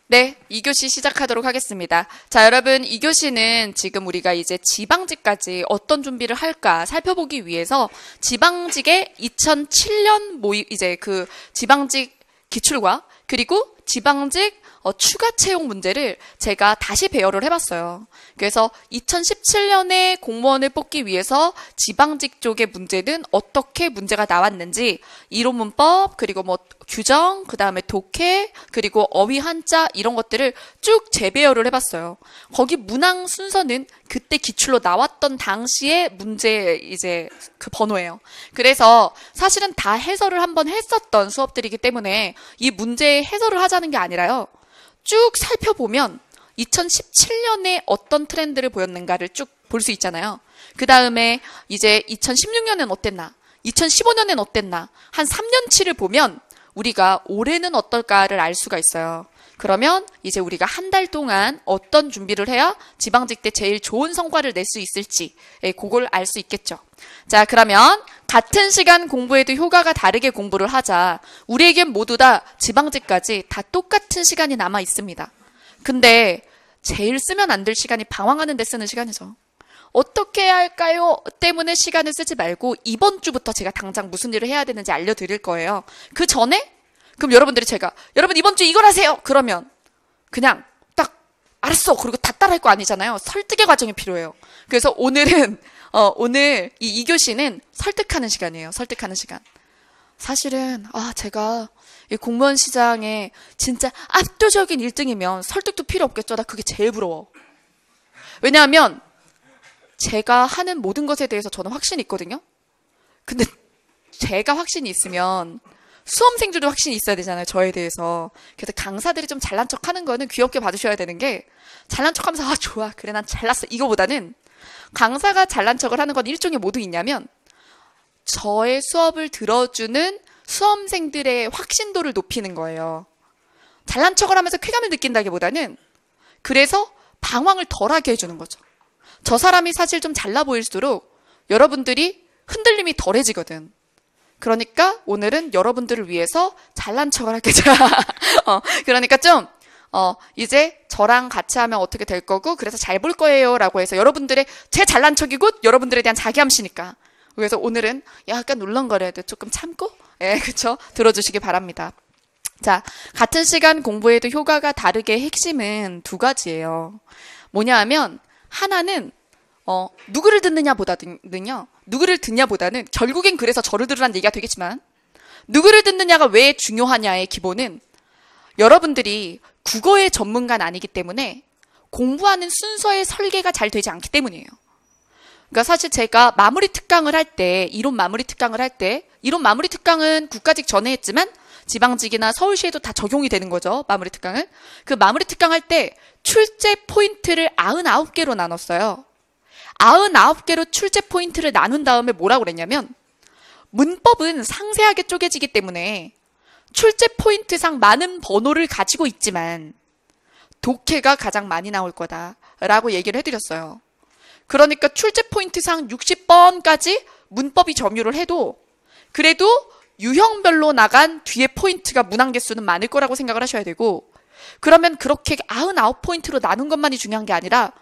네, 2교시 시작하도록 하겠습니다. 자, 여러분, 2교시는 지금 우리가 이제 지방직까지 어떤 준비를 할까 살펴보기 위해서 지방직의 2007년 이제 그 지방직 기출과 그리고 지방직 추가 채용 문제를 제가 다시 배열을 해봤어요. 그래서 2017년에 공무원을 뽑기 위해서 지방직 쪽의 문제는 어떻게 문제가 나왔는지 이론 문법 그리고 뭐 규정 그다음에 독해 그리고 어휘 한자 이런 것들을 쭉 재배열을 해봤어요. 거기 문항 순서는 그때 기출로 나왔던 당시의 문제 이제 그 번호예요. 그래서 사실은 다 해설을 한번 했었던 수업들이기 때문에 이 문제의 해설을 하자는 게 아니라요. 쭉 살펴보면 2017년에 어떤 트렌드를 보였는가를 쭉 볼 수 있잖아요. 그 다음에 이제 2016년엔 어땠나, 2015년엔 어땠나, 한 3년치를 보면 우리가 올해는 어떨까를 알 수가 있어요. 그러면 이제 우리가 한 달 동안 어떤 준비를 해야 지방직 때 제일 좋은 성과를 낼 수 있을지 그걸 알 수 있겠죠. 자, 그러면 같은 시간 공부해도 효과가 다르게 공부를 하자. 우리에겐 모두 다 지방직까지 다 똑같은 시간이 남아 있습니다. 근데 제일 쓰면 안 될 시간이 방황하는 데 쓰는 시간이죠. 어떻게 해야 할까요? 때문에 시간을 쓰지 말고 이번 주부터 제가 당장 무슨 일을 해야 되는지 알려드릴 거예요. 그 전에 그럼 여러분들이 여러분 이번 주 이걸 하세요. 그러면 그냥 딱 알았어. 그리고 다 따라할 거 아니잖아요. 설득의 과정이 필요해요. 그래서 오늘 이 2교시는 설득하는 시간이에요. 설득하는 시간. 사실은 제가 이 공무원 시장에 진짜 압도적인 1등이면 설득도 필요 없겠죠. 나 그게 제일 부러워. 왜냐하면 제가 하는 모든 것에 대해서 저는 확신이 있거든요. 근데 제가 확신이 있으면 수험생들도 확신이 있어야 되잖아요. 저에 대해서. 그래서 강사들이 좀 잘난 척하는 거는 귀엽게 봐주셔야 되는 게 잘난 척하면서 좋아 그래 난 잘났어 이거보다는 강사가 잘난 척을 하는 건 일종의 모두 있냐면 저의 수업을 들어주는 수험생들의 확신도를 높이는 거예요. 잘난 척을 하면서 쾌감을 느낀다기보다는 그래서 방황을 덜하게 해주는 거죠. 저 사람이 사실 좀 잘나 보일수록 여러분들이 흔들림이 덜해지거든. 그러니까 오늘은 여러분들을 위해서 잘난 척을 할게요. 그러니까 좀 이제 저랑 같이 하면 어떻게 될 거고 그래서 잘 볼 거예요 라고 해서 여러분들의 제 잘난 척이고 여러분들에 대한 자기암시니까 그래서 오늘은 약간 울렁거려야 돼. 조금 참고 그쵸? 들어주시기 바랍니다. 자, 같은 시간 공부해도 효과가 다르게 핵심은 두 가지예요. 뭐냐 하면 하나는 누구를 듣느냐보다는요. 누구를 듣냐보다는 결국엔 그래서 저를 들으라는 얘기가 되겠지만 누구를 듣느냐가 왜 중요하냐의 기본은 여러분들이 국어의 전문가는 아니기 때문에 공부하는 순서의 설계가 잘 되지 않기 때문이에요. 그러니까 사실 제가 마무리 특강을 할 때, 이론 마무리 특강은 국가직 전에 했지만 지방직이나 서울시에도 다 적용이 되는 거죠. 마무리 특강은. 그 마무리 특강 할 때 출제 포인트를 99개로 나눴어요. 99개로 출제 포인트를 나눈 다음에 뭐라고 그랬냐면 문법은 상세하게 쪼개지기 때문에 출제 포인트상 많은 번호를 가지고 있지만 독해가 가장 많이 나올 거다라고 얘기를 해드렸어요. 그러니까 출제 포인트상 60번까지 문법이 점유를 해도 그래도 유형별로 나간 뒤에 포인트가 문항 개수는 많을 거라고 생각을 하셔야 되고 그러면 그렇게 99포인트로 나눈 것만이 중요한 게 아니라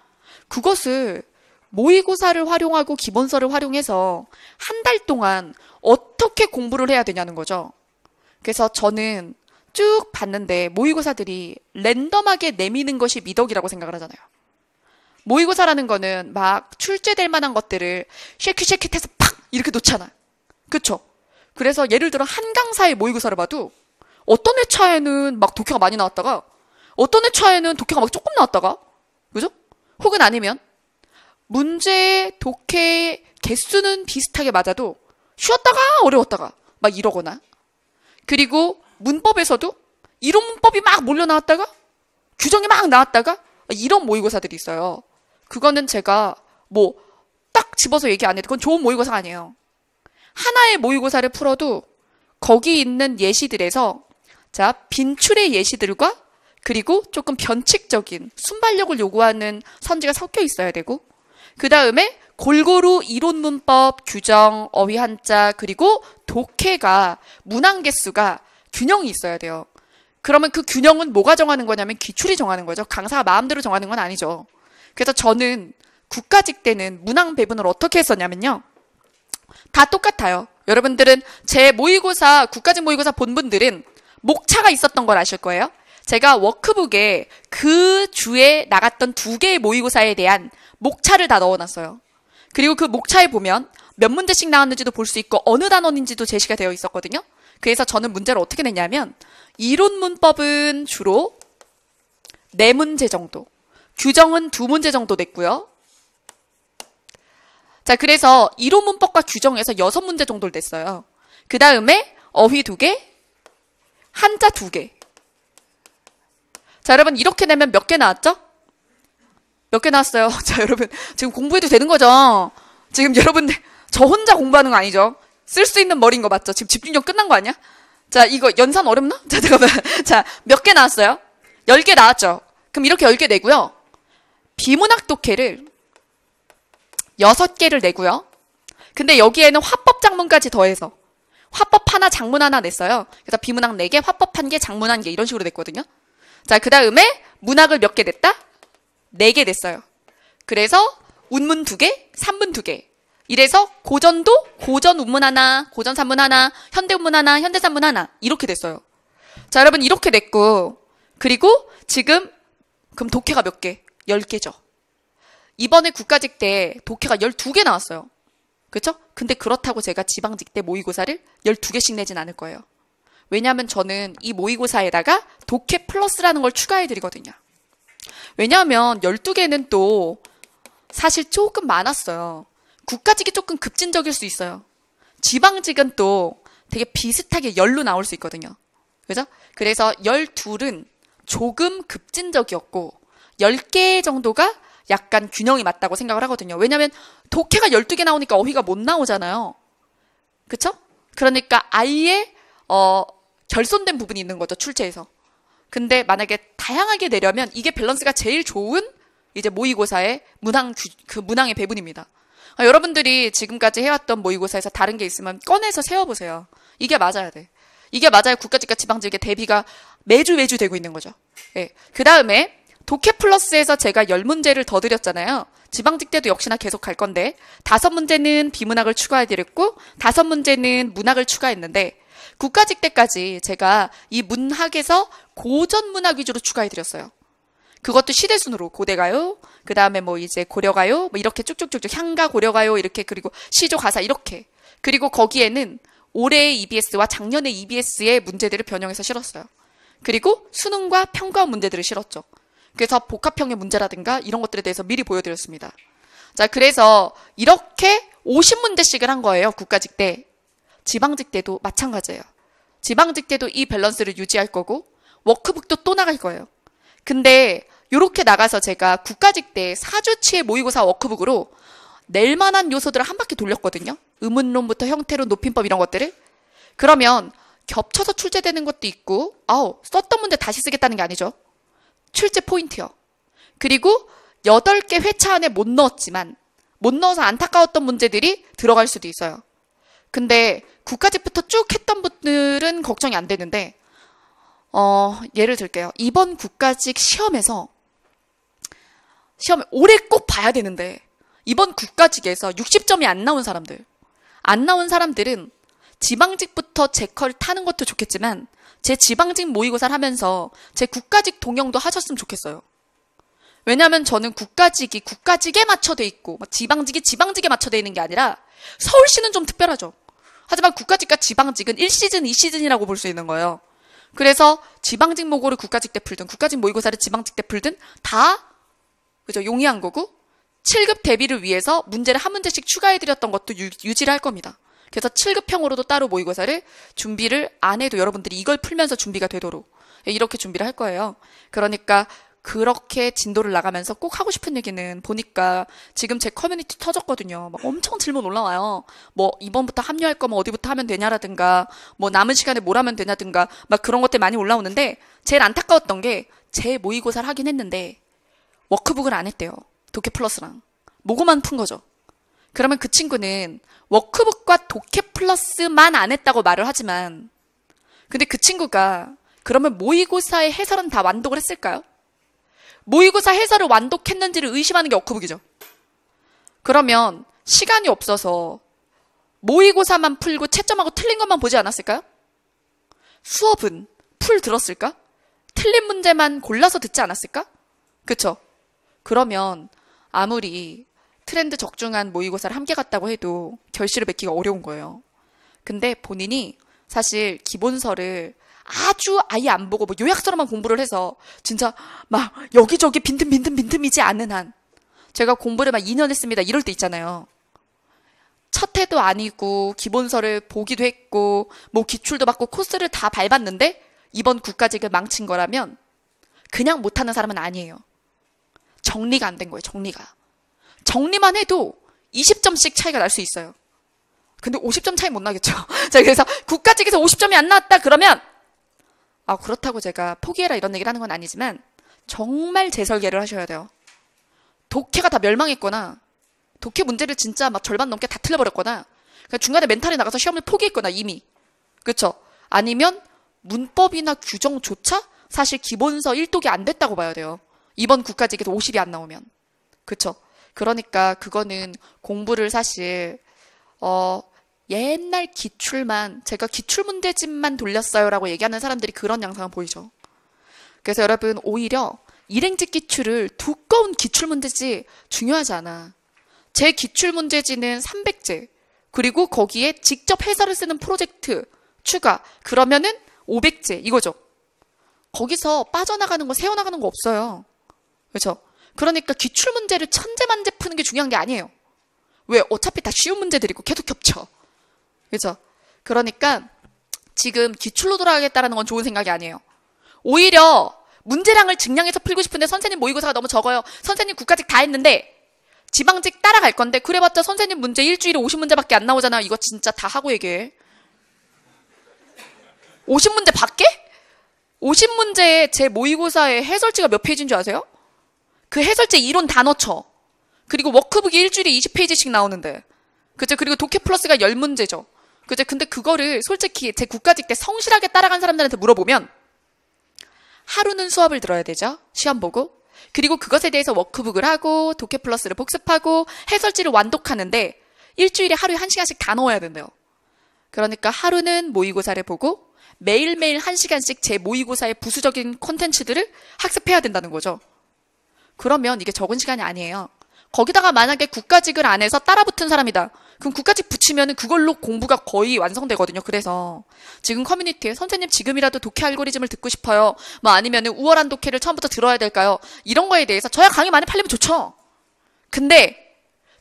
그것을 모의고사를 활용하고 기본서를 활용해서 한 달 동안 어떻게 공부를 해야 되냐는 거죠. 그래서 저는 쭉 봤는데 모의고사들이 랜덤하게 내미는 것이 미덕이라고 생각을 하잖아요. 모의고사라는 거는 막 출제될 만한 것들을 쉐킷쉐킷해서 팍 이렇게 놓잖아. 그쵸? 그래서 예를 들어 한강사의 모의고사를 봐도 어떤 회차에는 막 독해가 많이 나왔다가 어떤 회차에는 독해가 막 조금 나왔다가 그죠? 혹은 아니면 문제의 독해 개수는 비슷하게 맞아도 쉬웠다가 어려웠다가 막 이러거나 그리고 문법에서도 이론 문법이 막 몰려 나왔다가 규정이 막 나왔다가 이런 모의고사들이 있어요. 그거는 제가 뭐 딱 집어서 얘기 안 해도 그건 좋은 모의고사가 아니에요. 하나의 모의고사를 풀어도 거기 있는 예시들에서 자 빈출의 예시들과 그리고 조금 변칙적인 순발력을 요구하는 선지가 섞여 있어야 되고 그 다음에 골고루 이론 문법, 규정, 어휘 한자 그리고 독해가 문항 개수가 균형이 있어야 돼요. 그러면 그 균형은 뭐가 정하는 거냐면 기출이 정하는 거죠. 강사가 마음대로 정하는 건 아니죠. 그래서 저는 국가직 때는 문항 배분을 어떻게 했었냐면요. 다 똑같아요. 여러분들은 제 모의고사, 국가직 모의고사 본 분들은 목차가 있었던 걸 아실 거예요. 제가 워크북에 그 주에 나갔던 2개의 모의고사에 대한 목차를 다 넣어놨어요. 그리고 그 목차에 보면 몇 문제씩 나왔는지도 볼 수 있고 어느 단원인지도 제시가 되어 있었거든요. 그래서 저는 문제를 어떻게 냈냐면 이론 문법은 주로 4문제 정도, 규정은 2문제 정도 냈고요. 자, 그래서 이론 문법과 규정에서 6문제 정도를 냈어요. 그 다음에 어휘 2개, 한자 2개. 자, 여러분 이렇게 내면 몇 개 나왔죠? 몇 개 나왔어요? 자, 여러분 지금 공부해도 되는 거죠? 지금 여러분들 저 혼자 공부하는 거 아니죠? 쓸 수 있는 머리인 거 맞죠? 지금 집중력 끝난 거 아니야? 자, 이거 연산 어렵나? 자, 잠깐만. 자, 몇 개 나왔어요? 10개 나왔죠? 그럼 이렇게 10개 내고요. 비문학 독해를 6개를 내고요. 근데 여기에는 화법 작문까지 더해서 화법 하나, 작문 하나 냈어요. 그래서 비문학 4개, 화법 1개, 작문 1개 이런 식으로 냈거든요. 자, 그 다음에 문학을 몇 개 냈다? 4개 냈어요. 그래서 운문 2개, 산문 2개. 이래서 고전도 고전 운문 하나, 고전 산문 하나, 현대 운문 하나, 현대 산문 하나 이렇게 됐어요. 자, 여러분 이렇게 냈고 그리고 지금 그럼 독해가 몇 개? 10개죠. 이번에 국가직 때 독해가 12개 나왔어요. 그렇죠? 근데 그렇다고 제가 지방직 때 모의고사를 12개씩 내진 않을 거예요. 왜냐하면 저는 이 모의고사에다가 독해 플러스라는 걸 추가해드리거든요. 왜냐하면 12개는 또 사실 조금 많았어요. 국가직이 조금 급진적일 수 있어요. 지방직은 또 되게 비슷하게 10로 나올 수 있거든요. 그죠? 그래서 12은 조금 급진적이었고 10개 정도가 약간 균형이 맞다고 생각을 하거든요. 왜냐하면 독해가 12개 나오니까 어휘가 못 나오잖아요. 그쵸? 그러니까 아예 결손된 부분이 있는 거죠. 출제에서. 근데 만약에 다양하게 내려면 이게 밸런스가 제일 좋은 이제 모의고사의 문항의 배분입니다. 여러분들이 지금까지 해왔던 모의고사에서 다른 게 있으면 꺼내서 세워보세요. 이게 맞아야 돼. 이게 맞아야 국가직과 지방직의 대비가 매주 되고 있는 거죠. 예. 그 다음에 독해 플러스에서 제가 10문제를 더 드렸잖아요. 지방직 때도 역시나 계속 갈 건데 5문제는 비문학을 추가해드렸고 5문제는 문학을 추가했는데 국가직 때까지 제가 이 문학에서 고전 문학 위주로 추가해드렸어요. 그것도 시대순으로 고대가요, 그 다음에 뭐 이제 고려가요, 뭐 이렇게 쭉쭉쭉쭉 향가 고려가요 이렇게 그리고 시조 가사 이렇게 그리고 거기에는 올해의 EBS와 작년의 EBS의 문제들을 변형해서 실었어요. 그리고 수능과 평가 문제들을 실었죠. 그래서 복합형의 문제라든가 이런 것들에 대해서 미리 보여드렸습니다. 자, 그래서 이렇게 50문제씩을 한 거예요. 국가직 때. 지방직 때도 마찬가지예요. 지방직 때도 이 밸런스를 유지할 거고 워크북도 또 나갈 거예요. 근데 이렇게 나가서 제가 국가직 때 4주치의 모의고사 워크북으로 낼 만한 요소들을 한 바퀴 돌렸거든요. 의문론부터 형태론, 높임법 이런 것들을. 그러면 겹쳐서 출제되는 것도 있고 썼던 문제 다시 쓰겠다는 게 아니죠. 출제 포인트요. 그리고 8개 회차 안에 못 넣었지만 못 넣어서 안타까웠던 문제들이 들어갈 수도 있어요. 근데 국가직부터 쭉 했던 분들은 걱정이 안 되는데 예를 들게요. 이번 국가직 시험에 올해 꼭 봐야 되는데 이번 국가직에서 60점이 안 나온 사람들은 지방직부터 제 컬 타는 것도 좋겠지만 제 지방직 모의고사를 하면서 제 국가직 동영도 하셨으면 좋겠어요. 왜냐하면 저는 국가직이 국가직에 맞춰져 있고 지방직이 지방직에 맞춰져 있는 게 아니라 서울시는 좀 특별하죠. 하지만 국가직과 지방직은 1시즌, 2시즌이라고 볼 수 있는 거예요. 그래서 지방직 모고를 국가직 때 풀든 국가직 모의고사를 지방직 때 풀든 다 그죠 용이한 거고 7급 대비를 위해서 문제를 한 문제씩 추가해드렸던 것도 유지를 할 겁니다. 그래서 7급형으로도 따로 모의고사를 준비를 안 해도 여러분들이 이걸 풀면서 준비가 되도록 이렇게 준비를 할 거예요. 그러니까 그렇게 진도를 나가면서 꼭 하고 싶은 얘기는 보니까 지금 제 커뮤니티 터졌거든요. 막 엄청 질문 올라와요. 뭐 이번부터 합류할 거면 어디부터 하면 되냐라든가 뭐 남은 시간에 뭘 하면 되냐든가 막 그런 것들 많이 올라오는데 제일 안타까웠던 게 제 모의고사를 하긴 했는데 워크북을 안 했대요. 독해 플러스랑. 모고만 푼 거죠. 그러면 그 친구는 워크북과 독해 플러스만 안 했다고 말을 하지만 근데 그 친구가 그러면 모의고사의 해설은 다 완독을 했을까요? 모의고사 해설을 완독했는지를 의심하는 게 워크북이죠. 그러면 시간이 없어서 모의고사만 풀고 채점하고 틀린 것만 보지 않았을까요? 수업은 풀 들었을까? 틀린 문제만 골라서 듣지 않았을까? 그쵸? 그러면 아무리 트렌드 적중한 모의고사를 함께 갔다고 해도 결실을 맺기가 어려운 거예요. 근데 본인이 사실 기본서를 아주 아예 안 보고 뭐 요약서로만 공부를 해서 진짜 막 여기저기 빈틈이지 않은 한, 제가 공부를 막 2년 했습니다 이럴 때 있잖아요. 첫 해도 아니고 기본서를 보기도 했고 뭐 기출도 받고 코스를 다 밟았는데 이번 국가직을 망친 거라면 그냥 못하는 사람은 아니에요. 정리가 안 된 거예요. 정리만 해도 20점씩 차이가 날 수 있어요. 근데 50점 차이 못 나겠죠. 자, 그래서 국가직에서 50점이 안 나왔다 그러면 그렇다고 제가 포기해라 이런 얘기를 하는 건 아니지만 정말 재설계를 하셔야 돼요. 독해가 다 멸망했거나 독해 문제를 진짜 막 절반 넘게 다 틀려버렸거나 그냥 중간에 멘탈이 나가서 시험을 포기했거나 이미, 그쵸? 아니면 문법이나 규정조차 사실 기본서 1독이 안 됐다고 봐야 돼요. 이번 국가직에서 50이 안 나오면. 그쵸? 그러니까 그거는 공부를 사실 옛날 기출만, 제가 기출문제집만 돌렸어요라고 얘기하는 사람들이 그런 양상을 보이죠. 그래서 여러분 오히려 일행직 기출을 두꺼운 기출문제지 중요하지 않아. 제 기출문제지는 300제 그리고 거기에 직접 해설을 쓰는 프로젝트 추가 그러면은 500제 이거죠. 거기서 빠져나가는 거 새어나가는 거 없어요. 그렇죠? 그러니까 기출문제를 천재만재 푸는 게 중요한 게 아니에요. 왜? 어차피 다 쉬운 문제들이고 계속 겹쳐. 그렇죠? 그러니까 지금 기출로 돌아가겠다라는 건 좋은 생각이 아니에요. 오히려 문제량을 증량해서 풀고 싶은데 선생님 모의고사가 너무 적어요. 선생님 국가직 다 했는데 지방직 따라갈 건데 그래봤자 선생님 문제 일주일에 50문제밖에 안 나오잖아. 이거 진짜 다 하고 얘기해. 50문제 밖에? 50문제에 제 모의고사의 해설지가 몇 페이지인 줄 아세요? 그 해설지 이론 다 넣죠. 그리고 워크북이 일주일에 20페이지씩 나오는데, 그죠? 그리고 독해 플러스가 10문제죠. 그죠? 근데 그거를 솔직히 제 국가직 때 성실하게 따라간 사람들한테 물어보면 하루는 수업을 들어야 되죠. 시험 보고. 그리고 그것에 대해서 워크북을 하고 독해 플러스를 복습하고 해설지를 완독하는데 일주일에 하루에 1시간씩 다 넣어야 된대요. 그러니까 하루는 모의고사를 보고 매일매일 1시간씩 제 모의고사의 부수적인 콘텐츠들을 학습해야 된다는 거죠. 그러면 이게 적은 시간이 아니에요. 거기다가 만약에 국가직을 안 해서 따라붙은 사람이다. 그럼 국가직 붙이면 그걸로 공부가 거의 완성되거든요. 그래서 지금 커뮤니티에 선생님 지금이라도 독해 알고리즘을 듣고 싶어요. 뭐 아니면 우월한 독해를 처음부터 들어야 될까요? 이런 거에 대해서 저야 강의 많이 팔리면 좋죠. 근데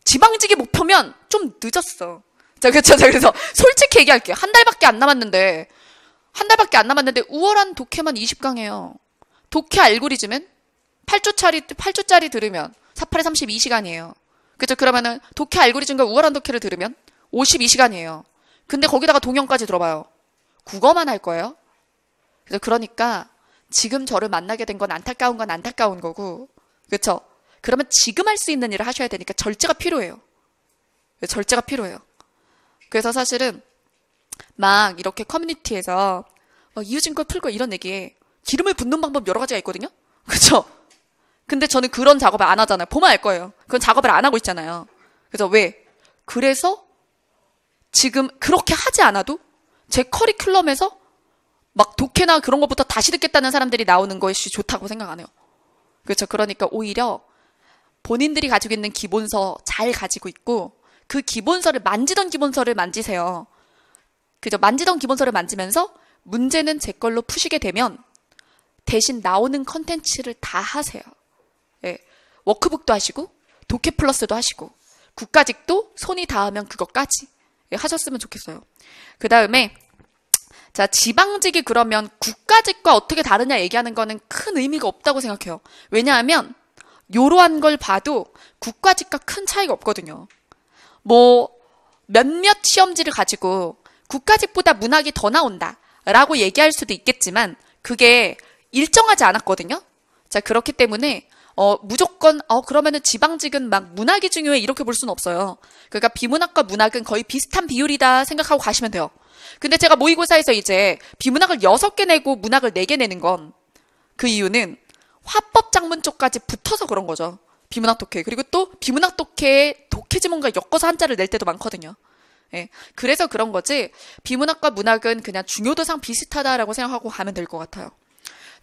지방직의 목표면 좀 늦었어. 자, 그렇죠. 자, 그래서 솔직히 얘기할게요. 한 달밖에 안 남았는데 우월한 독해만 20강이에요. 독해 알고리즘은 8주짜리 들으면 4, 8에 32시간이에요. 그죠? 그러면은 독해 알고리즘과 우월한 독해를 들으면 52시간이에요. 근데 거기다가 동영까지 들어봐요. 국어만 할 거예요. 그래서 그러니까 지금 저를 만나게 된 건 안타까운 거고, 그렇죠? 그러면 지금 할 수 있는 일을 하셔야 되니까 절제가 필요해요. 그래서 사실은 막 이렇게 커뮤니티에서 이어진 걸 풀고 이런 얘기에 기름을 붓는 방법 여러 가지가 있거든요. 그렇죠? 근데 저는 그런 작업을 안 하잖아요. 보면 알 거예요. 그런 작업을 안 하고 있잖아요. 그래서 왜? 그래서 지금 그렇게 하지 않아도 제 커리큘럼에서 막 독해나 그런 것부터 다시 듣겠다는 사람들이 나오는 것이 좋다고 생각 안 해요. 그렇죠? 그러니까 오히려 본인들이 가지고 있는 기본서 잘 가지고 있고 그 기본서를 만지던 기본서를 만지세요. 그죠? 만지던 기본서를 만지면서 문제는 제 걸로 푸시게 되면 대신 나오는 컨텐츠를 다 하세요. 예, 워크북도 하시고 독해 플러스도 하시고 국가직도 손이 닿으면 그것까지 하셨으면 좋겠어요. 그 다음에 자, 지방직이 그러면 국가직과 어떻게 다르냐 얘기하는 거는 큰 의미가 없다고 생각해요. 왜냐하면 요러한 걸 봐도 국가직과 큰 차이가 없거든요. 뭐 몇몇 시험지를 가지고 국가직보다 문학이 더 나온다 라고 얘기할 수도 있겠지만 그게 일정하지 않았거든요. 자, 그렇기 때문에 무조건, 그러면은 지방직은 막 문학이 중요해. 이렇게 볼 수는 없어요. 그러니까 비문학과 문학은 거의 비슷한 비율이다 생각하고 가시면 돼요. 근데 제가 모의고사에서 이제 비문학을 6개 내고 문학을 4개 내는 건 그 이유는 화법 작문 쪽까지 붙어서 그런 거죠. 비문학 독해. 그리고 또 비문학 독해에 독해 지문과 엮어서 한자를 낼 때도 많거든요. 예. 그래서 그런 거지, 비문학과 문학은 그냥 중요도상 비슷하다라고 생각하고 가면 될 것 같아요.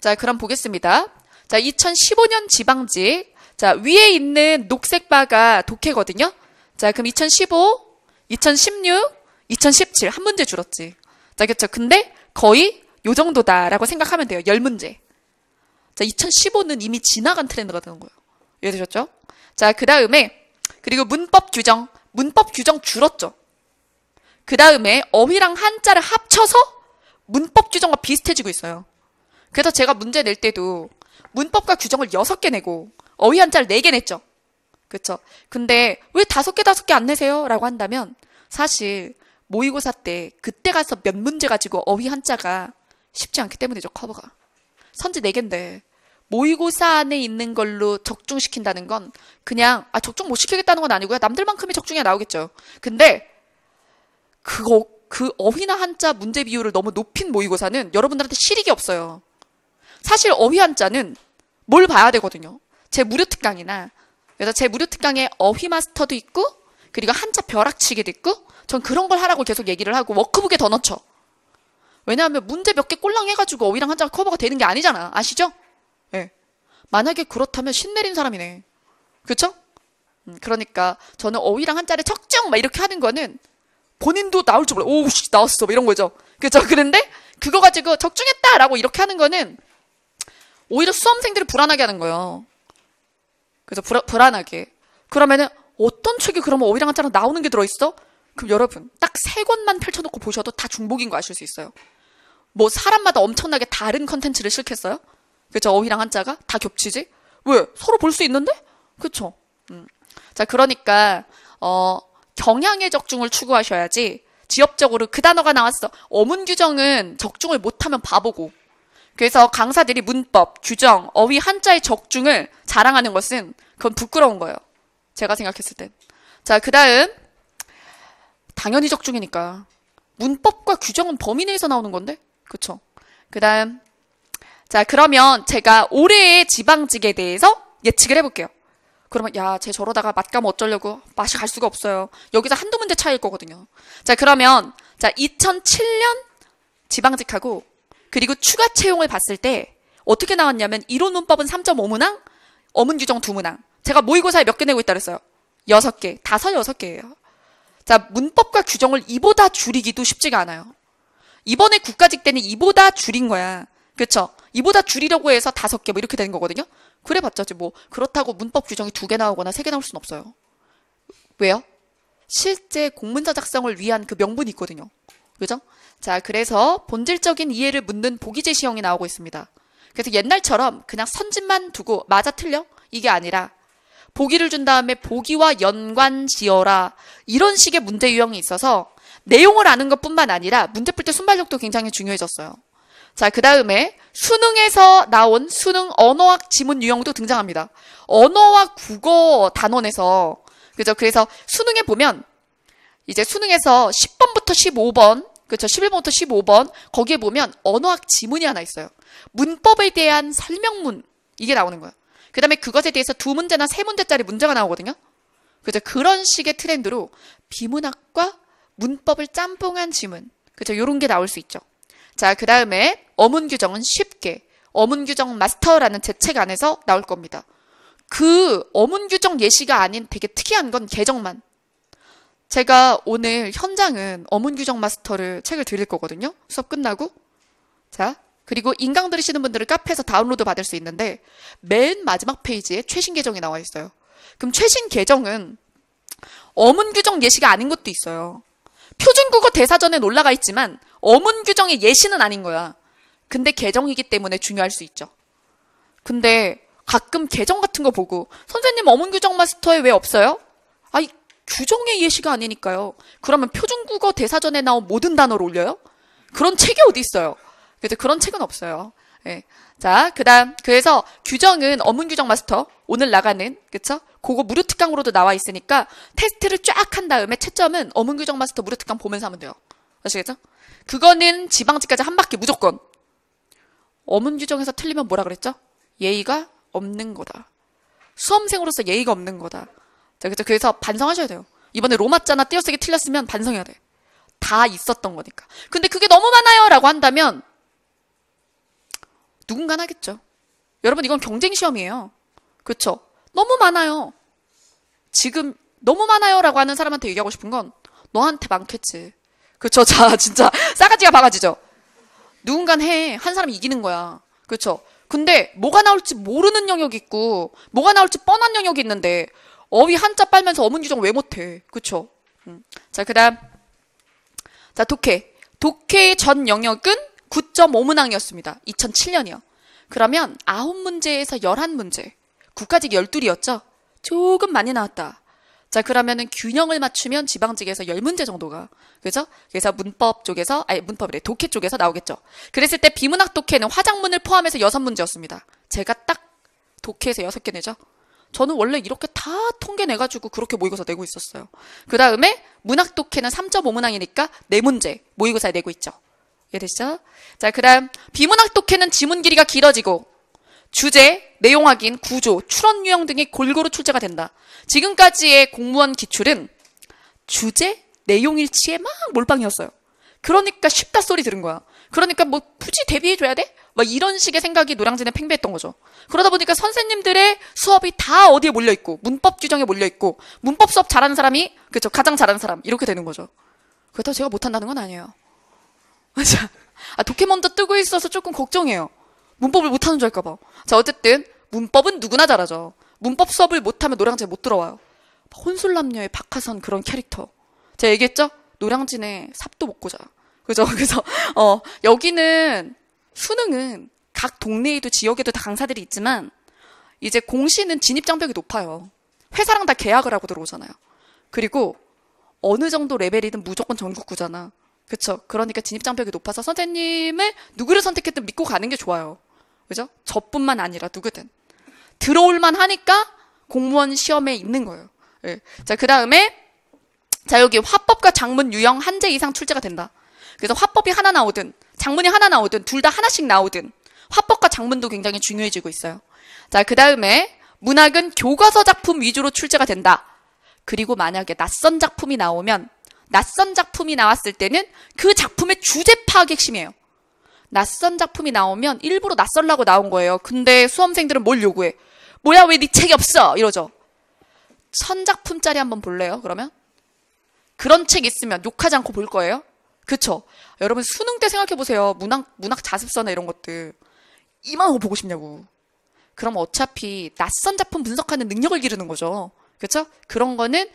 자, 그럼 보겠습니다. 자, 2015년 지방직. 자, 위에 있는 녹색 바가 독해거든요. 자, 그럼 2015, 2016, 2017. 한 문제 줄었지. 자, 그쵸. 근데 거의 요 정도다라고 생각하면 돼요. 10문제. 자, 2015는 이미 지나간 트렌드가 되는 거예요. 이해되셨죠? 자, 그 다음에, 그리고 문법 규정. 문법 규정 줄었죠. 그 다음에 어휘랑 한자를 합쳐서 문법 규정과 비슷해지고 있어요. 그래서 제가 문제 낼 때도 문법과 규정을 6개 내고 어휘 한자를 4개 냈죠. 그쵸? 근데 왜 5개 안 내세요? 라고 한다면 사실 모의고사 때 그때 가서 몇 문제 가지고 어휘 한자가 쉽지 않기 때문이죠. 커버가. 선지 4개인데 모의고사 안에 있는 걸로 적중시킨다는 건 그냥 적중 못 시키겠다는 건 아니고요. 남들만큼의 적중이 나오겠죠. 근데 그 어휘나 한자 문제 비율을 너무 높인 모의고사는 여러분들한테 실익이 없어요. 사실 어휘 한자는 뭘 봐야 되거든요. 제 무료 특강이나, 그래서 제 무료 특강에 어휘 마스터도 있고 그리고 한자 벼락치기도 있고 전 그런 걸 하라고 계속 얘기를 하고 워크북에 더 넣죠. 왜냐하면 문제 몇 개 꼴랑 해가지고 어휘랑 한자가 커버가 되는 게 아니잖아. 아시죠? 예. 만약에 그렇다면 신내린 사람이네. 그쵸? 그러니까 저는 어휘랑 한자를 적중 막 이렇게 하는 거는 본인도 나올 줄 몰라. 오우씨 나왔어 이런 거죠. 그죠? 그런데 그거 가지고 적중했다라고 이렇게 하는 거는 오히려 수험생들을 불안하게 하는 거예요. 그래서 불안하게. 그러면은 어떤 책이 그러면 어휘랑 한자랑 나오는 게 들어있어? 그럼 여러분 딱 3권만 펼쳐놓고 보셔도 다 중복인 거 아실 수 있어요. 뭐 사람마다 엄청나게 다른 컨텐츠를 실겠어요? 그죠? 어휘랑 한자가 다 겹치지? 왜? 서로 볼 수 있는데? 그쵸? 자, 그러니까 경향의 적중을 추구하셔야지 지엽적으로 그 단어가 나왔어. 어문 규정은 적중을 못하면 바보고. 그래서 강사들이 문법, 규정, 어휘 한자의 적중을 자랑하는 것은 그건 부끄러운 거예요. 제가 생각했을 땐. 자, 그 다음 당연히 적중이니까. 문법과 규정은 범위 내에서 나오는 건데? 그쵸? 그 다음 자, 그러면 제가 올해의 지방직에 대해서 예측을 해볼게요. 그러면 쟤 저러다가 맛감 어쩌려고 맛이 갈 수가 없어요. 여기서 한두 문제 차이일 거거든요. 자, 그러면 2007년 지방직하고 그리고 추가 채용을 봤을 때 어떻게 나왔냐면 이론 문법은 3.5문항, 어문 규정 2문항. 제가 모의고사에 몇 개 내고 있다 그랬어요? 6개. 6개예요. 자, 문법과 규정을 이보다 줄이기도 쉽지가 않아요. 이번에 국가직 때는 이보다 줄인 거야. 그쵸? 이보다 줄이려고 해서 5개 뭐 이렇게 되는 거거든요. 그래봤자 뭐 그렇다고 문법 규정이 2개 나오거나 3개 나올 수는 없어요. 왜요? 실제 공문서 작성을 위한 그 명분이 있거든요. 그죠? 자, 그래서 본질적인 이해를 묻는 보기 제시형이 나오고 있습니다. 그래서 옛날처럼 그냥 선집만 두고 맞아 틀려? 이게 아니라 보기를 준 다음에 보기와 연관 지어라. 이런 식의 문제 유형이 있어서 내용을 아는 것뿐만 아니라 문제 풀 때 순발력도 굉장히 중요해졌어요. 자, 그 다음에 수능에서 나온 수능 언어학 지문 유형도 등장합니다. 언어와 국어 단원에서, 그죠? 그래서 수능에 보면, 이제 수능에서 10번부터 15번, 그죠? 11번부터 15번, 거기에 보면 언어학 지문이 하나 있어요. 문법에 대한 설명문, 이게 나오는 거예요. 그 다음에 그것에 대해서 2문제나 3문제짜리 문제가 나오거든요. 그죠? 그런 식의 트렌드로 비문학과 문법을 짬뽕한 지문, 그죠? 요런 게 나올 수 있죠. 자, 그 다음에 어문 규정은 쉽게 어문 규정 마스터라는 제 책 안에서 나올 겁니다. 그 어문 규정 예시가 아닌 되게 특이한 건 개정만. 제가 오늘 현장은 어문 규정 마스터를 책을 드릴 거거든요. 수업 끝나고. 자, 그리고 인강 들으시는 분들은 카페에서 다운로드 받을 수 있는데 맨 마지막 페이지에 최신 개정이 나와 있어요. 그럼 최신 개정은 어문 규정 예시가 아닌 것도 있어요. 표준국어 대사전엔 올라가 있지만 어문 규정의 예시는 아닌 거야. 근데 개정이기 때문에 중요할 수 있죠. 근데 가끔 개정 같은 거 보고 선생님 어문 규정 마스터에 왜 없어요? 아니 규정의 예시가 아니니까요. 그러면 표준국어 대사전에 나온 모든 단어를 올려요? 그런 책이 어디 있어요? 그래서 그런 책은 없어요. 예. 자, 그래서 규정은 어문 규정 마스터, 오늘 나가는, 그쵸? 그거 무료 특강으로도 나와 있으니까 테스트를 쫙 한 다음에 채점은 어문 규정 마스터 무료 특강 보면서 하면 돼요. 아시겠죠? 그거는 지방직까지 한 바퀴 무조건. 어문 규정에서 틀리면 뭐라 그랬죠? 예의가 없는 거다. 수험생으로서 예의가 없는 거다. 자, 그죠? 그래서 반성하셔야 돼요. 이번에 로마자나 띄어쓰기 틀렸으면 반성해야 돼. 다 있었던 거니까. 근데 그게 너무 많아요 라고 한다면 누군가는 하겠죠. 여러분, 이건 경쟁 시험이에요. 그렇죠? 너무 많아요. 지금 너무 많아요 라고 하는 사람한테 얘기하고 싶은 건 너한테 많겠지. 그렇죠? 자, 진짜 싸가지가 바가지죠. 누군가는 해. 한 사람이 이기는 거야. 그렇죠? 근데 뭐가 나올지 모르는 영역이 있고 뭐가 나올지 뻔한 영역이 있는데 어휘 한자 빨면서 어문 규정 왜 못해? 그렇죠? 자, 그다음 자, 독해. 독해의 전 영역은 9.5문항이었습니다. 2007년이요. 그러면 9문제에서 11문제. 국가직 12이었죠? 조금 많이 나왔다. 자, 그러면은 균형을 맞추면 지방직에서 10문제 정도가. 그죠? 그래서 문법 쪽에서, 문법이래. 독해 쪽에서 나오겠죠. 그랬을 때 비문학 독해는 화작문을 포함해서 6문제였습니다. 제가 딱 독해에서 6개 내죠? 저는 원래 이렇게 다 통계 내가지고 그렇게 모의고사 내고 있었어요. 그 다음에 문학 독해는 3.5문항이니까 4문제 모의고사에 내고 있죠. 이해되시죠? 자, 그 다음 비문학 독해는 지문 길이가 길어지고 주제, 내용 확인, 구조, 출원 유형 등이 골고루 출제가 된다. 지금까지의 공무원 기출은 주제, 내용 일치에 막 몰빵이었어요. 그러니까 쉽다 소리 들은 거야. 그러니까 뭐 굳이 대비해줘야 돼? 막 이런 식의 생각이 노량진에 팽배했던 거죠. 그러다 보니까 선생님들의 수업이 다 어디에 몰려있고 문법 규정에 몰려있고 문법 수업 잘하는 사람이 그쵸 가장 잘하는 사람 이렇게 되는 거죠. 그렇다고 제가 못한다는 건 아니에요. 독해 먼저 뜨고 있어서 조금 걱정해요. 문법을 못하는 줄 알까 봐. 자, 어쨌든 문법은 누구나 잘하죠. 문법 수업을 못하면 노량진에 못 들어와요. 혼술남녀의 박하선 그런 캐릭터. 제가 얘기했죠? 노량진에 삽도 먹고 자. 그죠? 그래서 여기는 수능은 각 동네에도 지역에도 다 강사들이 있지만 이제 공시는 진입장벽이 높아요. 회사랑 다 계약을 하고 들어오잖아요. 그리고 어느 정도 레벨이든 무조건 전국구잖아. 그쵸? 그러니까 진입장벽이 높아서 선생님을 누구를 선택했든 믿고 가는 게 좋아요. 그죠? 저뿐만 아니라 누구든. 들어올만 하니까 공무원 시험에 있는 거예요. 네. 자, 그 다음에 자, 여기 화법과 작문 유형 한 제 이상 출제가 된다. 그래서 화법이 하나 나오든 작문이 하나 나오든 둘 다 하나씩 나오든 화법과 작문도 굉장히 중요해지고 있어요. 자, 그 다음에 문학은 교과서 작품 위주로 출제가 된다. 그리고 만약에 낯선 작품이 나오면 낯선 작품이 나왔을 때는 그 작품의 주제 파악이 핵심이에요. 낯선 작품이 나오면 일부러 낯설라고 나온 거예요. 근데 수험생들은 뭘 요구해? 뭐야 왜 네 책이 없어? 이러죠. 1000작품짜리 한번 볼래요? 그러면? 그런 책 있으면 욕하지 않고 볼 거예요? 그쵸? 여러분 수능 때 생각해보세요. 문학 자습서나 이런 것들. 이만한 거 보고 싶냐고. 그럼 어차피 낯선 작품 분석하는 능력을 기르는 거죠. 그쵸? 그런 거는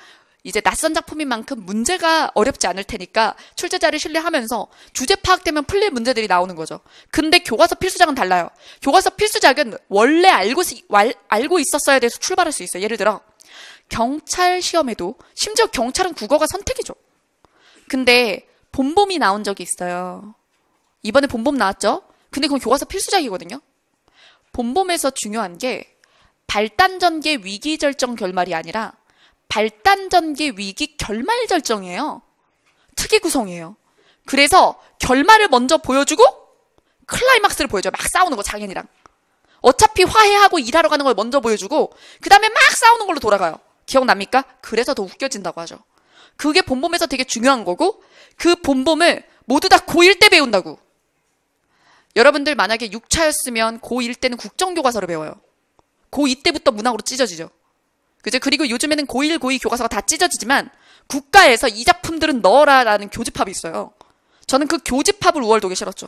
이제 낯선 작품인 만큼 문제가 어렵지 않을 테니까 출제자를 신뢰하면서 주제 파악되면 풀릴 문제들이 나오는 거죠. 근데 교과서 필수작은 달라요. 교과서 필수작은 원래 알고 있었어야 돼서 출발할 수 있어요. 예를 들어 경찰 시험에도 심지어 경찰은 국어가 선택이죠. 근데 본범이 나온 적이 있어요. 이번에 본범 나왔죠? 근데 그건 교과서 필수작이거든요. 본범에서 중요한 게 발단전개 위기절정 결말이 아니라 발단전개 위기 결말 절정이에요. 특이 구성이에요. 그래서 결말을 먼저 보여주고 클라이막스를 보여줘요. 막 싸우는 거 장현이랑. 어차피 화해하고 일하러 가는 걸 먼저 보여주고 그 다음에 막 싸우는 걸로 돌아가요. 기억납니까? 그래서 더 웃겨진다고 하죠. 그게 본범에서 되게 중요한 거고 그 본범을 모두 다 고1 때 배운다고. 여러분들 만약에 6차였으면 고1 때는 국정교과서를 배워요. 고2 때부터 문학으로 찢어지죠. 그죠? 그리고 요즘에는 고1, 고2 교과서가 다 찢어지지만 국가에서 이 작품들은 넣어라라는 교집합이 있어요. 저는 그 교집합을 우월독에 실었죠.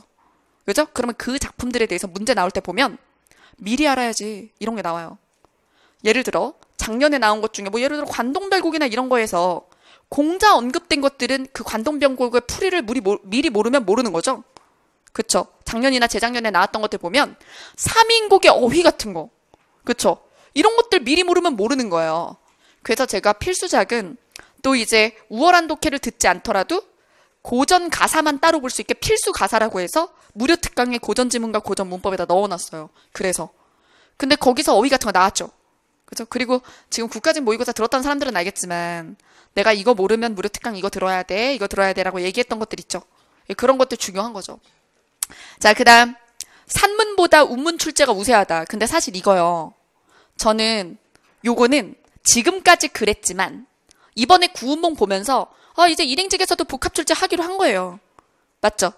그죠? 그러면 그 작품들에 대해서 문제 나올 때 보면 미리 알아야지 이런 게 나와요. 예를 들어 작년에 나온 것 중에 뭐 예를 들어 관동별곡이나 이런 거에서 공자 언급된 것들은 그 관동별곡의 풀이를 미리 모르면 모르는 거죠. 그쵸? 작년이나 재작년에 나왔던 것들 보면 삼인곡의 어휘 같은 거. 그쵸? 이런 것들 미리 모르면 모르는 거예요. 그래서 제가 필수작은 또 이제 우월한 독해를 듣지 않더라도 고전 가사만 따로 볼 수 있게 필수 가사라고 해서 무료 특강에 고전 지문과 고전 문법에다 넣어놨어요. 그래서. 근데 거기서 어휘 같은 거 나왔죠. 그죠? 그리고 지금 국가직 모의고사 들었던 사람들은 알겠지만 내가 이거 모르면 무료 특강 이거 들어야 돼, 이거 들어야 돼라고 얘기했던 것들 있죠. 그런 것들 중요한 거죠. 자, 그다음 산문보다 운문 출제가 우세하다. 근데 사실 이거요. 저는 요거는 지금까지 그랬지만 이번에 구운몽 보면서 이제 일행직에서도 복합 출제 하기로 한 거예요. 맞죠?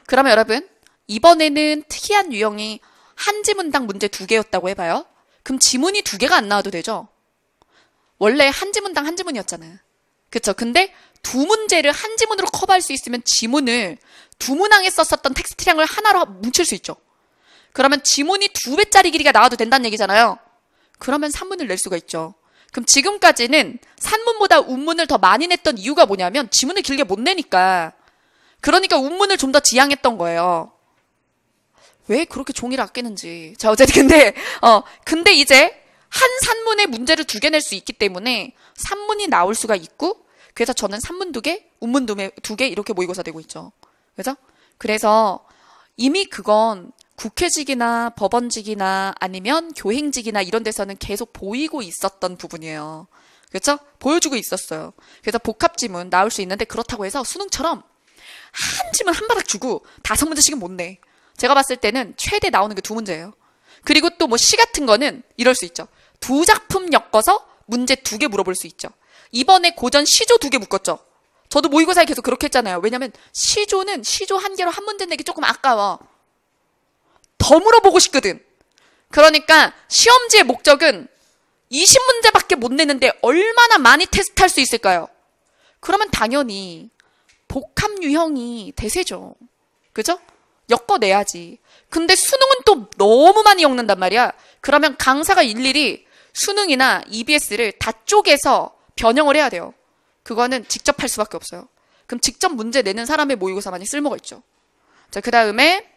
그러면 여러분 이번에는 특이한 유형이 한 지문당 문제 2개였다고 해봐요. 그럼 지문이 2개가 안 나와도 되죠? 원래 한 지문당 한 지문이었잖아요. 그쵸? 근데 2문제를 한 지문으로 커버할 수 있으면 지문을 2문항에 썼었던 텍스트량을 하나로 뭉칠 수 있죠. 그러면 지문이 2배짜리 길이가 나와도 된다는 얘기잖아요. 그러면 산문을 낼 수가 있죠. 그럼 지금까지는 산문보다 운문을 더 많이 냈던 이유가 뭐냐면 지문을 길게 못 내니까. 그러니까 운문을 좀 더 지향했던 거예요. 왜 그렇게 종이를 아끼는지. 자, 어쨌든 근데 이제 한 산문의 문제를 2개 낼 수 있기 때문에 산문이 나올 수가 있고, 그래서 저는 산문 2개, 운문 2개 이렇게 모의고사 되고 있죠. 그죠? 그래서 이미 그건 국회직이나 법원직이나 아니면 교행직이나 이런 데서는 계속 보이고 있었던 부분이에요. 그렇죠? 보여주고 있었어요. 그래서 복합지문 나올 수 있는데 그렇다고 해서 수능처럼 한 지문 한 바닥 주고 5문제씩은 못 내. 제가 봤을 때는 최대 나오는 게 2문제예요. 그리고 또 뭐 시 같은 거는 이럴 수 있죠. 2작품 엮어서 문제 2개 물어볼 수 있죠. 이번에 고전 시조 2개 묶었죠. 저도 모의고사에 계속 그렇게 했잖아요. 왜냐면 시조는 시조 한 개로 한 문제 내기 조금 아까워. 더 물어보고 싶거든. 그러니까 시험지의 목적은 20문제밖에 못 내는데 얼마나 많이 테스트할 수 있을까요? 그러면 당연히 복합 유형이 대세죠. 그죠? 엮어내야지. 근데 수능은 또 너무 많이 엮는단 말이야. 그러면 강사가 일일이 수능이나 EBS를 다 쪼개서 변형을 해야 돼요. 그거는 직접 할 수밖에 없어요. 그럼 직접 문제 내는 사람의 모의고사만이 쓸모가 있죠. 자, 그 다음에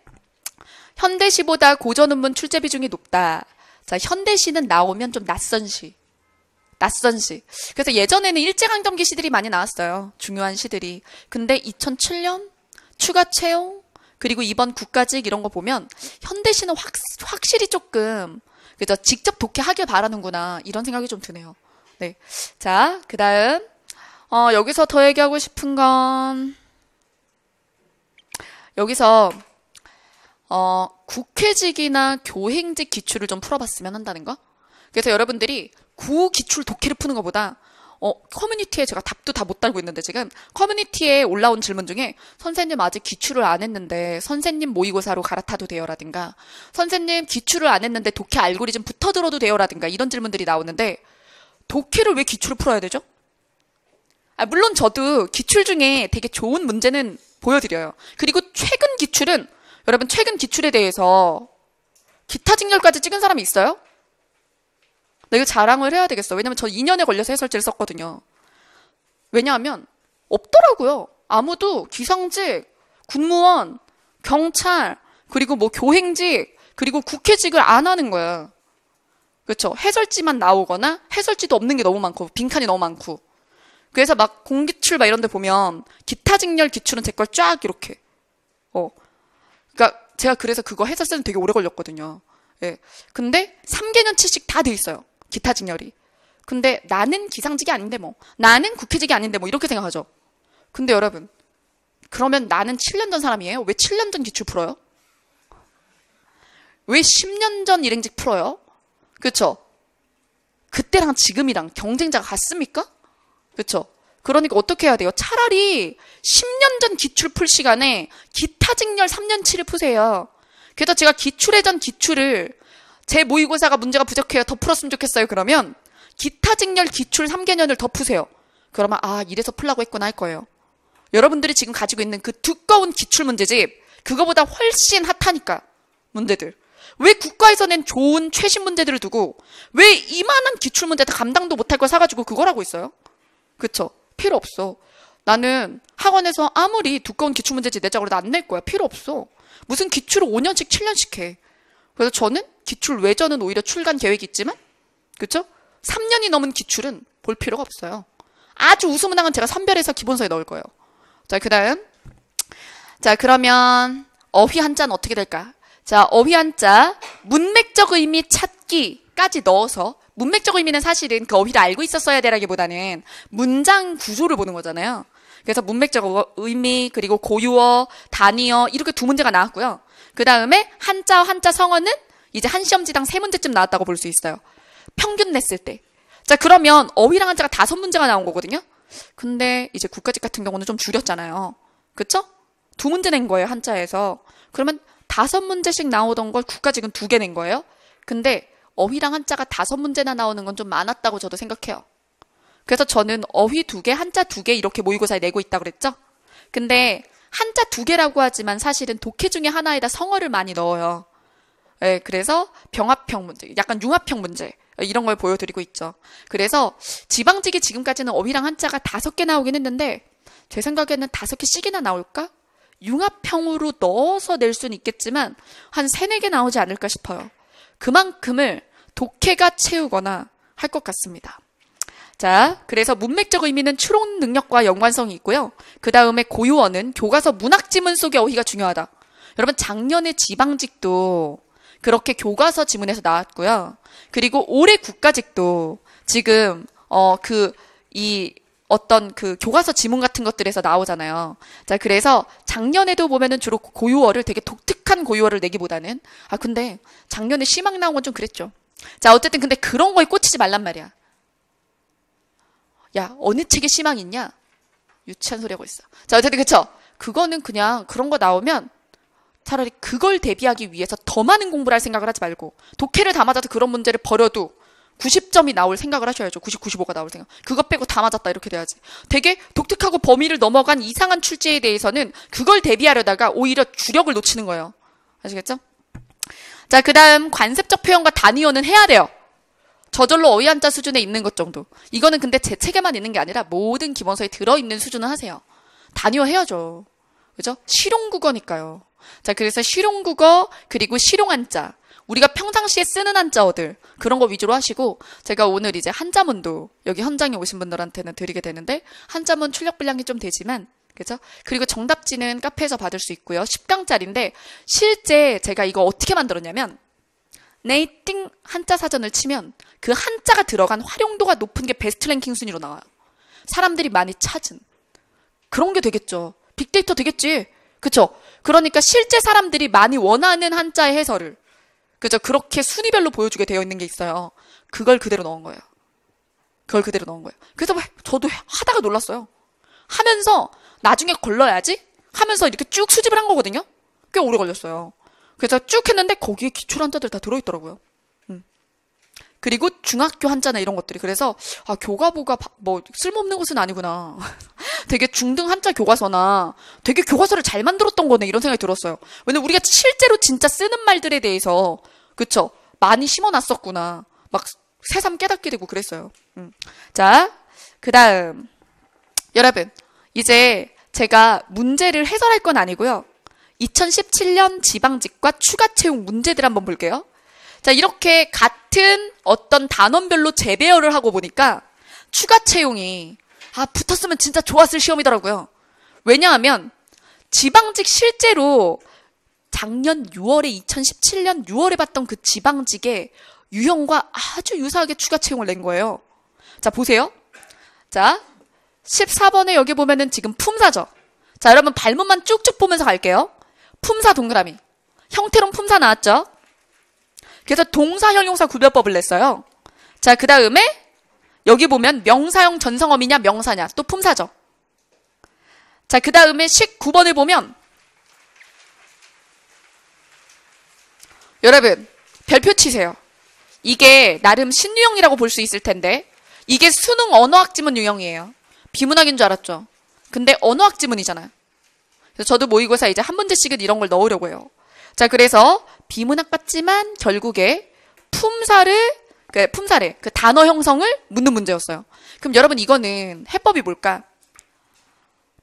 현대시보다 고전운문 출제 비중이 높다. 자, 현대시는 나오면 좀 낯선 시. 그래서 예전에는 일제강점기 시들이 많이 나왔어요. 중요한 시들이. 근데 2007년 추가 채용 그리고 이번 국가직 이런 거 보면 현대시는 확실히 조금 그죠? 직접 독해하길 바라는구나 이런 생각이 좀 드네요. 네, 자, 그 다음 여기서 더 얘기하고 싶은 건 여기서 국회직이나 교행직 기출을 좀 풀어봤으면 한다는 거. 그래서 여러분들이 구기출 독해를 푸는 것보다 커뮤니티에 제가 답도 다 못 달고 있는데 지금 커뮤니티에 올라온 질문 중에 선생님 아직 기출을 안 했는데 선생님 모의고사로 갈아타도 돼요라든가 선생님 기출을 안 했는데 독해 알고리즘 붙어 들어도 돼요라든가 이런 질문들이 나오는데 독해를 왜 기출을 풀어야 되죠? 물론 저도 기출 중에 되게 좋은 문제는 보여드려요. 그리고 최근 기출은 여러분 최근 기출에 대해서 기타 직렬까지 찍은 사람이 있어요? 나 이거 자랑을 해야 되겠어. 왜냐면 저 2년에 걸려서 해설지를 썼거든요. 왜냐하면 없더라고요. 아무도 기상직, 군무원, 경찰, 그리고 뭐 교행직, 그리고 국회직을 안 하는 거야. 그렇죠? 해설지만 나오거나 해설지도 없는 게 너무 많고 빈칸이 너무 많고. 그래서 막 공기출 막 이런 데 보면 기타 직렬 기출은 제 걸 쫙 이렇게. 그러니까 제가 그래서 그거 해설 쓰는 되게 오래 걸렸거든요. 예. 근데 3개년치씩 다 돼 있어요. 기타 직렬이. 근데 나는 기상직이 아닌데 뭐 나는 국회직이 아닌데 뭐 이렇게 생각하죠. 근데 여러분 그러면 나는 7년 전 사람이에요? 왜 7년 전 기출 풀어요? 왜 10년 전 일행직 풀어요? 그쵸? 그때랑 지금이랑 경쟁자가 같습니까? 그쵸? 그러니까 어떻게 해야 돼요? 차라리 10년 전 기출 풀 시간에 기타 직렬 3년치를 푸세요. 그래서 제가 기출회 전 기출을 제 모의고사가 문제가 부족해요. 더 풀었으면 좋겠어요. 그러면 기타 직렬 기출 3개년을 더 푸세요. 그러면 이래서 풀라고 했구나 할 거예요. 여러분들이 지금 가지고 있는 그 두꺼운 기출 문제집 그거보다 훨씬 핫하니까 문제들. 왜 국가에서 낸 좋은 최신 문제들을 두고 왜 이만한 기출 문제 다 감당도 못할 걸 사가지고 그걸 하고 있어요? 그쵸? 필요 없어. 나는 학원에서 아무리 두꺼운 기출 문제집 내자고 해도 안 낼 거야. 필요 없어. 무슨 기출을 5년씩 7년씩 해. 그래서 저는 기출 외전은 오히려 출간 계획이 있지만 그쵸? 3년이 넘은 기출은 볼 필요가 없어요. 아주 우수문항은 제가 선별해서 기본서에 넣을 거예요. 자, 그 다음. 자, 그러면 어휘 한자는 어떻게 될까? 자, 어휘 한자 문맥적 의미 찾기까지 넣어서, 문맥적 의미는 사실은 그 어휘를 알고 있었어야 되라기보다는 문장 구조를 보는 거잖아요. 그래서 문맥적 의미, 그리고 고유어, 단위어 이렇게 두 문제가 나왔고요. 그 다음에 한자 성어는 이제 한 시험지당 3문제쯤 나왔다고 볼 수 있어요. 평균 냈을 때. 자, 그러면 어휘랑 한자가 5문제가 나온 거거든요. 근데 이제 국가직 같은 경우는 좀 줄였잖아요. 그쵸? 2문제 낸 거예요, 한자에서. 그러면 5문제씩 나오던 걸 국가직은 2개 낸 거예요. 근데 어휘랑 한자가 5문제나 나오는 건 좀 많았다고 저도 생각해요. 그래서 저는 어휘 2개, 한자 2개 이렇게 모의고사에 내고 있다고 그랬죠? 근데 한자 2개라고 하지만 사실은 독해 중에 하나에다 성어를 많이 넣어요. 네, 그래서 병합형 문제, 약간 융합형 문제 이런 걸 보여드리고 있죠. 그래서 지방직이 지금까지는 어휘랑 한자가 5개 나오긴 했는데 제 생각에는 5개씩이나 나올까? 융합형으로 넣어서 낼 수는 있겠지만 한 3, 4개 나오지 않을까 싶어요. 그만큼을 독해가 채우거나 할 것 같습니다. 자, 그래서 문맥적 의미는 추론 능력과 연관성이 있고요. 그 다음에 고유어는 교과서 문학지문 속의 어휘가 중요하다. 여러분 작년에 지방직도 그렇게 교과서 지문에서 나왔고요. 그리고 올해 국가직도 지금 어떤 그 교과서 지문 같은 것들에서 나오잖아요. 자, 그래서 작년에도 보면은 주로 고유어를 되게 독특한 고유어를 내기보다는 근데 작년에 시막 나온 건 좀 그랬죠. 자, 어쨌든 근데 그런 거에 꽂히지 말란 말이야. 야, 어느 책에 시막 있냐? 유치한 소리 하고 있어. 자, 어쨌든 그쵸? 그거는 그냥 그런 거 나오면 차라리 그걸 대비하기 위해서 더 많은 공부를 할 생각을 하지 말고 독해를 다 맞아도 그런 문제를 버려도 90점이 나올 생각을 하셔야죠. 90, 95가 나올 생각. 그거 빼고 다 맞았다 이렇게 돼야지. 되게 독특하고 범위를 넘어간 이상한 출제에 대해서는 그걸 대비하려다가 오히려 주력을 놓치는 거예요. 아시겠죠? 자, 그 다음 관습적 표현과 단위어는 해야 돼요. 저절로 어휘 한자 수준에 있는 것 정도. 이거는 근데 제 책에만 있는 게 아니라 모든 기본서에 들어있는 수준은 하세요. 단위어 해야죠. 그죠? 실용국어니까요. 자, 그래서 실용국어 그리고 실용한자. 우리가 평상시에 쓰는 한자어들 그런 거 위주로 하시고 제가 오늘 이제 한자문도 여기 현장에 오신 분들한테는 드리게 되는데 한자문 출력 분량이 좀 되지만 그죠? 그리고 정답지는 카페에서 받을 수 있고요. 10강짜리인데 실제 제가 이거 어떻게 만들었냐면 네이팅 한자 사전을 치면 그 한자가 들어간 활용도가 높은 게 베스트 랭킹 순위로 나와요. 사람들이 많이 찾은 그런 게 되겠죠. 빅데이터 되겠지. 그쵸? 그러니까 실제 사람들이 많이 원하는 한자의 해설을 그죠? 그렇게 순위별로 보여주게 되어 있는 게 있어요. 그걸 그대로 넣은 거예요. 그래서 저도 하다가 놀랐어요. 하면서 나중에 걸러야지 하면서 이렇게 쭉 수집을 한 거거든요. 꽤 오래 걸렸어요. 그래서 쭉 했는데 거기에 기출 한자들 다 들어있더라고요. 그리고 중학교 한자나 이런 것들이 그래서 교과보가 뭐 쓸모없는 것은 아니구나. 되게 중등 한자 교과서나 되게 교과서를 잘 만들었던 거네 이런 생각이 들었어요. 왜냐면 우리가 실제로 진짜 쓰는 말들에 대해서 그쵸? 많이 심어놨었구나. 막 새삼 깨닫게 되고 그랬어요. 자, 그 다음 여러분 이제 제가 문제를 해설할 건 아니고요. 2017년 지방직과 추가 채용 문제들 한번 볼게요. 자, 이렇게 같은 어떤 단원별로 재배열을 하고 보니까 추가 채용이 붙었으면 진짜 좋았을 시험이더라고요. 왜냐하면 지방직 실제로 작년 6월에 2017년 6월에 봤던 그 지방직의 유형과 아주 유사하게 추가 채용을 낸 거예요. 자, 보세요. 자, 14번에 여기 보면은 지금 품사죠. 자, 여러분 발문만 쭉쭉 보면서 갈게요. 품사 동그라미. 형태론 품사 나왔죠? 그래서 동사, 형용사 구별법을 냈어요. 자, 그 다음에 여기 보면 명사형 전성어미냐 명사냐 또 품사죠. 자, 그 다음에 19번을 보면 여러분 별표 치세요. 이게 나름 신유형이라고 볼 수 있을 텐데 이게 수능 언어학 지문 유형이에요. 비문학인 줄 알았죠? 근데 언어학 지문이잖아요. 그래서 저도 모의고사 이제 한 문제씩은 이런 걸 넣으려고 해요. 자, 그래서 비문학 같지만 결국에 품사를 그 단어 형성을 묻는 문제였어요. 그럼 여러분 이거는 해법이 뭘까?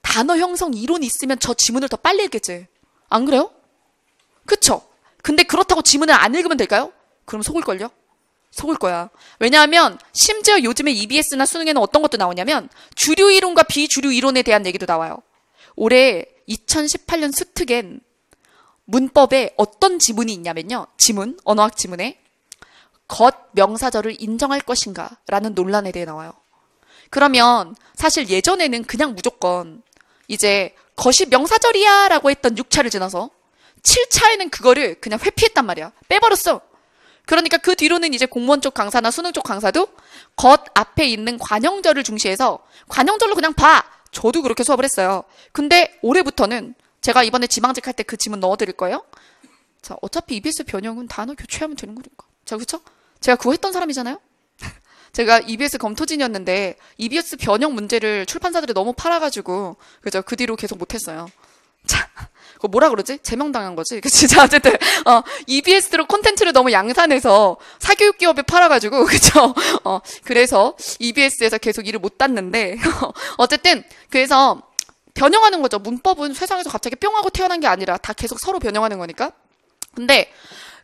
단어 형성 이론이 있으면 저 지문을 더 빨리 읽겠지. 안 그래요? 그쵸? 근데 그렇다고 지문을 안 읽으면 될까요? 그럼 속을걸요? 속을 거야. 왜냐하면 심지어 요즘에 EBS나 수능에는 어떤 것도 나오냐면 주류 이론과 비주류 이론에 대한 얘기도 나와요. 올해 2018년 수특엔 문법에 어떤 지문이 있냐면요. 지문, 언어학 지문에 것 명사절을 인정할 것인가 라는 논란에 대해 나와요. 그러면 사실 예전에는 그냥 무조건 이제 것이 명사절이야 라고 했던 6차를 지나서 7차에는 그거를 그냥 회피했단 말이야. 빼버렸어. 그러니까 그 뒤로는 이제 공무원 쪽 강사나 수능 쪽 강사도 것 앞에 있는 관형절을 중시해서 관형절로 그냥 봐. 저도 그렇게 수업을 했어요. 근데 올해부터는 제가 이번에 지방직 할 때 그 지문 넣어드릴 거예요. 자, 어차피 EBS 변형은 단어 교체하면 되는 거니까. 자, 그쵸? 제가 그거 했던 사람이잖아요? 제가 EBS 검토진이었는데 EBS 변형 문제를 출판사들이 너무 팔아가지고 그죠? 그 뒤로 계속 못했어요. 자, 그거 뭐라 그러지? 제명당한 거지? 진짜 어쨌든 EBS로 콘텐츠를 너무 양산해서 사교육 기업에 팔아가지고 그죠? 그래서 EBS에서 계속 일을 못 땄는데 어쨌든 그래서 변형하는 거죠. 문법은 세상에서 갑자기 뿅 하고 태어난 게 아니라 다 계속 서로 변형하는 거니까. 근데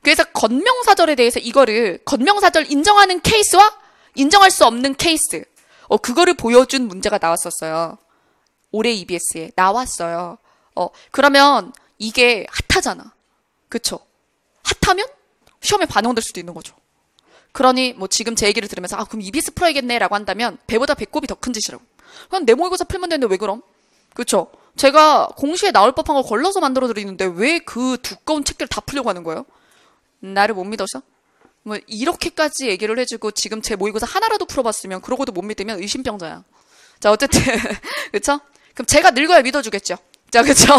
그래서 건명사절에 대해서 이거를 건명사절 인정하는 케이스와 인정할 수 없는 케이스 그거를 보여준 문제가 나왔었어요. 올해 EBS에 나왔어요. 그러면 이게 핫하잖아. 그쵸? 핫하면 시험에 반영될 수도 있는 거죠. 그러니 뭐 지금 제 얘기를 들으면서 그럼 EBS 풀어야겠네 라고 한다면 배보다 배꼽이 더 큰 짓이라고. 그냥 내 모의고사 풀면 되는데 왜 그럼? 그쵸? 제가 공시에 나올 법한 걸 걸러서 만들어 드리는데 왜 그 두꺼운 책들 다 풀려고 하는 거예요? 나를 못 믿어서? 뭐 이렇게까지 얘기를 해주고 지금 제 모의고사 하나라도 풀어봤으면 그러고도 못 믿으면 의심병자야. 자, 어쨌든 그쵸? 그럼 제가 늙어야 믿어주겠죠. 자, 그쵸?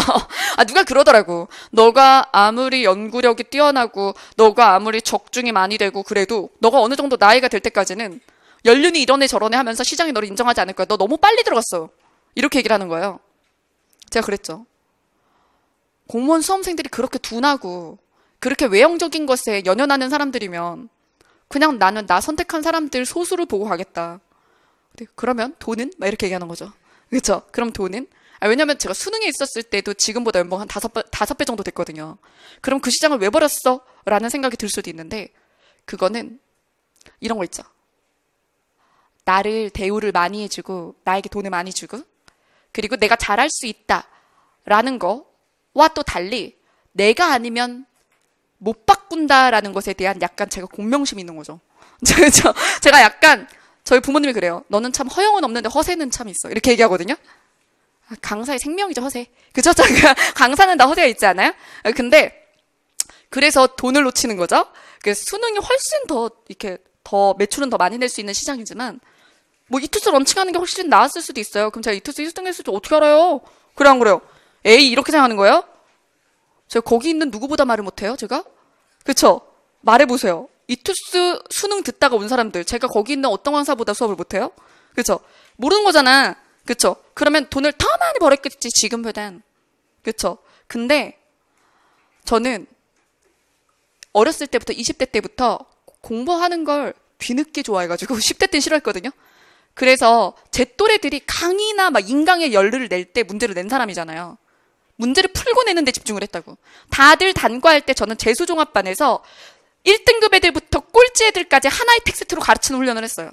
누가 그러더라고. 너가 아무리 연구력이 뛰어나고 너가 아무리 적중이 많이 되고 그래도 너가 어느 정도 나이가 될 때까지는 연륜이 이러네 저러네 하면서 시장이 너를 인정하지 않을 거야. 너 너무 빨리 들어갔어. 이렇게 얘기를 하는 거예요. 제가 그랬죠. 공무원 수험생들이 그렇게 둔하고 그렇게 외형적인 것에 연연하는 사람들이면 그냥 나는 나 선택한 사람들 소수를 보고 가겠다. 그러면 돈은? 막 이렇게 얘기하는 거죠. 그렇죠? 그럼 돈은? 왜냐면 제가 수능에 있었을 때도 지금보다 연봉 한 5배 정도 됐거든요. 그럼 그 시장을 왜 버렸어? 라는 생각이 들 수도 있는데 그거는 이런 거 있죠. 나를 대우를 많이 해주고 나에게 돈을 많이 주고 그리고 내가 잘할 수 있다라는 거와 또 달리 내가 아니면 못 바꾼다라는 것에 대한 약간 제가 공명심이 있는 거죠. 제가 약간 저희 부모님이 그래요. 너는 참 허영은 없는데 허세는 참 있어. 이렇게 얘기하거든요. 강사의 생명이죠, 허세. 그죠? 강사는 다 허세가 있지 않아요? 근데 그래서 돈을 놓치는 거죠. 수능이 훨씬 더 이렇게 더 매출은 더 많이 낼 수 있는 시장이지만 뭐 이투스 런칭하는 게 훨씬 나았을 수도 있어요. 그럼 제가 이투스 1등 했을 때 어떻게 알아요? 그래 안 그래요? 에이 이렇게 생각하는 거예요? 제가 거기 있는 누구보다 말을 못해요, 제가? 그쵸? 말해보세요. 이투스 수능 듣다가 온 사람들 제가 거기 있는 어떤 강사보다 수업을 못해요? 그쵸? 모르는 거잖아. 그쵸? 그러면 돈을 더 많이 벌었겠지 지금보단. 그쵸? 근데 저는 어렸을 때부터 20대 때부터 공부하는 걸 뒤늦게 좋아해가지고 10대 때 싫어했거든요. 그래서 제 또래들이 강의나 막 인강의 연료를 낼 때 문제를 낸 사람이잖아요. 문제를 풀고 내는 데 집중을 했다고. 다들 단과할 때 저는 재수종합반에서 1등급 애들부터 꼴찌 애들까지 하나의 텍스트로 가르치는 훈련을 했어요.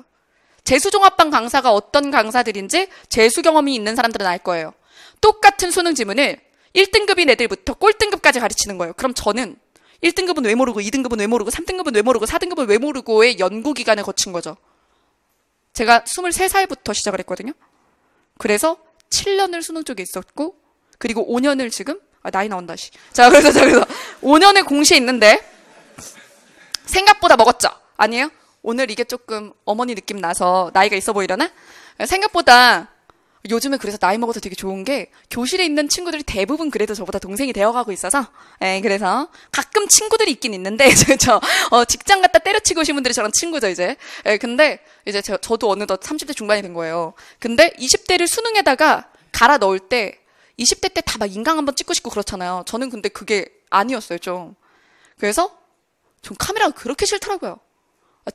재수종합반 강사가 어떤 강사들인지 재수 경험이 있는 사람들은 알 거예요. 똑같은 수능 지문을 1등급인 애들부터 꼴등급까지 가르치는 거예요. 그럼 저는 1등급은 왜 모르고 2등급은 왜 모르고 3등급은 왜 모르고 4등급은 왜 모르고의 연구기간을 거친 거죠. 제가 23살부터 시작을 했거든요. 그래서 7년을 수능 쪽에 있었고 그리고 5년을 지금 나이 나온다 씨. 자 그래서 5년을 공시에 있는데 생각보다 먹었죠? 아니에요? 오늘 이게 조금 어머니 느낌 나서 나이가 있어 보이려나? 생각보다 요즘에 그래서 나이 먹어서 되게 좋은 게 교실에 있는 친구들이 대부분 그래도 저보다 동생이 되어가고 있어서 그래서 가끔 친구들이 있긴 있는데 직장 갔다 때려치고 오신 분들이 저랑 친구죠 이제. 근데 이제 저도 어느덧 30대 중반이 된 거예요. 근데 20대를 수능에다가 갈아 넣을 때 20대 때 다 막 인강 한번 찍고 싶고 그렇잖아요. 저는 근데 그게 아니었어요 좀. 그래서 좀 카메라가 그렇게 싫더라고요.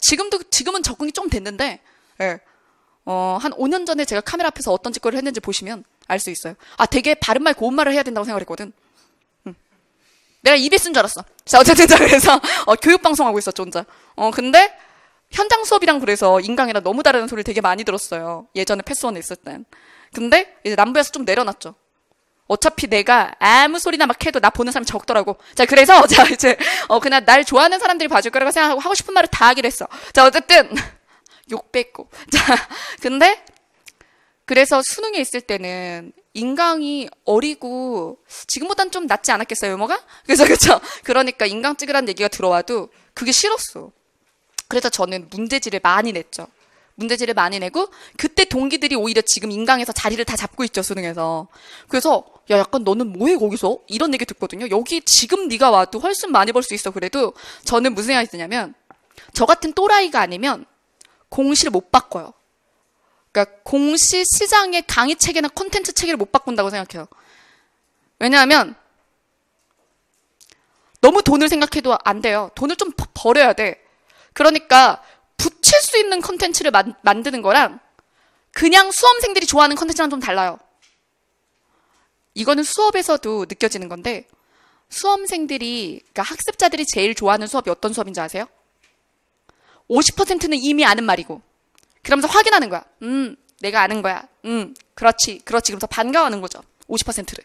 지금은 적응이 좀 됐는데 한 5년 전에 제가 카메라 앞에서 어떤 짓거리를 했는지 보시면 알 수 있어요. 되게 바른말 고운말을 해야 된다고 생각했거든. 내가 EBS인 줄 알았어. 자, 어쨌든 그래서 교육방송하고 있었죠, 혼자. 근데 현장 수업이랑 그래서 인강이랑 너무 다른 소리를 되게 많이 들었어요. 예전에 패스원에 있을 땐. 근데 이제 남부에서 좀 내려놨죠. 어차피 내가 아무 소리나 막 해도 나 보는 사람이 적더라고. 자, 그래서, 자, 이제, 그냥 날 좋아하는 사람들이 봐줄 거라고 생각하고 하고 싶은 말을 다 하기로 했어. 자, 어쨌든, 욕 뺐고. 자, 근데, 그래서 수능에 있을 때는 인강이 어리고, 지금보단 좀 낫지 않았겠어요, 유머가? 그래서, 그쵸? 그러니까 인강 찍으라는 얘기가 들어와도 그게 싫었어. 그래서 저는 문제지를 많이 냈죠. 문제지를 많이 내고 그때 동기들이 오히려 지금 인강에서 자리를 다 잡고 있죠, 수능에서. 그래서 야, 약간 너는 뭐해 거기서? 이런 얘기 듣거든요. 여기 지금 네가 와도 훨씬 많이 벌 수 있어. 그래도 저는 무슨 생각이 드냐면 저 같은 또라이가 아니면 공시를 못 바꿔요. 그러니까 공시 시장의 강의 체계나 콘텐츠 체계를 못 바꾼다고 생각해요. 왜냐하면 너무 돈을 생각해도 안 돼요. 돈을 좀 벌어야 돼. 그러니까 붙일 수 있는 컨텐츠를 만드는 거랑 그냥 수험생들이 좋아하는 컨텐츠랑 좀 달라요. 이거는 수업에서도 느껴지는 건데 수험생들이, 그러니까 학습자들이 제일 좋아하는 수업이 어떤 수업인지 아세요? 50%는 이미 아는 말이고 그러면서 확인하는 거야. 내가 아는 거야. 그렇지. 그러면서 반가워하는 거죠. 50%를.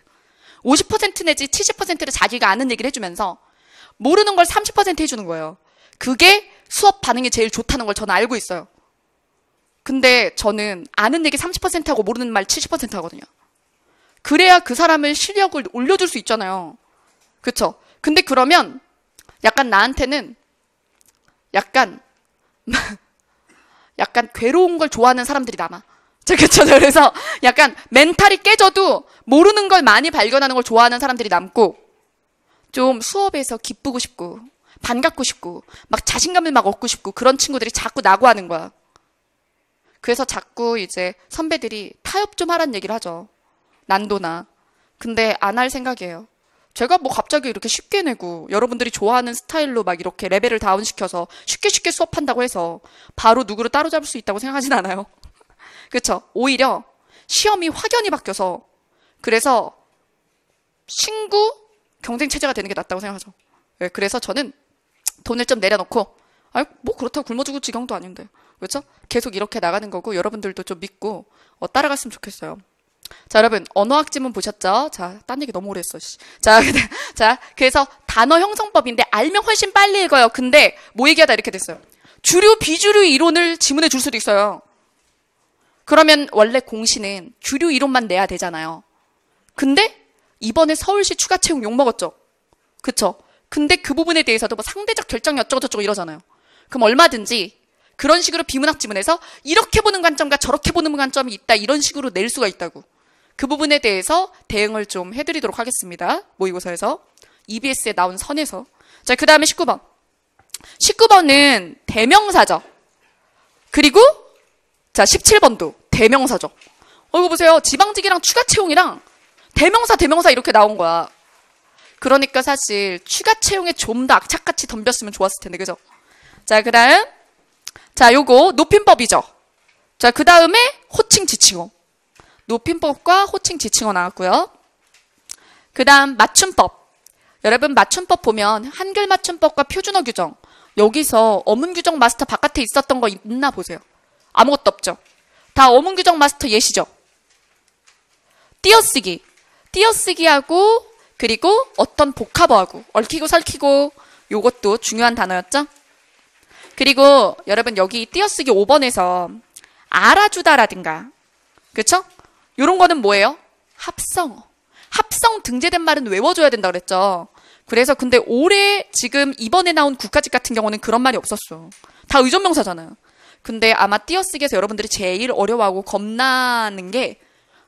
50% 내지 70%를 자기가 아는 얘기를 해주면서 모르는 걸 30% 해주는 거예요. 그게 수업 반응이 제일 좋다는 걸 저는 알고 있어요. 근데 저는 아는 얘기 30% 하고 모르는 말 70% 하거든요. 그래야 그 사람의 실력을 올려줄 수 있잖아요. 그쵸? 근데 그러면 약간 나한테는 약간 괴로운 걸 좋아하는 사람들이 남아. 그쵸? 그래서 약간 멘탈이 깨져도 모르는 걸 많이 발견하는 걸 좋아하는 사람들이 남고 좀 수업에서 기쁘고 싶고 반갑고 싶고 막 자신감을 막 얻고 싶고 그런 친구들이 자꾸 나고 하는 거야. 그래서 자꾸 이제 선배들이 타협 좀 하라는 얘기를 하죠. 난도나. 근데 안 할 생각이에요. 제가 뭐 갑자기 이렇게 쉽게 내고 여러분들이 좋아하는 스타일로 막 이렇게 레벨을 다운시켜서 쉽게 수업한다고 해서 바로 누구를 따로잡을 수 있다고 생각하진 않아요. 그렇죠? 오히려 시험이 확연히 바뀌어서 그래서 신구 경쟁 체제가 되는 게 낫다고 생각하죠. 네, 그래서 저는 돈을 좀 내려놓고 뭐 그렇다고 굶어 죽을 지경도 아닌데 그렇죠? 계속 이렇게 나가는 거고 여러분들도 좀 믿고 따라갔으면 좋겠어요. 자, 여러분 언어학 지문 보셨죠? 자, 딴 얘기 너무 오래 했어. 자, 그래서 단어 형성법인데 알면 훨씬 빨리 읽어요. 근데 뭐 얘기하다 이렇게 됐어요. 주류 비주류 이론을 지문에 줄 수도 있어요. 그러면 원래 공시는 주류 이론만 내야 되잖아요. 근데 이번에 서울시 추가 채용 욕먹었죠? 그쵸? 근데 그 부분에 대해서도 뭐 상대적 결정이 어쩌고저쩌고 이러잖아요. 그럼 얼마든지 그런 식으로 비문학 지문에서 이렇게 보는 관점과 저렇게 보는 관점이 있다 이런 식으로 낼 수가 있다고. 그 부분에 대해서 대응을 좀 해드리도록 하겠습니다. 모의고사에서. EBS에 나온 선에서. 자, 그 다음에 19번. 19번은 대명사죠. 그리고 자, 17번도 대명사죠. 이거 보세요. 지방직이랑 추가 채용이랑 대명사 이렇게 나온 거야. 그러니까 사실 추가 채용에 좀 더 악착같이 덤볐으면 좋았을 텐데, 그죠? 자, 그 다음. 자, 요거 높임법이죠. 자, 그 다음에 호칭 지칭어. 높임법과 호칭 지칭어 나왔고요. 그 다음 맞춤법. 여러분 맞춤법 보면 한글 맞춤법과 표준어 규정. 여기서 어문 규정 마스터 바깥에 있었던 거 있나 보세요. 아무것도 없죠. 다 어문 규정 마스터 예시죠. 띄어쓰기. 띄어쓰기하고 그리고 어떤 복합어하고 얽히고 설키고 요것도 중요한 단어였죠. 그리고 여러분 여기 띄어쓰기 5번에서 알아주다라든가 그쵸? 요런 거는 뭐예요? 합성어. 합성 등재된 말은 외워줘야 된다 그랬죠. 그래서 근데 올해 지금 이번에 나온 국가직 같은 경우는 그런 말이 없었어. 다 의존명사잖아요. 근데 아마 띄어쓰기에서 여러분들이 제일 어려워하고 겁나는 게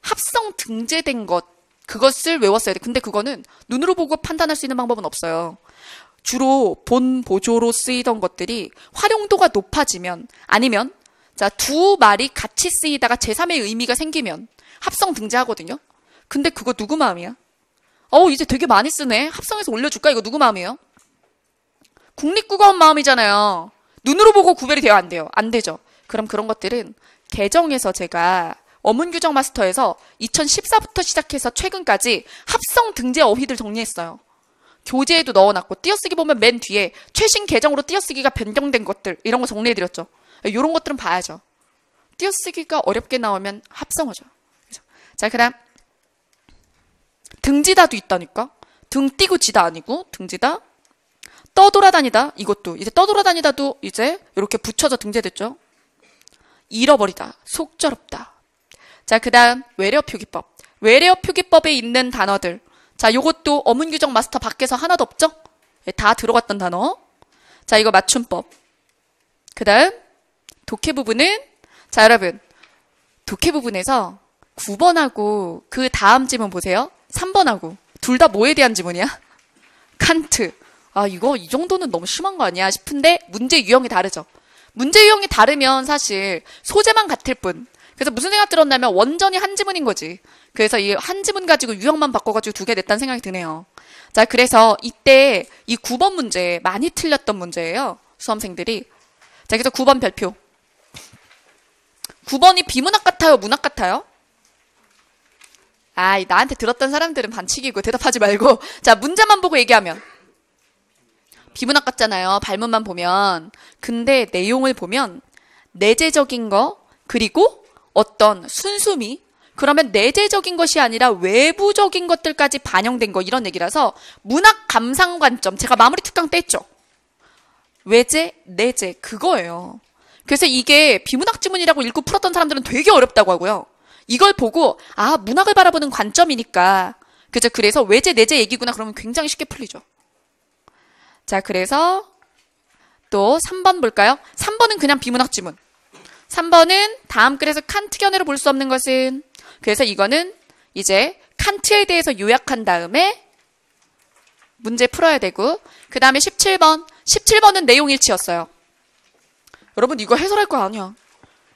합성 등재된 것 그것을 외웠어야 돼. 근데 그거는 눈으로 보고 판단할 수 있는 방법은 없어요. 주로 본 보조로 쓰이던 것들이 활용도가 높아지면 아니면 자, 두 말이 같이 쓰이다가 제3의 의미가 생기면 합성 등재하거든요. 근데 그거 누구 마음이야? 이제 되게 많이 쓰네. 합성해서 올려줄까? 이거 누구 마음이에요? 국립국어원 마음이잖아요. 눈으로 보고 구별이 돼요? 안 돼요? 안 되죠. 그럼 그런 것들은 개정에서 제가 어문규정 마스터에서 2014부터 시작해서 최근까지 합성 등재 어휘들 정리했어요. 교재에도 넣어놨고 띄어쓰기 보면 맨 뒤에 최신 개정으로 띄어쓰기가 변경된 것들 이런 거 정리해드렸죠. 이런 것들은 봐야죠. 띄어쓰기가 어렵게 나오면 합성어죠. 자, 그다음 등지다도 있다니까. 등 띄고 지다 아니고 등지다. 떠돌아다니다. 이것도 이제 떠돌아다니다도 이제 이렇게 붙여서 등재됐죠. 잃어버리다. 속절없다. 자, 그다음 외래어표기법. 외래어표기법에 있는 단어들. 자, 요것도 어문규정 마스터 밖에서 하나도 없죠? 다 들어갔던 단어. 자, 이거 맞춤법. 그다음 독해 부분은 자, 여러분. 독해 부분에서 9번하고 그 다음 지문 보세요. 3번하고 둘 다 뭐에 대한 지문이야? 칸트. 아, 이거 이 정도는 너무 심한 거 아니야 싶은데 문제 유형이 다르죠. 문제 유형이 다르면 사실 소재만 같을 뿐. 그래서 무슨 생각 들었냐면 원전이 한 지문인 거지. 그래서 이 한 지문 가지고 유형만 바꿔가지고 두 개 냈다는 생각이 드네요. 자, 그래서 이때 이 9번 문제 많이 틀렸던 문제예요. 수험생들이. 자, 그래서 9번 별표. 9번이 비문학 같아요? 문학 같아요? 아, 나한테 들었던 사람들은 반칙이고 대답하지 말고. 자, 문제만 보고 얘기하면. 비문학 같잖아요. 발문만 보면. 근데 내용을 보면 내재적인 거 그리고 어떤 순수미 그러면 내재적인 것이 아니라 외부적인 것들까지 반영된 거 이런 얘기라서 문학 감상 관점 제가 마무리 특강 때 했죠. 외재, 내재 그거예요. 그래서 이게 비문학 지문이라고 읽고 풀었던 사람들은 되게 어렵다고 하고요. 이걸 보고 아 문학을 바라보는 관점이니까 그죠? 그래서 외재, 내재 얘기구나 그러면 굉장히 쉽게 풀리죠. 자, 그래서 또 3번 볼까요? 3번은 그냥 비문학 지문. 3번은 다음 글에서 칸트 견해로 볼 수 없는 것은 그래서 이거는 이제 칸트에 대해서 요약한 다음에 문제 풀어야 되고 그 다음에 17번. 17번은 내용 일치였어요. 여러분 이거 해설할 거 아니야.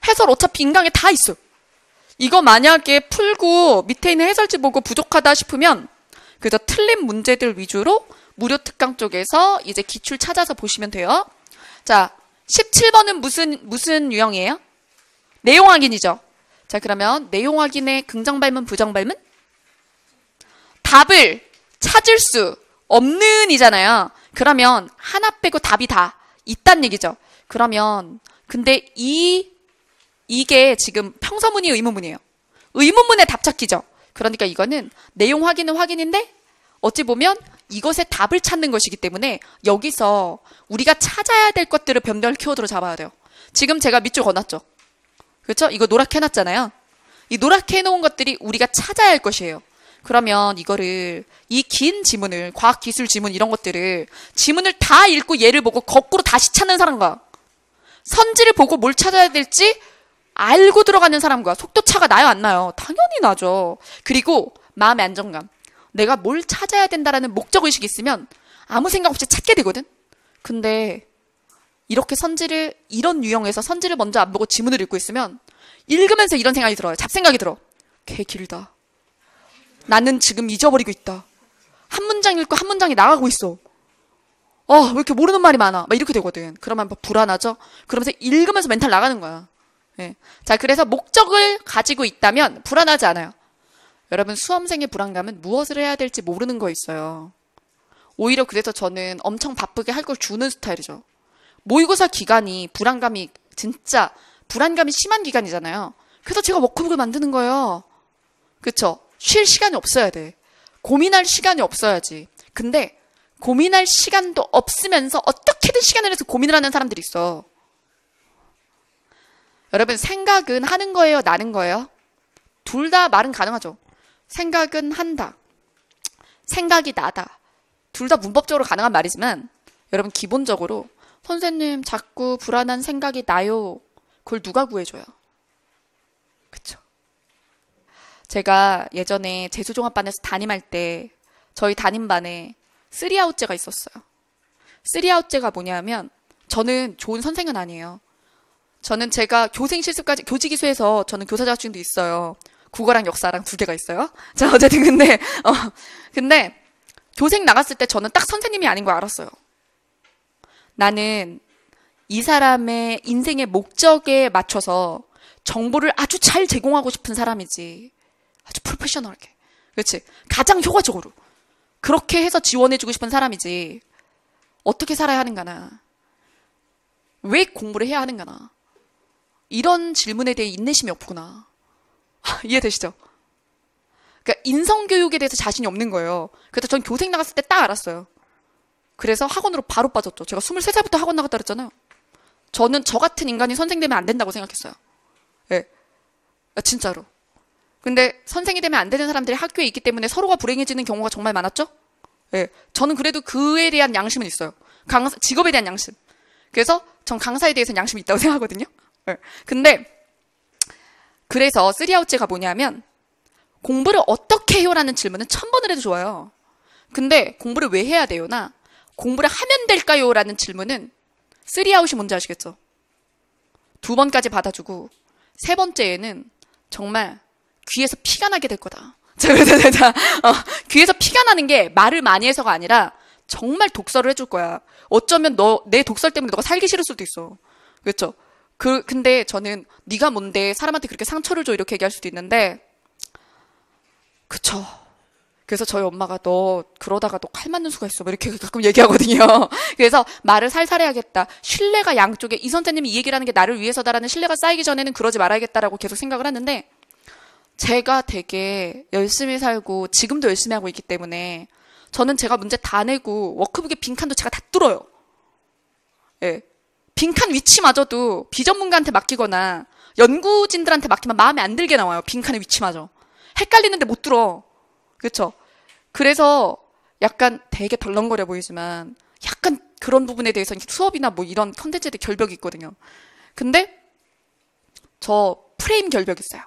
해설 어차피 인강에 다 있어. 이거 만약에 풀고 밑에 있는 해설지 보고 부족하다 싶으면 그래서 틀린 문제들 위주로 무료 특강 쪽에서 이제 기출 찾아서 보시면 돼요. 자, 17번은 무슨 유형이에요? 내용 확인이죠. 자, 그러면 내용 확인의 긍정 발문, 부정 발문? 답을 찾을 수 없는 이잖아요. 그러면 하나 빼고 답이 다 있단 얘기죠. 그러면 근데 이게 지금 평서문이 의문문이에요. 의문문의 답 찾기죠. 그러니까 이거는 내용 확인은 확인인데 어찌 보면 이것의 답을 찾는 것이기 때문에 여기서 우리가 찾아야 될 것들을 변별 키워드로 잡아야 돼요. 지금 제가 밑줄 그어놨죠. 그렇죠? 이거 노랗게 해놨잖아요. 이 노랗게 해놓은 것들이 우리가 찾아야 할 것이에요. 그러면 이거를 이 긴 지문을 과학기술 지문 이런 것들을 지문을 다 읽고 얘를 보고 거꾸로 다시 찾는 사람과 선지를 보고 뭘 찾아야 될지 알고 들어가는 사람과 속도차가 나요 안 나요? 당연히 나죠. 그리고 마음의 안정감. 내가 뭘 찾아야 된다라는 목적의식이 있으면 아무 생각 없이 찾게 되거든. 근데 이렇게 선지를 이런 유형에서 선지를 먼저 안 보고 지문을 읽고 있으면 읽으면서 이런 생각이 들어요. 잡생각이 들어. 개 길다. 나는 지금 잊어버리고 있다. 한 문장 읽고 한 문장이 나가고 있어. 왜 이렇게 모르는 말이 많아. 막 이렇게 되거든. 그러면 막 불안하죠? 그러면서 읽으면서 멘탈 나가는 거야. 예. 자, 그래서 목적을 가지고 있다면 불안하지 않아요. 여러분, 수험생의 불안감은 무엇을 해야 될지 모르는 거 있어요. 오히려 그래서 저는 엄청 바쁘게 할 걸 주는 스타일이죠. 모의고사 기간이 진짜 불안감이 심한 기간이잖아요. 그래서 제가 워크북을 만드는 거예요. 그쵸? 쉴 시간이 없어야 돼. 고민할 시간이 없어야지. 근데 고민할 시간도 없으면서 어떻게든 시간을 내서 고민을 하는 사람들이 있어. 여러분, 생각은 하는 거예요? 나는 거예요? 둘 다 말은 가능하죠. 생각은 한다. 생각이 나다. 둘 다 문법적으로 가능한 말이지만 여러분 기본적으로 선생님 자꾸 불안한 생각이 나요. 그걸 누가 구해줘요? 그쵸? 제가 예전에 재수종합반에서 담임할 때 저희 담임반에 3아웃제가 있었어요. 3아웃제가 뭐냐면 저는 좋은 선생은 아니에요. 저는 제가 교생 실습까지 교직이수해서 저는 교사 자격증도 있어요. 국어랑 역사랑 2개가 있어요. 자, 어쨌든 근데 교생 나갔을 때 저는 딱 선생님이 아닌 걸 알았어요. 나는 이 사람의 인생의 목적에 맞춰서 정보를 아주 잘 제공하고 싶은 사람이지. 아주 프로페셔널하게. 그렇지? 가장 효과적으로. 그렇게 해서 지원해주고 싶은 사람이지. 어떻게 살아야 하는가나. 왜 공부를 해야 하는가나. 이런 질문에 대해 인내심이 없구나. 이해되시죠? 그러니까 인성교육에 대해서 자신이 없는 거예요. 그래서 전 교생 나갔을 때 딱 알았어요. 그래서 학원으로 바로 빠졌죠. 제가 23살부터 학원 나갔다 그랬잖아요. 저는 저 같은 인간이 선생 되면 안 된다고 생각했어요. 예. 진짜로. 근데 선생이 되면 안 되는 사람들이 학교에 있기 때문에 서로가 불행해지는 경우가 정말 많았죠? 예. 저는 그래도 그에 대한 양심은 있어요. 직업에 대한 양심. 그래서 전 강사에 대해서는 양심이 있다고 생각하거든요. 예. 근데 그래서 쓰리아웃제가 뭐냐면 공부를 어떻게 해요라는 질문은 1000번을 해도 좋아요. 근데 공부를 왜 해야 돼요나 공부를 하면 될까요? 라는 질문은 쓰리아웃이 뭔지 아시겠죠? 2번까지 받아주고 3번째에는 정말 귀에서 피가 나게 될 거다. 귀에서 피가 나는 게 말을 많이 해서가 아니라 정말 독서를 해줄 거야. 어쩌면 내 독설 때문에 너가 살기 싫을 수도 있어. 그렇죠? 근데 저는 네가 뭔데 사람한테 그렇게 상처를 줘 이렇게 얘기할 수도 있는데 그쵸. 그래서 저희 엄마가 너 그러다가 너 칼 맞는 수가 있어. 뭐 이렇게 가끔 얘기하거든요. 그래서 말을 살살 해야겠다. 신뢰가 양쪽에 이 선생님이 이 얘기를 하는 게 나를 위해서다라는 신뢰가 쌓이기 전에는 그러지 말아야겠다라고 계속 생각을 하는데 제가 되게 열심히 살고 지금도 열심히 하고 있기 때문에 저는 제가 문제 다 내고 워크북에 빈칸도 제가 다 뚫어요. 예. 빈칸 위치마저도 비전문가한테 맡기거나 연구진들한테 맡기면 마음에 안 들게 나와요. 빈칸의 위치마저. 헷갈리는데 못 뚫어. 그렇죠? 그래서 약간 되게 덜렁거려 보이지만 약간 그런 부분에 대해서 수업이나 뭐 이런 컨텐츠에 결벽이 있거든요. 근데 저 프레임 결벽이 있어요.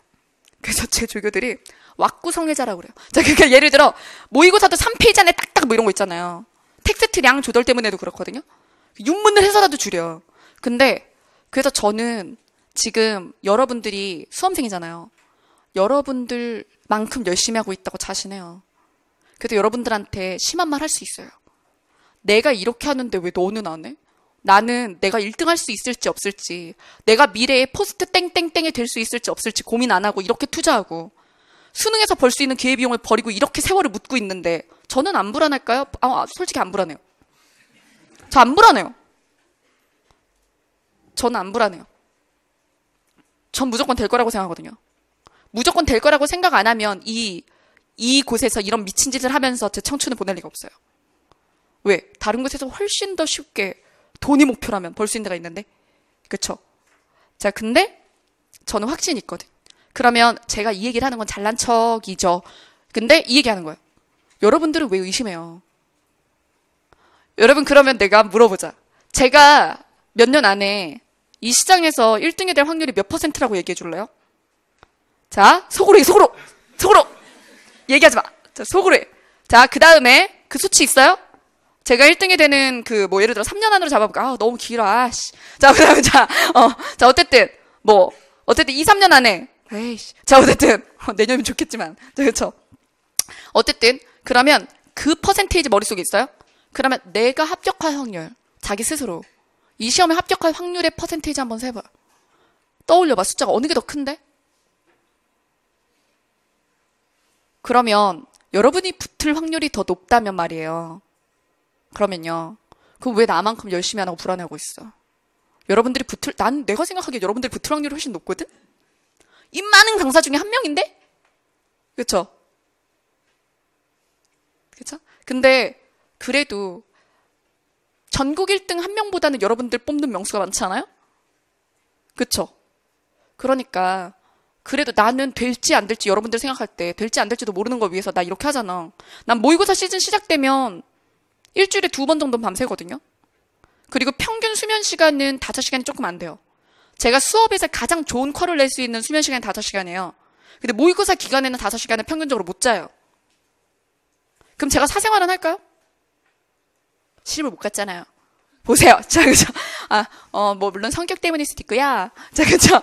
그래서 제 조교들이 왁구성애자라고 그래요. 자, 그러니까 예를 들어 모의고사도 3페이지 안에 딱딱 뭐 이런 거 있잖아요. 텍스트량 조절 때문에도 그렇거든요. 윤문을 해서라도 줄여. 근데 그래서 저는 지금 여러분들이 수험생이잖아요. 여러분들만큼 열심히 하고 있다고 자신해요. 그래도 여러분들한테 심한 말 할 수 있어요. 내가 이렇게 하는데 왜 너는 안 해? 나는 내가 1등 할 수 있을지 없을지, 내가 미래에 포스트 땡땡땡이 될 수 있을지 없을지 고민 안 하고 이렇게 투자하고 수능에서 벌 수 있는 기회비용을 버리고 이렇게 세월을 묻고 있는데 저는 안 불안할까요? 솔직히 안 불안해요. 저 안 불안해요. 저는 안 불안해요. 전 무조건 될 거라고 생각하거든요. 무조건 될 거라고 생각 안 하면 이 곳에서 이런 미친 짓을 하면서 제 청춘을 보낼 리가 없어요. 왜? 다른 곳에서 훨씬 더 쉽게 돈이 목표라면 벌 수 있는 데가 있는데. 그쵸? 자, 근데 저는 확신이 있거든. 그러면 제가 이 얘기를 하는 건 잘난 척이죠. 근데 이 얘기 하는 거예요. 여러분들은 왜 의심해요? 여러분, 그러면 내가 물어보자. 제가 몇 년 안에 이 시장에서 1등이 될 확률이 몇 %라고 얘기해 줄래요? 자, 속으로 얘기하지 마. 자, 속으로 해. 자, 그 다음에 그 수치 있어요? 제가 1등이 되는 예를 들어 3년 안으로 잡아볼까? 너무 길어. 자, 그 다음에 자, 어쨌든 2, 3년 안에. 자, 어쨌든, 내년이면 좋겠지만. 자, 그쵸. 어쨌든, 그러면 그 퍼센테이지 머릿속에 있어요? 그러면 내가 합격할 확률, 자기 스스로. 이 시험에 합격할 확률의 퍼센테이지 한번 세봐요. 떠올려봐. 숫자가 어느 게 더 큰데? 그러면 여러분이 붙을 확률이 더 높다면 말이에요. 그러면요. 그럼 왜 나만큼 열심히 안 하고 불안해하고 있어? 여러분들이 내가 생각하기에 여러분들이 붙을 확률이 훨씬 높거든? 이 많은 강사 중에 한 명인데? 그쵸? 근데 그래도 전국 1등 한 명보다는 여러분들 뽑는 명수가 많지 않아요? 그쵸? 그러니까 그래도 나는 될지 안 될지 여러분들 생각할 때 될지 안 될지도 모르는 걸 위해서 나 이렇게 하잖아. 난 모의고사 시즌 시작되면 일주일에 2번 정도는 밤새거든요. 그리고 평균 수면 시간은 5시간이 조금 안 돼요. 제가 수업에서 가장 좋은 퀄을 낼 수 있는 수면 시간이 5시간이에요. 근데 모의고사 기간에는 5시간을 평균적으로 못 자요. 그럼 제가 사생활은 할까요? 시집을 못 갔잖아요. 보세요. 자, 그죠? 물론 성격 때문일 수도 있고요. 자, 그죠?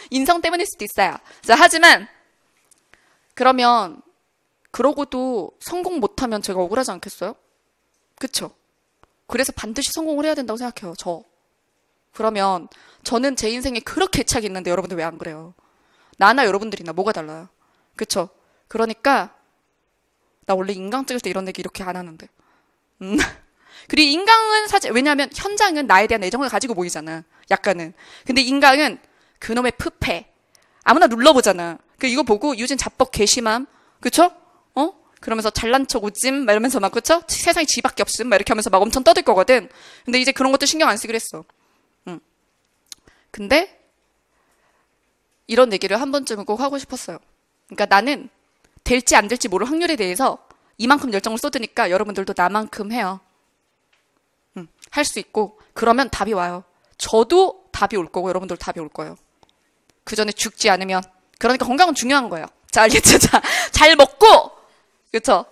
인성 때문일 수도 있어요. 자, 하지만, 그러면, 그러고도 성공 못하면 제가 억울하지 않겠어요? 그쵸? 그래서 반드시 성공을 해야 된다고 생각해요, 그러면, 저는 제 인생에 그렇게 애착이 있는데 여러분들 왜 안 그래요? 나나 여러분들이나 뭐가 달라요? 그쵸? 그러니까, 나 원래 인강 찍을 때 이런 얘기 이렇게 안 하는데. 그리고 인강은 왜냐하면 현장은 나에 대한 애정을 가지고 보이잖아. 약간은. 근데 인강은 그놈의 푸페. 아무나 눌러보잖아. 이거 보고 유진 자뻑 개심함. 그쵸? 그러면서 잘난 척 오짐 막 이러면서 막 그쵸? 세상에 지밖에 없음 막 이렇게 하면서 막 엄청 떠들 거거든. 근데 이제 그런 것도 신경 안 쓰기로 했어. 근데 이런 얘기를 한 번쯤은 꼭 하고 싶었어요. 그러니까 나는 될지 안 될지 모를 확률에 대해서 이만큼 열정을 쏟으니까 여러분들도 나만큼 해요. 할 수 있고 그러면 답이 와요. 저도 답이 올 거고 여러분들도 답이 올 거예요. 그 전에 죽지 않으면. 그러니까 건강은 중요한 거예요. 자, 알겠죠? 자, 잘 먹고 그쵸?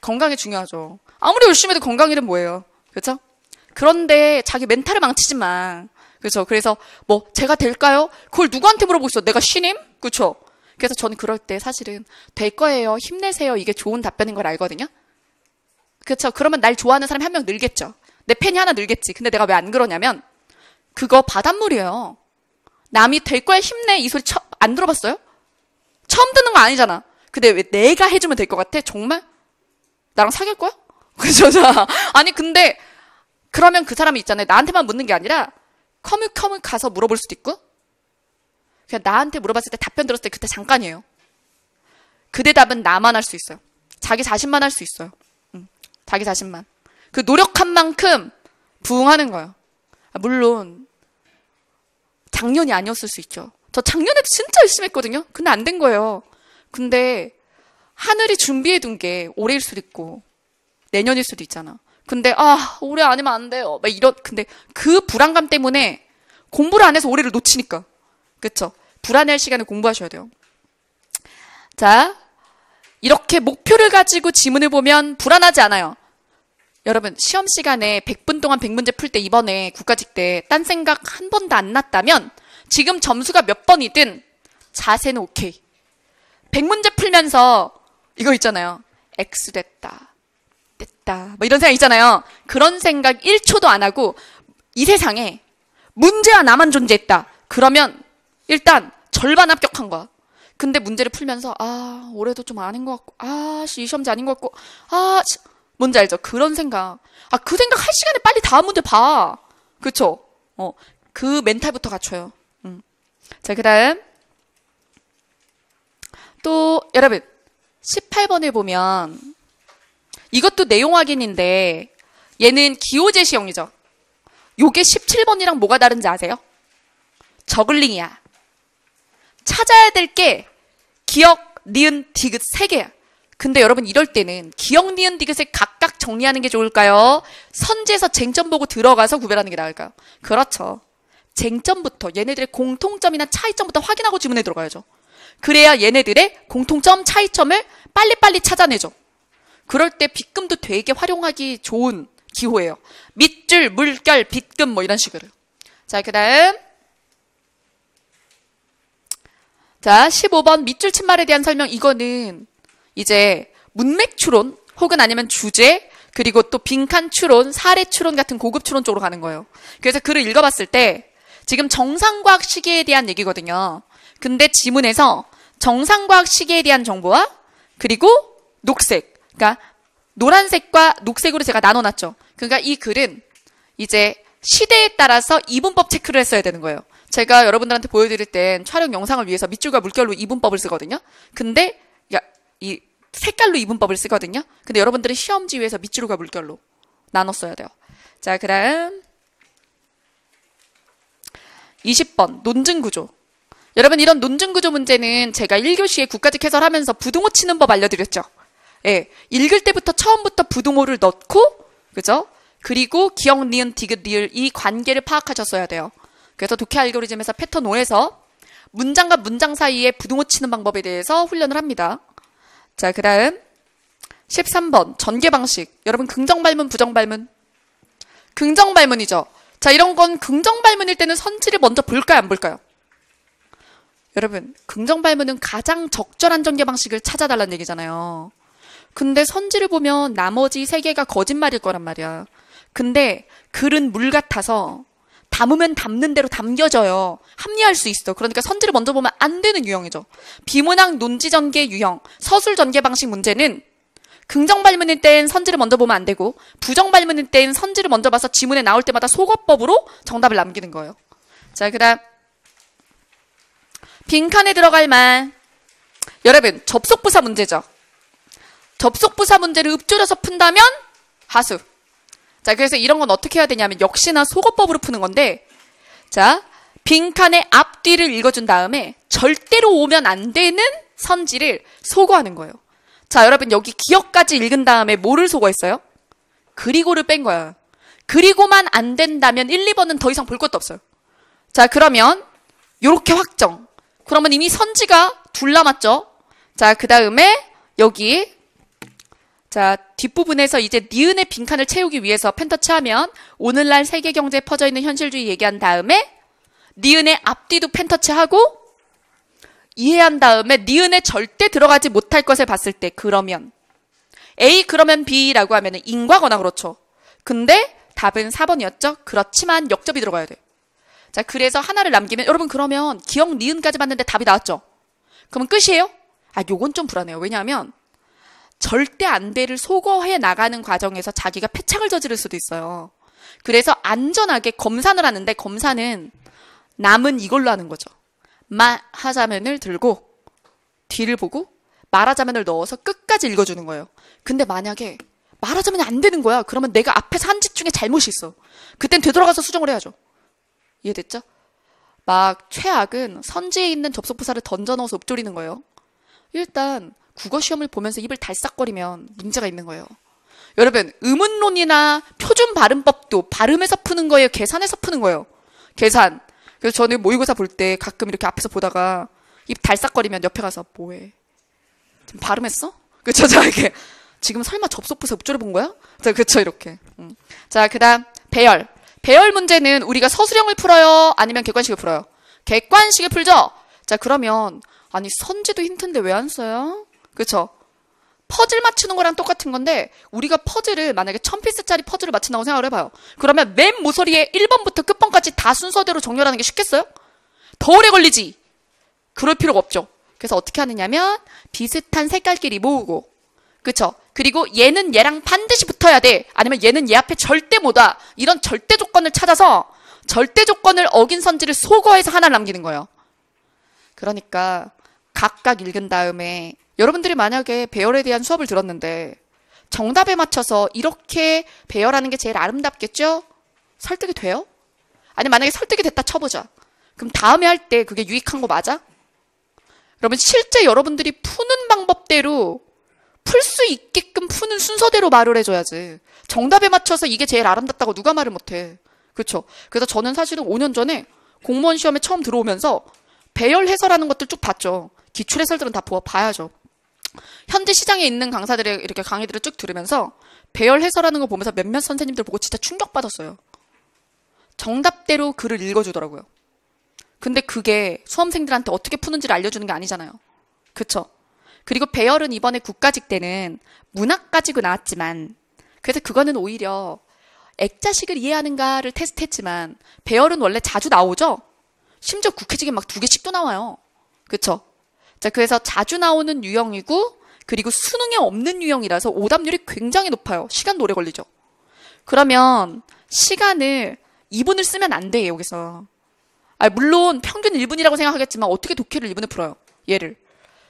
건강이 중요하죠. 아무리 열심히 해도 건강 잃으면 뭐예요? 그쵸? 그런데 자기 멘탈을 망치지 마. 그쵸? 그래서 뭐 제가 될까요? 그걸 누구한테 물어보고 있어? 내가 신임? 그쵸? 그래서 저는 그럴 때 사실은 될 거예요. 힘내세요. 이게 좋은 답변인 걸 알거든요. 그쵸? 그러면 날 좋아하는 사람이 한 명 늘겠죠. 내 팬이 하나 늘겠지. 근데 내가 왜 안 그러냐면 그거 바닷물이에요. 남이 될 거야 힘내 이 소리 안 들어봤어요? 처음 듣는 거 아니잖아. 근데 왜 내가 해주면 될 것 같아? 정말? 나랑 사귈 거야? 그죠? 아니 근데 그러면 그 사람이 있잖아요. 나한테만 묻는 게 아니라 커뮤 가서 물어볼 수도 있고 그냥 나한테 물어봤을 때 답변 들었을 때 그때 잠깐이에요. 그 대답은 나만 할 수 있어요. 자기 자신만 할 수 있어요. 자기 자신만. 그 노력한 만큼 부응하는 거예요. 물론 작년이 아니었을 수 있죠. 저 작년에도 진짜 열심히 했거든요. 근데 안 된 거예요. 근데 하늘이 준비해둔 게 올해일 수도 있고 내년일 수도 있잖아. 근데 올해 아니면 안 돼요. 근데 그 불안감 때문에 공부를 안 해서 올해를 놓치니까. 그쵸? 불안해할 시간에 공부하셔야 돼요. 자, 이렇게 목표를 가지고 지문을 보면 불안하지 않아요. 여러분 시험 시간에 100분 동안 100문제 풀 때 이번에 국가직 때 딴 생각 한 번도 안 났다면 지금 점수가 몇 번이든 자세는 오케이. 100문제 풀면서 이거 있잖아요. X 됐다. 뭐 이런 생각 있잖아요. 그런 생각 1초도 안 하고 이 세상에 문제와 나만 존재했다. 그러면 일단 절반 합격한 거야. 근데 문제를 풀면서 올해도 좀 아닌 것 같고 이 시험지 아닌 것 같고 뭔지 알죠? 그런 생각. 그 생각 할 시간에 빨리 다음 문제 봐. 그쵸? 그 멘탈부터 갖춰요. 자, 그 다음. 또, 여러분. 18번을 보면, 이것도 내용 확인인데, 얘는 기호제시형이죠. 요게 17번이랑 뭐가 다른지 아세요? 저글링이야. 찾아야 될 게, 기억, 니은, 디귿 3개야. 근데 여러분 이럴 때는 기억, 니은, 디귿을 각각 정리하는 게 좋을까요? 선지에서 쟁점 보고 들어가서 구별하는 게 나을까요? 그렇죠. 쟁점부터 얘네들의 공통점이나 차이점부터 확인하고 지문에 들어가야죠. 그래야 얘네들의 공통점, 차이점을 빨리빨리 찾아내죠. 그럴 때 빗금도 되게 활용하기 좋은 기호예요. 밑줄, 물결, 빗금 뭐 이런 식으로. 자, 그 다음. 자, 15번 밑줄 침말에 대한 설명. 이거는 이제 문맥 추론 혹은 아니면 주제 그리고 또 빈칸 추론, 사례 추론 같은 고급 추론 쪽으로 가는 거예요. 그래서 글을 읽어봤을 때 지금 정상과학 시계에 대한 얘기거든요. 근데 지문에서 정상과학 시계에 대한 정보와 그리고 녹색, 그러니까 노란색과 녹색으로 제가 나눠놨죠. 그러니까 이 글은 이제 시대에 따라서 이분법 체크를 했어야 되는 거예요. 제가 여러분들한테 보여드릴 땐 촬영 영상을 위해서 밑줄과 물결로 이분법을 쓰거든요. 근데 이 색깔로 이분법을 쓰거든요. 근데 여러분들은 시험지 위에서 밑줄과 물결로 나눠 써야 돼요. 자, 그 다음 20번 논증구조. 여러분 이런 논증구조 문제는 제가 1교시에 국가직 해설하면서 부등호 치는 법 알려드렸죠. 예, 읽을 때부터 처음부터 부등호를 넣고 그죠? 그리고 기억, 니은, 디귿, 리을 이 관계를 파악하셨어야 돼요. 그래서 독해 알고리즘에서 패턴 5에서 문장과 문장 사이에 부등호 치는 방법에 대해서 훈련을 합니다. 자, 그 다음 13번 전개 방식. 여러분 긍정 발문, 부정 발문. 긍정 발문이죠. 자, 이런 건 긍정 발문일 때는 선지를 먼저 볼까요, 안 볼까요? 여러분 긍정 발문은 가장 적절한 전개 방식을 찾아달라는 얘기잖아요. 근데 선지를 보면 나머지 3개가 거짓말일 거란 말이야. 근데 글은 물 같아서 담으면 담는 대로 담겨져요. 합리화할 수 있어. 그러니까 선지를 먼저 보면 안 되는 유형이죠. 비문학 논지 전개 유형, 서술 전개 방식 문제는 긍정 발문일 땐 선지를 먼저 보면 안 되고 부정 발문일 땐 선지를 먼저 봐서 지문에 나올 때마다 속어법으로 정답을 남기는 거예요. 자, 그다음 빈칸에 들어갈 말. 여러분, 접속부사 문제죠. 접속부사 문제를 읊조려서 푼다면 하수. 자, 그래서 이런 건 어떻게 해야 되냐면 역시나 속어법으로 푸는 건데, 자, 빈칸의 앞뒤를 읽어준 다음에 절대로 오면 안 되는 선지를 소거하는 거예요. 자, 여러분 여기 기억까지 읽은 다음에 뭐를 소거했어요? 그리고를 뺀 거야. 그리고만 안 된다면 1, 2번은 더 이상 볼 것도 없어요. 자, 그러면 요렇게 확정. 그러면 이미 선지가 둘 남았죠. 자, 그 다음에 여기 자, 뒷부분에서 이제 니은의 빈칸을 채우기 위해서 펜터치하면 오늘날 세계 경제에 퍼져 있는 현실주의 얘기한 다음에 니은의 앞뒤도 펜터치하고 이해한 다음에 니은에 절대 들어가지 못할 것을 봤을 때 그러면 A 그러면 B라고 하면 인과거나 그렇죠. 근데 답은 4번이었죠. 그렇지만 역접이 들어가야 돼. 자, 그래서 하나를 남기면 여러분 그러면 기억 니은까지 봤는데 답이 나왔죠. 그러면 끝이에요? 아, 요건 좀 불안해요. 왜냐하면 절대 안 돼를 소거해 나가는 과정에서 자기가 패착을 저지를 수도 있어요. 그래서 안전하게 검산을 하는데 검사는 남은 이걸로 하는 거죠. 하자면을 들고 뒤를 보고 말하자면을 넣어서 끝까지 읽어주는 거예요. 근데 만약에 말하자면이 안 되는 거야. 그러면 내가 앞에서 한 짓 중에 잘못이 있어. 그땐 되돌아가서 수정을 해야죠. 이해됐죠? 막 최악은 선지에 있는 접속부사를 던져 넣어서 읊조리는 거예요. 일단 국어 시험을 보면서 입을 달싹거리면 문제가 있는 거예요. 여러분 의문론이나 표준 발음법도 발음에서 푸는 거예요? 계산해서 푸는 거예요? 계산. 그래서 저는 모의고사 볼 때 가끔 이렇게 앞에서 보다가 입 달싹거리면 옆에 가서 뭐해? 지금 발음했어? 그쵸? 자, 이렇게 지금 설마 접속부사 읊조려 본 거야? 자, 그쵸? 이렇게. 자, 그다음 배열. 배열 문제는 우리가 서술형을 풀어요? 아니면 객관식을 풀어요? 객관식을 풀죠? 자, 그러면 아니 선지도 힌트인데 왜 안 써요? 그쵸? 퍼즐 맞추는 거랑 똑같은 건데 우리가 퍼즐을 만약에 1000피스짜리 퍼즐을 맞춘다고 생각을 해봐요. 그러면 맨 모서리에 1번부터 끝번까지 다 순서대로 정렬하는 게 쉽겠어요? 더 오래 걸리지? 그럴 필요가 없죠. 그래서 어떻게 하느냐면 비슷한 색깔끼리 모으고 그쵸? 그리고 얘는 얘랑 반드시 붙어야 돼. 아니면 얘는 얘 앞에 절대 못 와. 이런 절대 조건을 찾아서 절대 조건을 어긴 선지를 소거해서 하나 남기는 거예요. 그러니까 각각 읽은 다음에 여러분들이 만약에 배열에 대한 수업을 들었는데 정답에 맞춰서 이렇게 배열하는 게 제일 아름답겠죠? 설득이 돼요? 아니 만약에 설득이 됐다 쳐보자. 그럼 다음에 할 때 그게 유익한 거 맞아? 여러분 실제 여러분들이 푸는 방법대로 풀 수 있게끔 푸는 순서대로 말을 해줘야지. 정답에 맞춰서 이게 제일 아름답다고 누가 말을 못해. 그렇죠? 그래서 저는 사실은 5년 전에 공무원 시험에 처음 들어오면서 배열 해설하는 것들 쭉 봤죠. 기출 해설들은 다 봐야죠. 현재 시장에 있는 강사들의 이렇게 강의들을 쭉 들으면서 배열 해설하는 거 보면서 몇몇 선생님들 보고 진짜 충격받았어요. 정답대로 글을 읽어주더라고요. 근데 그게 수험생들한테 어떻게 푸는지를 알려주는 게 아니잖아요. 그쵸? 그리고 배열은 이번에 국가직 때는 문학 가지고 나왔지만 그래서 그거는 오히려 액자식을 이해하는가를 테스트했지만 배열은 원래 자주 나오죠? 심지어 국회직에 막 2개씩도 나와요. 그쵸? 자, 그래서 자주 나오는 유형이고 그리고 수능에 없는 유형이라서 오답률이 굉장히 높아요. 시간도 오래 걸리죠. 그러면 시간을 2분을 쓰면 안 돼, 여기서. 물론 평균 1분이라고 생각하겠지만 어떻게 독해를 2분을 풀어요? 얘를.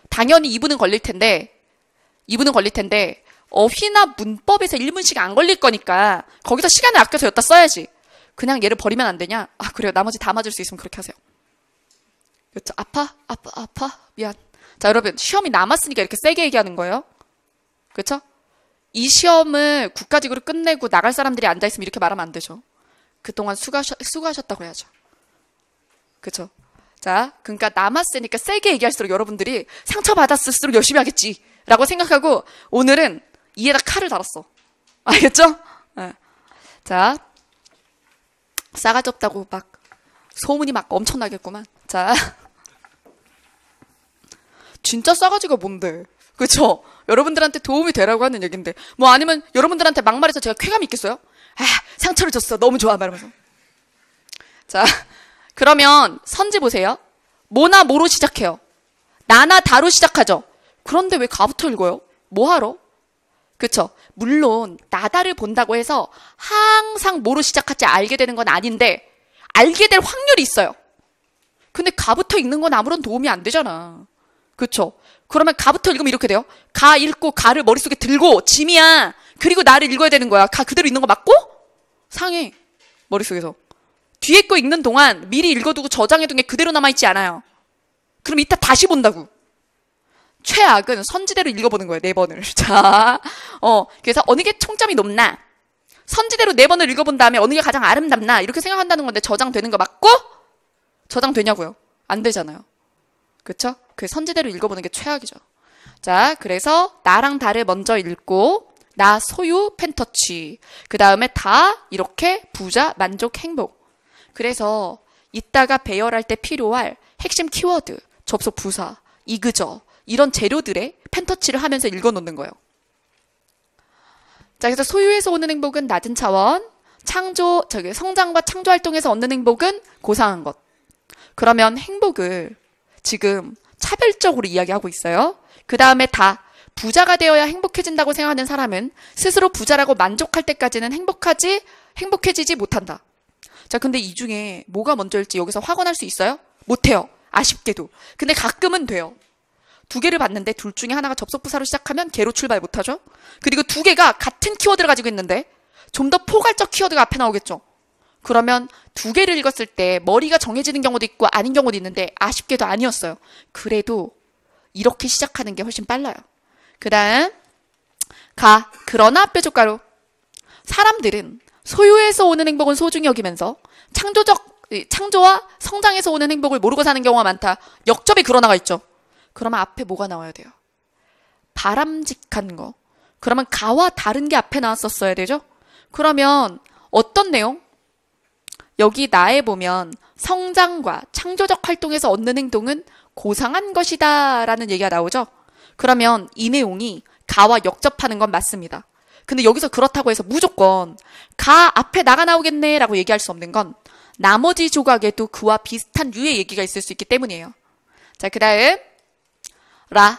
당연히 2분은 걸릴 텐데 어휘나 문법에서 1분씩 안 걸릴 거니까 거기서 시간을 아껴서 여기다 써야지. 그냥 얘를 버리면 안 되냐? 아, 그래요. 나머지 다 맞을 수 있으면 그렇게 하세요. 그렇죠? 아파? 미안. 자, 여러분 시험이 남았으니까 이렇게 세게 얘기하는 거예요. 그렇죠? 이 시험을 국가직으로 끝내고 나갈 사람들이 앉아있으면 이렇게 말하면 안 되죠. 그동안 수고하셨다고 해야죠. 그렇죠? 자, 그러니까 남았으니까 세게 얘기할수록 여러분들이 상처받았을수록 열심히 하겠지 라고 생각하고 오늘은 이에다 칼을 달았어. 알겠죠? 네. 자, 싸가지 없다고 막 소문이 막 엄청나겠구만. 자, 진짜 싸가지가 뭔데? 그쵸? 여러분들한테 도움이 되라고 하는 얘기인데 뭐 아니면 여러분들한테 막말해서 제가 쾌감이 있겠어요? 아, 상처를 줬어. 너무 좋아. 말하면서. 자, 그러면 선지 보세요. 뭐나 뭐로 시작해요. 나나 다로 시작하죠. 그런데 왜 가부터 읽어요? 뭐하러? 그쵸? 물론 나다를 본다고 해서 항상 뭐로 시작할지 알게 되는 건 아닌데 알게 될 확률이 있어요. 근데 가부터 읽는 건 아무런 도움이 안 되잖아. 그쵸? 그러면 가부터 읽으면 이렇게 돼요. 가 읽고 가를 머릿속에 들고 짐이야. 그리고 나를 읽어야 되는 거야. 가 그대로 읽는 거 맞고? 상해. 머릿속에서. 뒤에 거 읽는 동안 미리 읽어두고 저장해둔 게 그대로 남아있지 않아요. 그럼 이따 다시 본다고. 최악은 선지대로 읽어보는 거예요. 4번을. 자, 그래서 어느 게 총점이 높나? 선지대로 4번을 읽어본 다음에 어느 게 가장 아름답나? 이렇게 생각한다는 건데 저장되는 거 맞고? 저장되냐고요? 안 되잖아요. 그쵸? 그 선지대로 읽어보는 게 최악이죠. 자, 그래서 나랑 다를 먼저 읽고 나 소유 펜터치. 그 다음에 다 이렇게 부자 만족 행복. 그래서 이따가 배열할 때 필요할 핵심 키워드, 접속 부사, 이그저 이런 재료들의 펜터치를 하면서 읽어놓는 거예요. 자, 그래서 소유에서 오는 행복은 낮은 차원, 성장과 창조 활동에서 얻는 행복은 고상한 것. 그러면 행복을 지금 차별적으로 이야기하고 있어요. 그 다음에 다 부자가 되어야 행복해진다고 생각하는 사람은 스스로 부자라고 만족할 때까지는 행복해지지 못한다. 자, 근데 이 중에 뭐가 먼저일지 여기서 확언할 수 있어요? 못해요. 아쉽게도. 근데 가끔은 돼요. 2개를 봤는데 둘 중에 하나가 접속부사로 시작하면 걔로 출발 못하죠? 그리고 2개가 같은 키워드를 가지고 있는데 좀 더 포괄적 키워드가 앞에 나오겠죠? 그러면 2개를 읽었을 때 머리가 정해지는 경우도 있고 아닌 경우도 있는데 아쉽게도 아니었어요. 그래도 이렇게 시작하는 게 훨씬 빨라요. 그 다음 그러나 뾰족가루. 사람들은 소유에서 오는 행복은 소중히 여기면서 창조와 성장에서 오는 행복을 모르고 사는 경우가 많다. 역접에 그러나가 있죠. 그러면 앞에 뭐가 나와야 돼요? 바람직한 거. 그러면 가와 다른 게 앞에 나왔었어야 되죠? 그러면 어떤 내용? 여기 나에 보면 성장과 창조적 활동에서 얻는 행동은 고상한 것이다 라는 얘기가 나오죠? 그러면 이 내용이 가와 역접하는 건 맞습니다. 근데 여기서 그렇다고 해서 무조건 가 앞에 나가 나오겠네 라고 얘기할 수 없는 건 나머지 조각에도 그와 비슷한 류의 얘기가 있을 수 있기 때문이에요. 자, 그 다음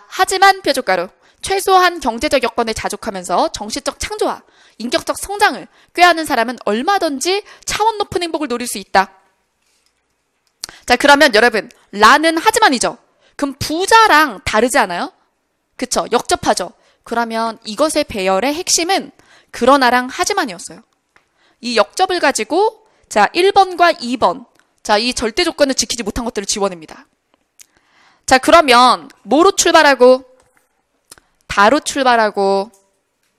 하지만 뾰족가루. 최소한 경제적 여건에 자족하면서 정신적 창조와 인격적 성장을 꾀하는 사람은 얼마든지 차원 높은 행복을 노릴 수 있다. 자, 그러면 여러분 라는 하지만이죠. 그럼 부자랑 다르지 않아요? 그쵸? 역접하죠. 그러면 이것의 배열의 핵심은 그러나랑 하지만이었어요. 이 역접을 가지고 자 1번과 2번 자 이 절대 조건을 지키지 못한 것들을 지워냅니다. 자, 그러면 뭐로 출발하고 다로 출발하고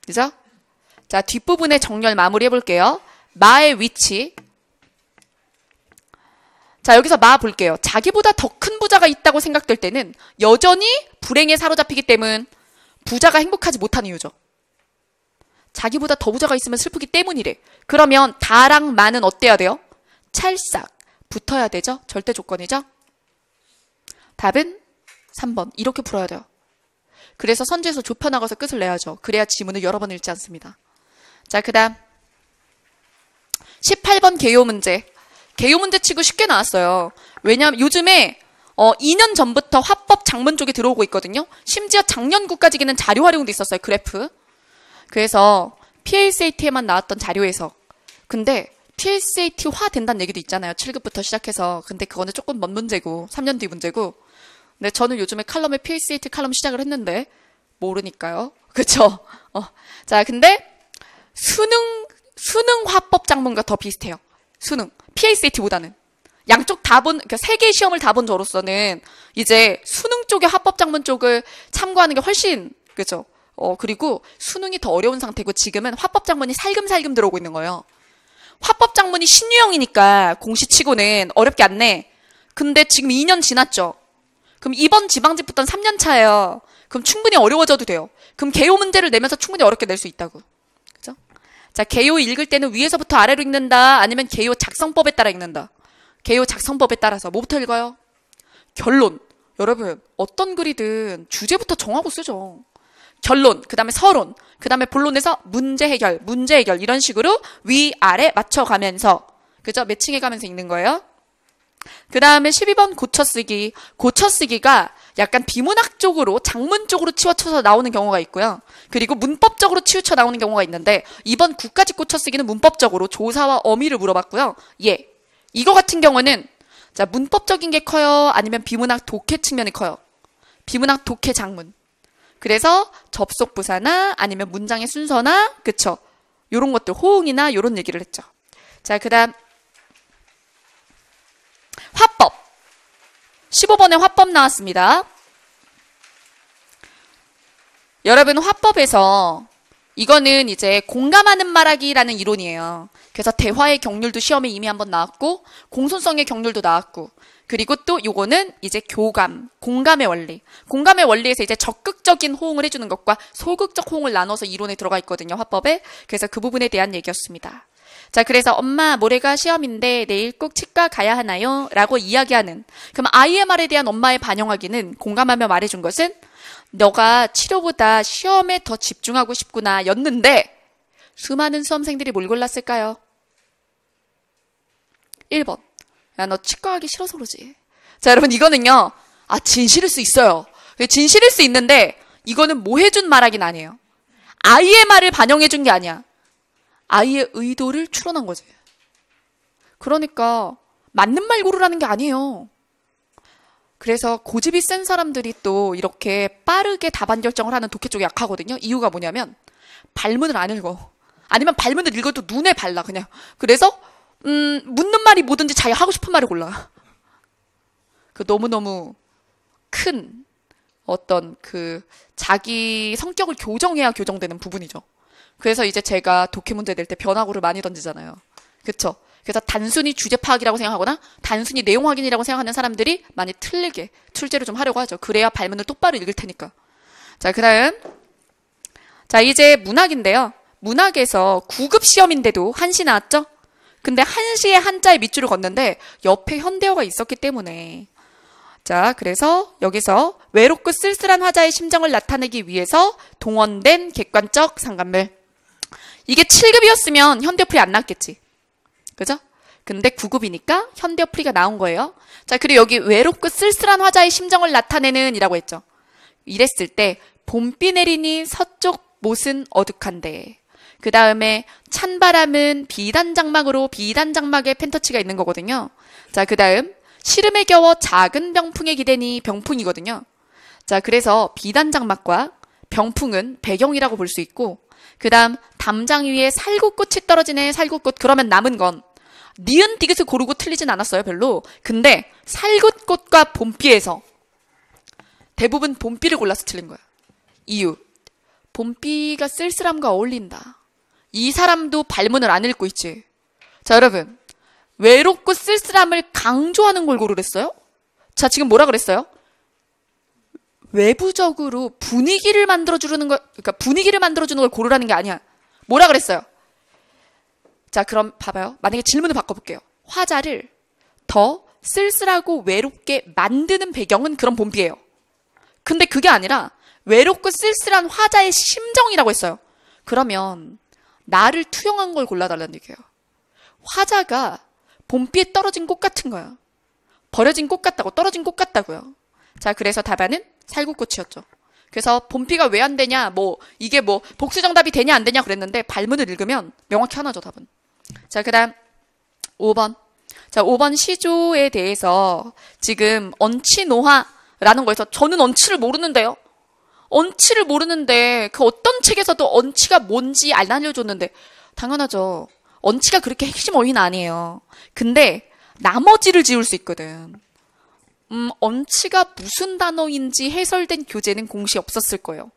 그죠? 자, 뒷부분의 정렬 마무리 해볼게요. 마의 위치. 자, 여기서 마 볼게요. 자기보다 더 큰 부자가 있다고 생각될 때는 여전히 불행에 사로잡히기 때문 부자가 행복하지 못한 이유죠. 자기보다 더 부자가 있으면 슬프기 때문이래. 그러면 다랑 마는 어때야 돼요? 찰싹 붙어야 되죠? 절대 조건이죠? 답은 3번. 이렇게 풀어야 돼요. 그래서 선지에서 좁혀나가서 끝을 내야죠. 그래야 지문을 여러 번 읽지 않습니다. 자, 그 다음 18번 개요 문제. 개요 문제 치고 쉽게 나왔어요. 왜냐하면 요즘에 2년 전부터 화법 작문 쪽에 들어오고 있거든요. 심지어 작년구까지 기는 자료 활용도 있었어요. 그래프. 그래서 PSAT에만 나왔던 자료 해석. 근데 PSAT화 된다는 얘기도 있잖아요. 7급부터 시작해서. 근데 그거는 조금 먼 문제고 3년 뒤 문제고. 근데 저는 요즘에 칼럼에 PSAT 칼럼 시작을 했는데 모르니까요. 그쵸? 자, 근데 수능 화법 작문과 더 비슷해요. 수능. PSAT보다는. 양쪽 다 본, 그러니까 3개의 시험을 다 본 저로서는 이제 수능 쪽의 화법 작문 쪽을 참고하는 게 훨씬, 그죠? 그리고 수능이 더 어려운 상태고 지금은 화법 작문이 살금살금 들어오고 있는 거예요. 화법 작문이 신유형이니까 공시치고는 어렵게 안 내. 근데 지금 2년 지났죠? 그럼 이번 지방직부터는 3년 차예요. 그럼 충분히 어려워져도 돼요. 그럼 개요 문제를 내면서 충분히 어렵게 낼 수 있다고. 그죠? 자, 개요 읽을 때는 위에서부터 아래로 읽는다. 아니면 개요 작성법에 따라 읽는다. 개요 작성법에 따라서 뭐부터 읽어요? 결론. 여러분, 어떤 글이든 주제부터 정하고 쓰죠. 결론, 그 다음에 서론, 그 다음에 본론에서 문제 해결 이런 식으로 위아래 맞춰가면서 그죠? 매칭해가면서 읽는 거예요. 그 다음에 12번 고쳐쓰기. 고쳐쓰기가 약간 비문학 쪽으로 장문 쪽으로 치우쳐서 나오는 경우가 있고요. 그리고 문법적으로 치우쳐 나오는 경우가 있는데 이번 국가직 고쳐쓰기는 문법적으로 조사와 어미를 물어봤고요. 예. 이거 같은 경우는 자 문법적인 게 커요? 아니면 비문학 독해 측면이 커요? 비문학 독해 장문. 그래서 접속 부사나 아니면 문장의 순서나, 그쵸? 요런 것들, 호응이나 요런 얘기를 했죠. 자, 그 다음, 화법. 15번에 화법 나왔습니다. 여러분, 화법에서 이거는 이제 공감하는 말하기라는 이론이에요. 그래서 대화의 경률도 시험에 이미 한번 나왔고, 공손성의 경률도 나왔고, 그리고 또 요거는 이제 교감, 공감의 원리. 공감의 원리에서 이제 적극적인 호응을 해주는 것과 소극적 호응을 나눠서 이론에 들어가 있거든요, 화법에. 그래서 그 부분에 대한 얘기였습니다. 자, 그래서 엄마, 모레가 시험인데 내일 꼭 치과 가야 하나요? 라고 이야기하는. 그럼 아이의 말에 대한 엄마의 반영하기는 공감하며 말해준 것은 너가 치료보다 시험에 더 집중하고 싶구나 였는데 수많은 수험생들이 뭘 골랐을까요? 1번. 야, 너 치과 가기 싫어서 그러지. 자, 여러분 이거는요. 진실일 수 있어요. 진실일 수 있는데 이거는 뭐 해준 말하긴 아니에요. 아이의 말을 반영해준 게 아니야. 아이의 의도를 추론한 거지. 그러니까 맞는 말 고르라는 게 아니에요. 그래서 고집이 센 사람들이 또 이렇게 빠르게 답안 결정을 하는 독해 쪽에 약하거든요. 이유가 뭐냐면 발문을 안 읽어. 아니면 발문을 읽어도 눈에 발라 그냥. 그래서 묻는 말이 뭐든지 자기 하고 싶은 말을 골라. 그 너무너무 큰 어떤 그 자기 성격을 교정해야 교정되는 부분이죠. 그래서 이제 제가 독해 문제 낼 때 변화구를 많이 던지잖아요. 그쵸? 그래서 단순히 주제 파악이라고 생각하거나 단순히 내용 확인이라고 생각하는 사람들이 많이 틀리게 출제를 좀 하려고 하죠. 그래야 발문을 똑바로 읽을 테니까. 자, 그 다음. 자, 이제 문학인데요. 문학에서 9급 시험인데도 한시 나왔죠? 근데 한시에 한자에 밑줄을 걷는데 옆에 현대어가 있었기 때문에. 자, 그래서 여기서 외롭고 쓸쓸한 화자의 심정을 나타내기 위해서 동원된 객관적 상관물. 이게 7급이었으면 현대어풀이 안 나왔겠지. 그죠? 근데 9급이니까 현대어풀이가 나온 거예요. 자, 그리고 여기 외롭고 쓸쓸한 화자의 심정을 나타내는 이라고 했죠. 이랬을 때 봄비 내리니 서쪽 못은 어둑한데 그 다음에 찬바람은 비단장막으로 비단장막에 펜터치가 있는 거거든요. 자, 그 다음 시름에 겨워 작은 병풍에 기대니 병풍이거든요. 자, 그래서 비단장막과 병풍은 배경이라고 볼 수 있고 그 다음 담장 위에 살구꽃이 떨어지네. 살구꽃. 그러면 남은 건 니은 디귿을 고르고 틀리진 않았어요. 별로. 근데 살구꽃과 봄비에서 대부분 봄비를 골라서 틀린 거야. 이유. 봄비가 쓸쓸함과 어울린다. 이 사람도 발문을 안 읽고 있지. 자, 여러분. 외롭고 쓸쓸함을 강조하는 걸 고르랬어요? 자, 지금 뭐라 그랬어요? 외부적으로 분위기를 만들어주는 걸, 그러니까 분위기를 만들어주는 걸 고르라는 게 아니야. 뭐라 그랬어요? 자, 그럼 봐봐요. 만약에 질문을 바꿔볼게요. 화자를 더 쓸쓸하고 외롭게 만드는 배경은 그런 봄비예요. 근데 그게 아니라 외롭고 쓸쓸한 화자의 심정이라고 했어요. 그러면 나를 투영한 걸 골라달라는 얘기예요. 화자가 봄비에 떨어진 꽃 같은 거야. 버려진 꽃 같다고, 떨어진 꽃 같다고요. 자, 그래서 답안은 살구꽃이었죠. 그래서 봄비가 왜 안 되냐, 이게 복수정답이 되냐 안 되냐 그랬는데 발문을 읽으면 명확히 하나죠, 답은. 자, 그 다음 5번. 자, 5번 시조에 대해서 지금 언치노화라는 거에서 저는 언치를 모르는데요. 언치를 모르는데 그 어떤 책에서도 언치가 뭔지 안 알려줬는데 당연하죠. 언치가 그렇게 핵심 어휘는 아니에요. 근데 나머지를 지울 수 있거든. 언치가 무슨 단어인지 해설된 교재는 공시 없었을 거예요.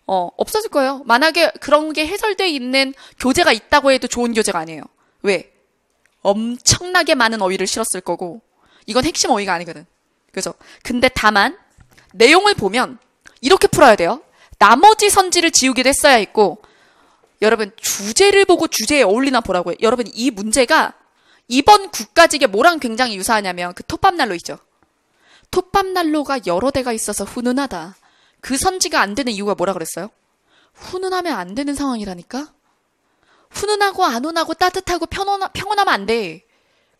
없었을 거예요. 만약에 그런 게 해설되어 있는 교재가 있다고 해도 좋은 교재가 아니에요. 왜? 엄청나게 많은 어휘를 실었을 거고 이건 핵심 어휘가 아니거든. 그죠? 근데 다만 내용을 보면 이렇게 풀어야 돼요. 나머지 선지를 지우기도 했어야 했고 여러분 주제를 보고 주제에 어울리나 보라고요. 여러분 이 문제가 이번 국가직에 뭐랑 굉장히 유사하냐면 그 톱밥난로 있죠. 톱밥난로가 여러 대가 있어서 훈훈하다. 그 선지가 안 되는 이유가 뭐라 그랬어요? 훈훈하면 안 되는 상황이라니까? 훈훈하고 안 훈하고 따뜻하고 평온하면 안 돼.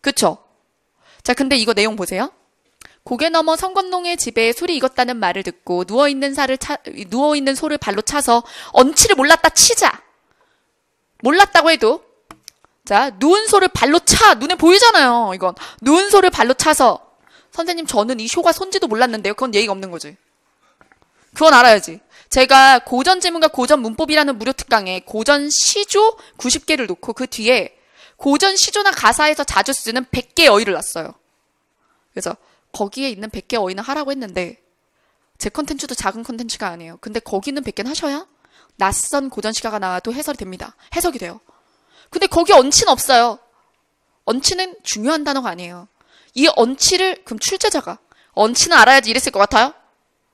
그쵸? 자, 근데 이거 내용 보세요. 고개 넘어 성건농의 집에 술이 익었다는 말을 듣고 누워있는 소를 발로 차서 언치를 몰랐다 치자. 몰랐다고 해도 자, 누운 소를 발로 차. 눈에 보이잖아요. 이건 누운 소를 발로 차서 선생님 저는 이 쇼가 손지도 몰랐는데요. 그건 예의가 없는 거지. 그건 알아야지. 제가 고전 지문과 고전 문법이라는 무료 특강에 고전 시조 90개를 놓고 그 뒤에 고전 시조나 가사에서 자주 쓰는 100개 어휘를 놨어요. 그래서 거기에 있는 100개 어휘는 하라고 했는데 제 컨텐츠도 작은 컨텐츠가 아니에요. 근데 거기 있는 100개는 하셔야 낯선 고전 시가가 나와도 해설이 됩니다. 해석이 돼요. 근데 거기 언치는 없어요. 언치는 중요한 단어가 아니에요. 이 언치를 그럼 출제자가 언치는 알아야지 이랬을 것 같아요?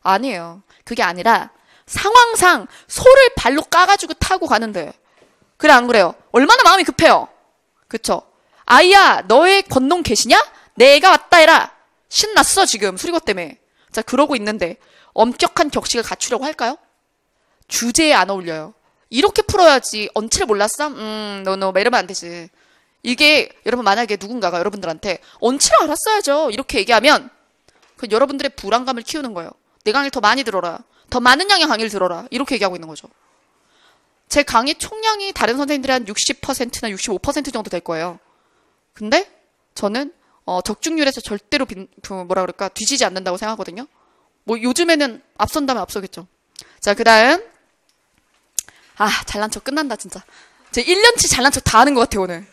아니에요. 그게 아니라 상황상 소를 발로 까가지고 타고 가는데 그래 안 그래요? 얼마나 마음이 급해요. 그쵸? 아이야 너의 건농 계시냐? 내가 왔다 해라. 신났어 지금 수리고 때문에. 자 그러고 있는데 엄격한 격식을 갖추려고 할까요? 주제에 안 어울려요. 이렇게 풀어야지. 언치를 몰랐어? 너 이러면 안 되지. 이게 여러분 만약에 누군가가 여러분들한테 언치를 알았어야죠 이렇게 얘기하면 그 여러분들의 불안감을 키우는 거예요. 내 강의를 더 많이 들어라. 더 많은 양의 강의를 들어라. 이렇게 얘기하고 있는 거죠. 제 강의 총량이 다른 선생님들의 한 60%나 65% 정도 될 거예요. 근데 저는 적중률에서 절대로 뒤지지 않는다고 생각하거든요. 뭐 요즘에는 앞선다면 앞서겠죠. 자, 그 다음 잘난 척 끝난다 진짜. 제 1년치 잘난 척 다 하는 것 같아요 오늘.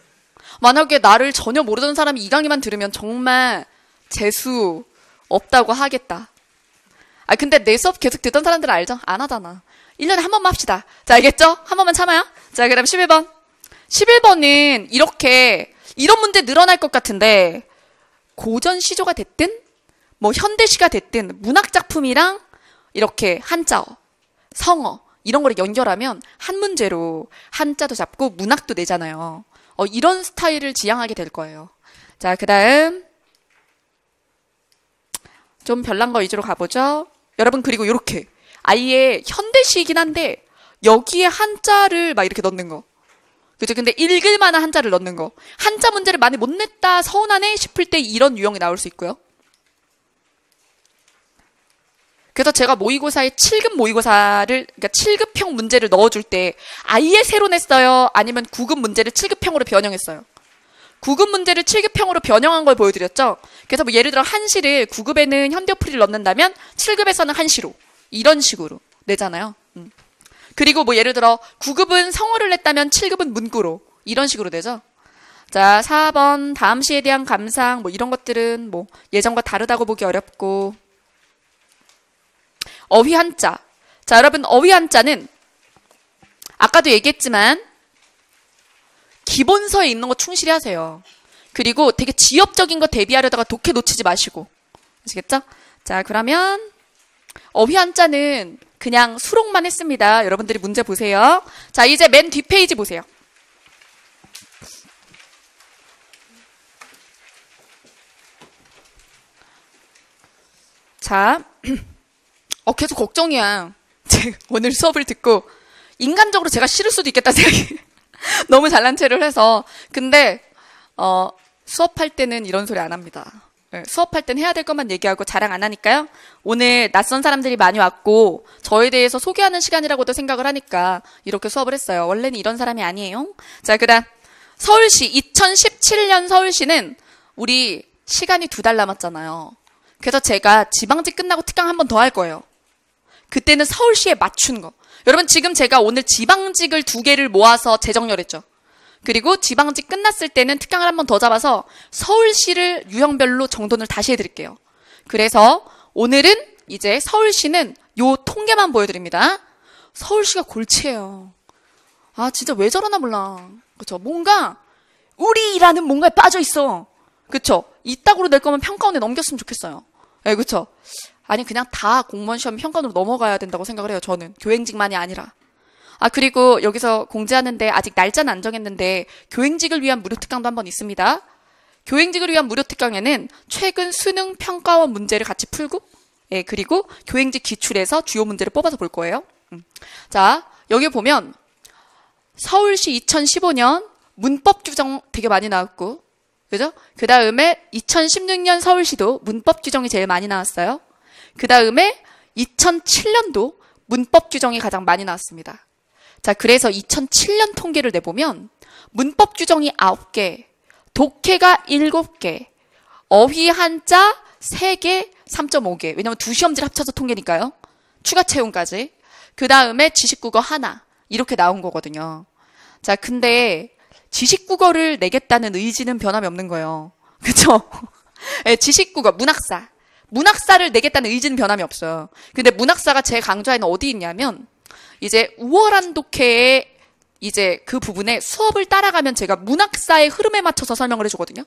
만약에 나를 전혀 모르던 사람이 이 강의만 들으면 정말 재수 없다고 하겠다. 근데 내 수업 계속 듣던 사람들은 알죠? 안 하잖아. 1년에 한 번만 합시다. 자, 알겠죠? 한 번만 참아요. 자, 그럼 11번. 11번은 이런 문제 늘어날 것 같은데, 고전 시조가 됐든, 뭐 현대시가 됐든, 문학작품이랑 이렇게 한자어, 성어, 이런 거를 연결하면 한 문제로 한자도 잡고 문학도 내잖아요. 이런 스타일을 지향하게 될 거예요. 자, 그 다음. 좀 별난 거 위주로 가보죠. 여러분 그리고 요렇게 아예 현대시이긴 한데 여기에 한자를 막 이렇게 넣는 거. 그죠? 근데 읽을 만한 한자를 넣는 거. 한자 문제를 많이 못 냈다 서운하네 싶을 때 이런 유형이 나올 수 있고요. 그래서 제가 모의고사에 7급 모의고사를 그러니까 7급형 문제를 넣어줄 때 아예 새로 냈어요? 아니면 9급 문제를 7급형으로 변형했어요? 9급 문제를 7급형으로 변형한 걸 보여드렸죠. 그래서 뭐 예를 들어 한시를 9급에는 현대어풀이를 넣는다면 7급에서는 한시로 이런 식으로 내잖아요. 그리고 뭐 예를 들어 9급은 성어를 냈다면 7급은 문구로 이런 식으로 내죠. 자, 4번 다음 시에 대한 감상 뭐 이런 것들은 뭐 예전과 다르다고 보기 어렵고 어휘 한자. 자, 여러분 어휘 한자는 아까도 얘기했지만 기본서에 있는 거 충실히 하세요. 그리고 되게 지엽적인 거 대비하려다가 독해 놓치지 마시고. 아시겠죠? 자, 그러면 어휘 한자는 그냥 수록만 했습니다. 여러분들이 문제 보세요. 자, 이제 맨 뒷페이지 보세요. 자, 계속 걱정이야. 오늘 수업을 듣고 인간적으로 제가 싫을 수도 있겠다 생각이 너무 잘난 체를 해서. 근데 수업할 때는 이런 소리 안 합니다. 네, 수업할 땐 해야 될 것만 얘기하고 자랑 안 하니까요. 오늘 낯선 사람들이 많이 왔고 저에 대해서 소개하는 시간이라고도 생각을 하니까 이렇게 수업을 했어요. 원래는 이런 사람이 아니에요. 자, 그다음 서울시 2017년 서울시는 우리 시간이 2달 남았잖아요. 그래서 제가 지방직 끝나고 특강 한 번 더 할 거예요. 그때는 서울시에 맞춘 거. 여러분 지금 제가 오늘 지방직을 2개를 모아서 재정렬했죠. 그리고 지방직 끝났을 때는 특강을 한 번 더 잡아서 서울시를 유형별로 정돈을 다시 해드릴게요. 그래서 오늘은 이제 서울시는 요 통계만 보여드립니다. 서울시가 골치예요. 진짜 왜 저러나 몰라. 그쵸? 뭔가 우리라는 뭔가에 빠져 있어. 그쵸? 이따구로 낼 거면 평가원에 넘겼으면 좋겠어요. 네, 그쵸? 아니 그냥 다 공무원 시험 평가원으로 넘어가야 된다고 생각을 해요. 저는 교행직만이 아니라. 그리고 여기서 공지하는데 아직 날짜는 안 정했는데 교행직을 위한 무료 특강도 한번 있습니다. 교행직을 위한 무료 특강에는 최근 수능 평가원 문제를 같이 풀고 그리고 교행직 기출에서 주요 문제를 뽑아서 볼 거예요. 자, 여기 보면 서울시 2015년 문법 규정 되게 많이 나왔고 그죠? 그 다음에 2016년 서울시도 문법 규정이 제일 많이 나왔어요. 그 다음에 2007년도 문법 규정이 가장 많이 나왔습니다. 자, 그래서 2007년 통계를 내보면 문법 규정이 9개, 독해가 7개, 어휘 한자 3개, 3.5개. 왜냐면 두 시험지를 합쳐서 통계니까요. 추가 채용까지. 그 다음에 지식국어 하나. 이렇게 나온 거거든요. 자, 근데 지식국어를 내겠다는 의지는 변함이 없는 거예요. 그쵸? 네, 지식국어, 문학사. 문학사를 내겠다는 의지는 변함이 없어요. 근데 문학사가 제 강좌에는 어디 있냐면, 이제 우월한 독해의 이제 그 부분에 수업을 따라가면 제가 문학사의 흐름에 맞춰서 설명을 해주거든요.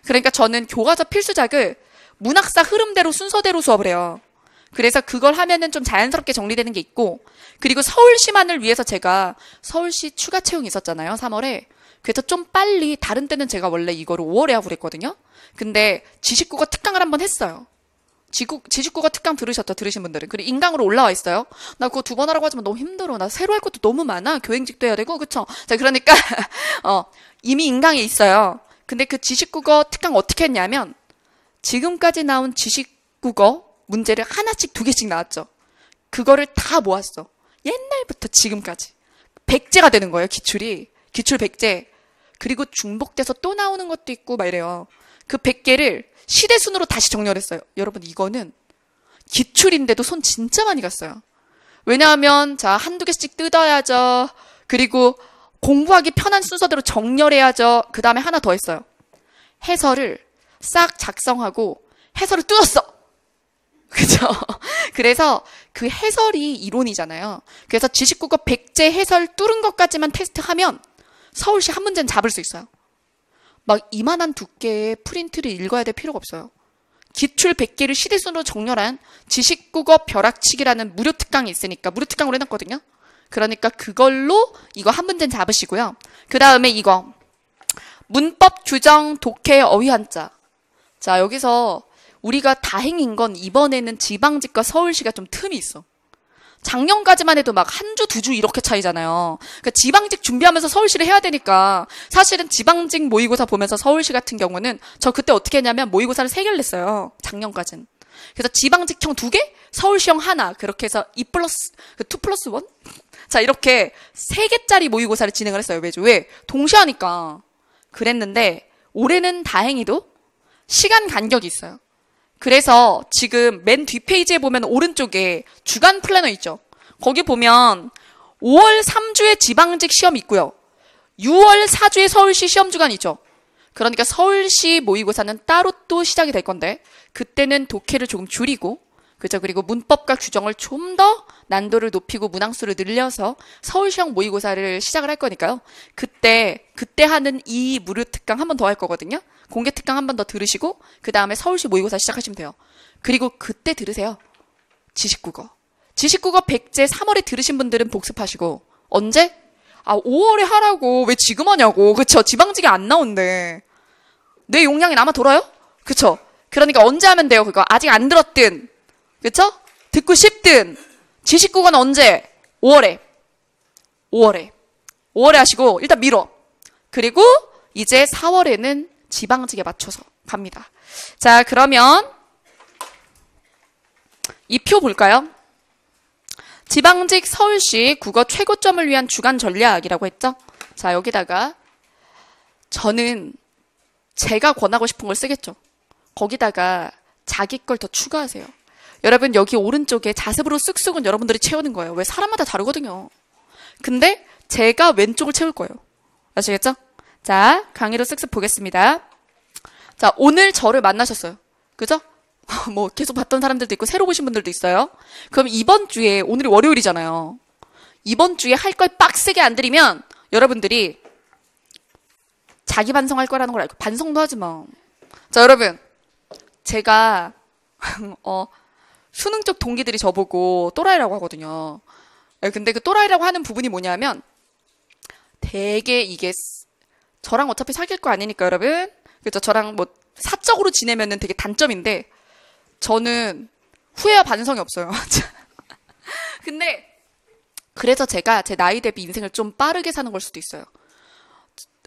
그러니까 저는 교과서 필수작을 문학사 흐름대로 순서대로 수업을 해요. 그래서 그걸 하면은 좀 자연스럽게 정리되는 게 있고, 그리고 서울시만을 위해서 제가 서울시 추가 채용이 있었잖아요, 3월에. 그래서 좀 빨리, 다른 때는 제가 원래 이거를 5월에 하고 그랬거든요. 근데 지식국어 특강을 한번 했어요. 지식국어 특강 들으셨죠? 들으신 분들은. 그리고 인강으로 올라와 있어요. 나 그거 2번 하라고 하지만 너무 힘들어. 나 새로 할 것도 너무 많아. 교행직도 해야 되고, 그쵸? 자, 그러니까, 이미 인강에 있어요. 근데 그 지식국어 특강 어떻게 했냐면, 지금까지 나온 지식국어 문제를 하나씩 2개씩 나왔죠. 그거를 다 모았어. 옛날부터 지금까지. 100제가 되는 거예요, 기출이. 기출 100제. 그리고 중복돼서 또 나오는 것도 있고, 막 이래요. 그 100개를 시대순으로 다시 정렬했어요. 여러분, 이거는 기출인데도 손 진짜 많이 갔어요. 왜냐하면, 자, 1~2개씩 뜯어야죠. 그리고 공부하기 편한 순서대로 정렬해야죠. 그 다음에 하나 더 했어요. 해설을 싹 작성하고 해설을 뚫었어. 그죠? 그래서 그 해설이 이론이잖아요. 그래서 지식국어 100제 해설 뚫은 것까지만 테스트하면 서울시 한 문제는 잡을 수 있어요. 막 이만한 두께의 프린트를 읽어야 될 필요가 없어요. 기출 100개를 시대순으로 정렬한 지식국어 벼락치기라는 무료 특강이 있으니까 무료 특강으로 해놨거든요. 그러니까 그걸로 이거 한 문제는 잡으시고요. 그 다음에 이거 문법 규정 독해 어휘 한자. 자, 여기서 우리가 다행인 건 이번에는 지방직과 서울시가 좀 틈이 있어. 작년까지만 해도 막 한 주, 2주 이렇게 차이잖아요. 그러니까 지방직 준비하면서 서울시를 해야 되니까 사실은 지방직 모의고사 보면서 서울시 같은 경우는 저 그때 어떻게 했냐면 모의고사를 3개를 냈어요. 작년까지는. 그래서 지방직형 2개, 서울시형 하나. 그렇게 해서 2+1? 자, 이렇게 3개짜리 모의고사를 진행을 했어요. 매주. 왜? 동시에 하니까. 그랬는데 올해는 다행히도 시간 간격이 있어요. 그래서 지금 맨 뒷페이지에 보면 오른쪽에 주간 플래너 있죠. 거기 보면 5월 3주에 지방직 시험 있고요. 6월 4주에 서울시 시험 주간 있죠. 그러니까 서울시 모의고사는 따로 또 시작이 될 건데 그때는 독해를 조금 줄이고 그죠? 그리고 문법과 규정을 좀 더 난도를 높이고 문항수를 늘려서 서울시형 모의고사를 시작을 할 거니까요. 그때 하는 이 무료 특강 한 번 더 할 거거든요. 공개 특강 한 번 더 들으시고 그 다음에 서울시 모의고사 시작하시면 돼요. 그리고 그때 들으세요. 지식국어 100제 3월에 들으신 분들은 복습하시고 언제? 5월에 하라고 왜 지금 하냐고. 그쵸? 지방직이 안 나온대. 내 용량이 남아 돌아요? 그쵸? 그러니까 언제 하면 돼요? 그거 아직 안 들었든 그쵸? 듣고 싶든 지식국어는 언제? 5월에 하시고 일단 미뤄. 그리고 이제 4월에는 지방직에 맞춰서 갑니다. 자, 그러면 이 표 볼까요? 지방직 서울시 국어 최고점을 위한 주간 전략이라고 했죠? 자, 여기다가 저는 제가 권하고 싶은 걸 쓰겠죠. 거기다가 자기 걸 더 추가하세요. 여러분 여기 오른쪽에 자습으로 쓱쓱은 여러분들이 채우는 거예요. 왜 사람마다 다르거든요. 근데 제가 왼쪽을 채울 거예요. 아시겠죠? 자, 강의로 쓱쓱 보겠습니다. 자, 오늘 저를 만나셨어요. 그죠? 뭐 계속 봤던 사람들도 있고 새로 보신 분들도 있어요. 그럼 이번 주에 오늘이 월요일이잖아요. 이번 주에 할 걸 빡세게 안 드리면 여러분들이 자기 반성할 거라는 걸 알고 반성도 하지 마. 자, 여러분 제가 수능 쪽 동기들이 저보고 또라이라고 하거든요. 근데 그 또라이라고 하는 부분이 뭐냐면 되게 이게 저랑 어차피 사귈 거 아니니까 여러분. 그렇죠. 저랑 뭐 사적으로 지내면은 되게 단점인데 저는 후회와 반성이 없어요. 근데 그래서 제가 제 나이 대비 인생을 좀 빠르게 사는 걸 수도 있어요.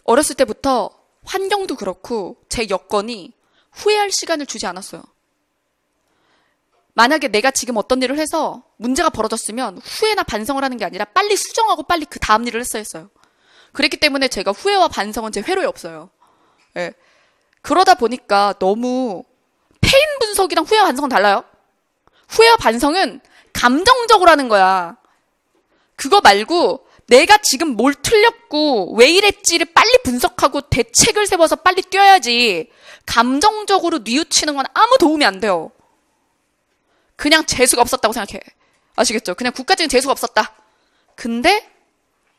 어렸을 때부터 환경도 그렇고 제 여건이 후회할 시간을 주지 않았어요. 만약에 내가 지금 어떤 일을 해서 문제가 벌어졌으면 후회나 반성을 하는 게 아니라 빨리 수정하고 빨리 그 다음 일을 했어야 했어요. 그랬기 때문에 제가 후회와 반성은 제 회로에 없어요. 예. 그러다 보니까 너무 페인 분석이랑 후회와 반성은 달라요. 후회와 반성은 감정적으로 하는 거야. 그거 말고 내가 지금 뭘 틀렸고 왜 이랬지를 빨리 분석하고 대책을 세워서 빨리 뛰어야지. 감정적으로 뉘우치는 건 아무 도움이 안 돼요. 그냥 재수가 없었다고 생각해. 아시겠죠? 그냥 국가적인 재수가 없었다. 근데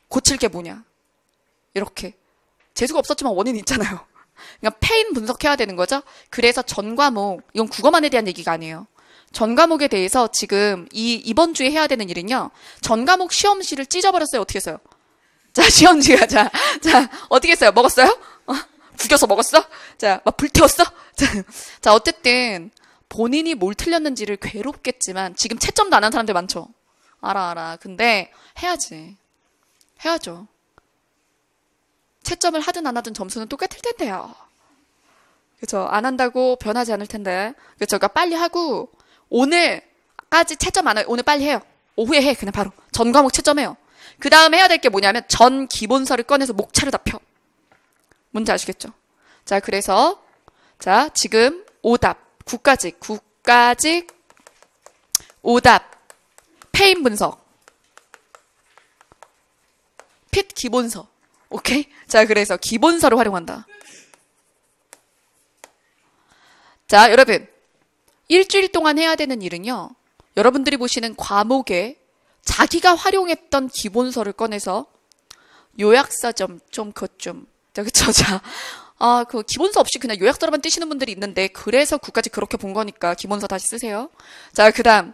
고칠 게 뭐냐? 이렇게. 재수가 없었지만 원인이 있잖아요. 그러니까 패인 분석해야 되는 거죠. 그래서 전 과목, 이건 국어만에 대한 얘기가 아니에요. 전 과목에 대해서 지금 이번 주에 해야 되는 일은요. 전 과목 시험지를 찢어버렸어요. 어떻게 했어요? 자, 시험지가 자, 어떻게 했어요? 먹었어요? 구겨서 먹었어? 자, 막 불태웠어? 자, 어쨌든 본인이 뭘 틀렸는지를 괴롭겠지만 지금 채점도 안 한 사람들 많죠. 알아. 근데 해야죠. 채점을 하든 안 하든 점수는 똑같을 텐데요. 그렇죠? 안 한다고 변하지 않을 텐데. 그렇죠? 그러니까 빨리 하고 오늘까지 채점 안 해요. 오늘 빨리 해요. 오후에 해. 그냥 바로. 전 과목 채점해요. 그 다음에 해야 될 게 뭐냐면 전 기본서를 꺼내서 목차를 다 펴. 뭔지 아시겠죠? 자, 그래서 자, 지금 오답. 국가직 오답. 패인 분석. 핏 기본서. 오케이? 자, 그래서 기본서를 활용한다. 자, 여러분. 일주일 동안 해야 되는 일은요. 여러분들이 보시는 과목에 자기가 활용했던 기본서를 꺼내서 요약서 좀 그것 좀. 자, 그쵸? 자, 그 기본서 없이 그냥 요약서로만 띄시는 분들이 있는데 그래서 국가직 그렇게 본 거니까 기본서 다시 쓰세요. 자, 그다음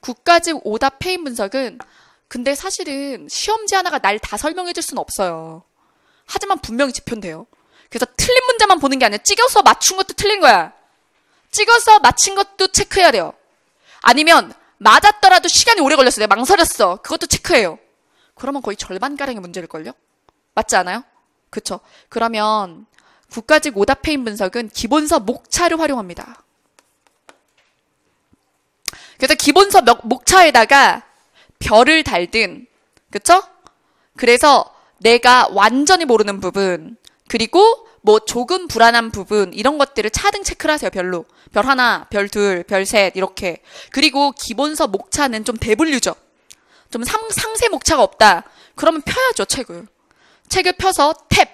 국가직 오답 패인 분석은 근데 사실은 시험지 하나가 날 다 설명해 줄 수는 없어요. 하지만 분명히 지편돼요. 그래서 틀린 문제만 보는 게 아니라 찍어서 맞춘 것도 틀린 거야. 찍어서 맞힌 것도 체크해야 돼요. 아니면 맞았더라도 시간이 오래 걸렸어. 내가 망설였어. 그것도 체크해요. 그러면 거의 절반가량의 문제일걸요? 맞지 않아요? 그쵸? 그러면 국가직 오답 패인 분석은 기본서 목차를 활용합니다. 그래서 기본서 목차에다가 별을 달든, 그쵸? 그래서 내가 완전히 모르는 부분, 그리고 뭐 조금 불안한 부분, 이런 것들을 차등 체크를 하세요, 별로. 별 하나, 별 둘, 별 셋, 이렇게. 그리고 기본서 목차는 좀 대분류죠. 좀 상세 목차가 없다. 그러면 펴야죠, 책을. 책을 펴서 탭.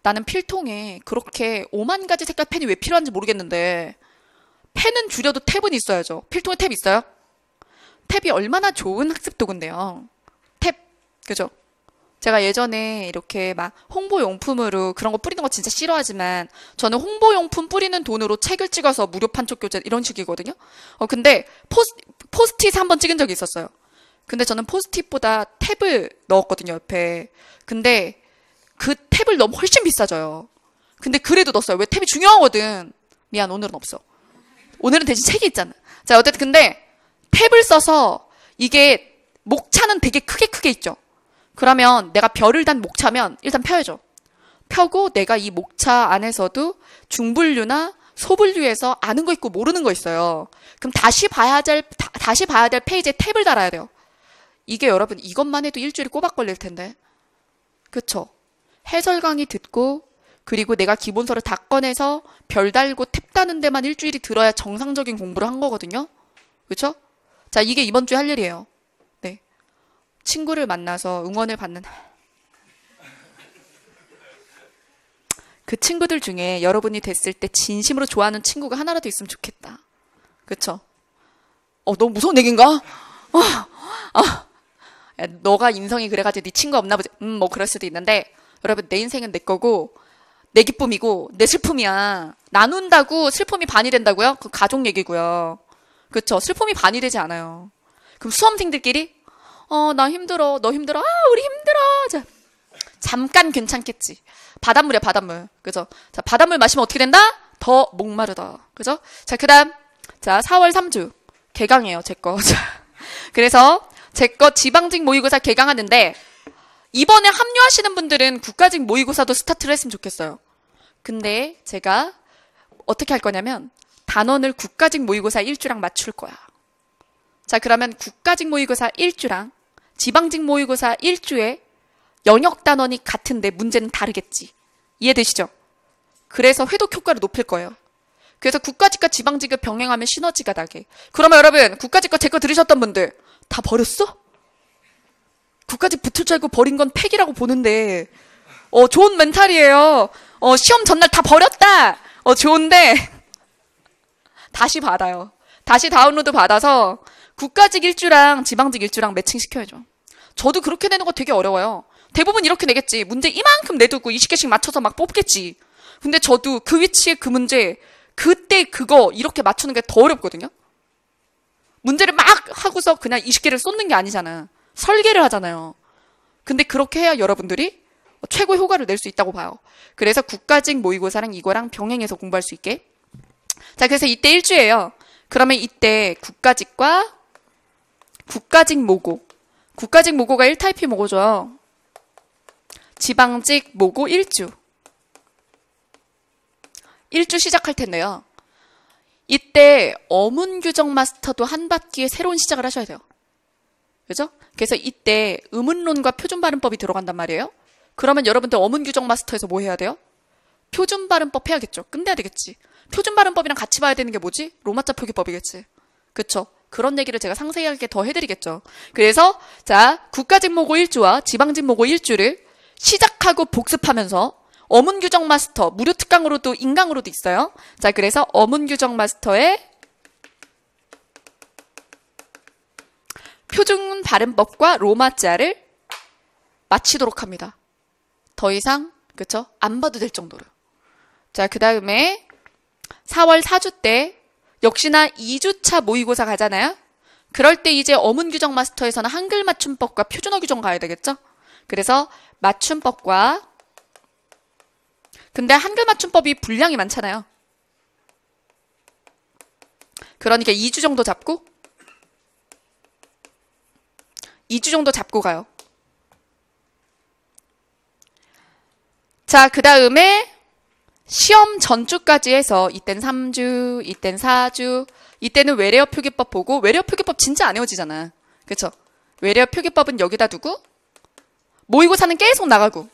나는 필통에 그렇게 5만 가지 색깔 펜이 왜 필요한지 모르겠는데, 펜은 줄여도 탭은 있어야죠. 필통에 탭 있어요? 탭이 얼마나 좋은 학습 도구인데요. 탭, 그죠? 제가 예전에 이렇게 막 홍보용품으로 그런 거 뿌리는 거 진짜 싫어하지만 저는 홍보용품 뿌리는 돈으로 책을 찍어서 무료 판촉 교재 이런 식이거든요. 근데 포스트잇 한번 찍은 적이 있었어요. 근데 저는 포스트잇보다 탭을 넣었거든요, 옆에. 근데 그 탭을 넣으면 훨씬 비싸져요. 근데 그래도 넣었어요. 왜 탭이 중요하거든. 미안, 오늘은 없어. 오늘은 대신 책이 있잖아. 자, 어쨌든 근데 탭을 써서 이게 목차는 되게 크게 있죠. 그러면 내가 별을 단 목차면 일단 펴야죠. 펴고 내가 이 목차 안에서도 중분류나 소분류에서 아는 거 있고 모르는 거 있어요. 그럼 다시 봐야 될 페이지에 탭을 달아야 돼요. 이게 여러분 이것만 해도 일주일이 꼬박 걸릴 텐데. 그쵸? 해설 강의 듣고 그리고 내가 기본서를 다 꺼내서 별 달고 탭 다는 데만 일주일이 들어야 정상적인 공부를 한 거거든요. 그쵸? 자, 이게 이번 주에 할 일이에요. 네. 친구를 만나서 응원을 받는 그 친구들 중에 여러분이 됐을 때 진심으로 좋아하는 친구가 하나라도 있으면 좋겠다. 그쵸? 너무 무서운 얘기인가? 야, 너가 인성이 그래가지고 네 친구 없나 보지. 뭐 그럴 수도 있는데 여러분 내 인생은 내 거고 내 기쁨이고 내 슬픔이야. 나눈다고 슬픔이 반이 된다고요? 그 가족 얘기고요. 그쵸? 슬픔이 반이 되지 않아요. 그럼 수험생들끼리 나 힘들어. 너 힘들어. 우리 힘들어. 자, 잠깐 괜찮겠지. 바닷물이야, 바닷물. 그죠? 자, 바닷물 마시면 어떻게 된다? 더 목마르다. 그죠? 자, 그 다음. 자, 4월 3주. 개강이에요, 제 거. 자, 그래서 제 거 지방직 모의고사 개강하는데, 이번에 합류하시는 분들은 국가직 모의고사도 스타트를 했으면 좋겠어요. 근데 제가 어떻게 할 거냐면, 단원을 국가직 모의고사 1주랑 맞출 거야. 자, 그러면 국가직 모의고사 1주랑 지방직 모의고사 1주에 영역 단원이 같은데 문제는 다르겠지. 이해되시죠? 그래서 회독 효과를 높일 거예요. 그래서 국가직과 지방직을 병행하면 시너지가 나게. 그러면 여러분, 국가직과 제 거 들으셨던 분들 다 버렸어? 국가직 붙을 줄 알고 버린 건 팩이라고 보는데, 좋은 멘탈이에요. 시험 전날 다 버렸다. 좋은데 다시 받아요. 다시 다운로드 받아서 국가직 일주랑 지방직 일주랑 매칭시켜야죠. 저도 그렇게 내는 거 되게 어려워요. 대부분 이렇게 내겠지. 문제 이만큼 내두고 20개씩 맞춰서 막 뽑겠지. 근데 저도 그 위치에 그 문제, 그때 그거 이렇게 맞추는 게 더 어렵거든요. 문제를 막 하고서 그냥 20개를 쏟는 게 아니잖아. 설계를 하잖아요. 근데 그렇게 해야 여러분들이 최고 효과를 낼 수 있다고 봐요. 그래서 국가직 모의고사랑 이거랑 병행해서 공부할 수 있게. 자, 그래서 이때 일주예요. 그러면 이때 국가직과 국가직 모고. 국가직 모고가 1타입이 모고죠. 지방직 모고 1주. 1주 시작할 텐데요. 이때 어문규정 마스터도 한 학기에 새로운 시작을 하셔야 돼요. 그죠? 그래서 이때 의문론과 표준발음법이 들어간단 말이에요. 그러면 여러분들 어문규정 마스터에서 뭐 해야 돼요? 표준발음법 해야겠죠. 끝내야 되겠지. 표준발음법이랑 같이 봐야 되는 게 뭐지? 로마자 표기법이겠지. 그쵸? 그런 얘기를 제가 상세하게 더 해드리겠죠. 그래서 자, 국가직 모고 1주와 지방직 모고 1주를 시작하고 복습하면서 어문규정 마스터, 무료 특강으로도 인강으로도 있어요. 자, 그래서 어문규정 마스터의 표준 발음법과 로마자를 마치도록 합니다. 더 이상 그쵸? 안 봐도 될 정도로. 자, 그 다음에 4월 4주 때 역시나 2주차 모의고사 가잖아요. 그럴 때 이제 어문규정 마스터에서는 한글 맞춤법과 표준어 규정 가야 되겠죠? 그래서 맞춤법과 근데 한글 맞춤법이 분량이 많잖아요. 그러니까 2주 정도 잡고 2주 정도 잡고 가요. 자, 그 다음에 시험 전주까지 해서 이땐 3주, 이땐 4주, 이때는 외래어 표기법 보고 외래어 표기법 진짜 안 외워지잖아. 그쵸? 외래어 표기법은 여기다 두고 모의고사는 계속 나가고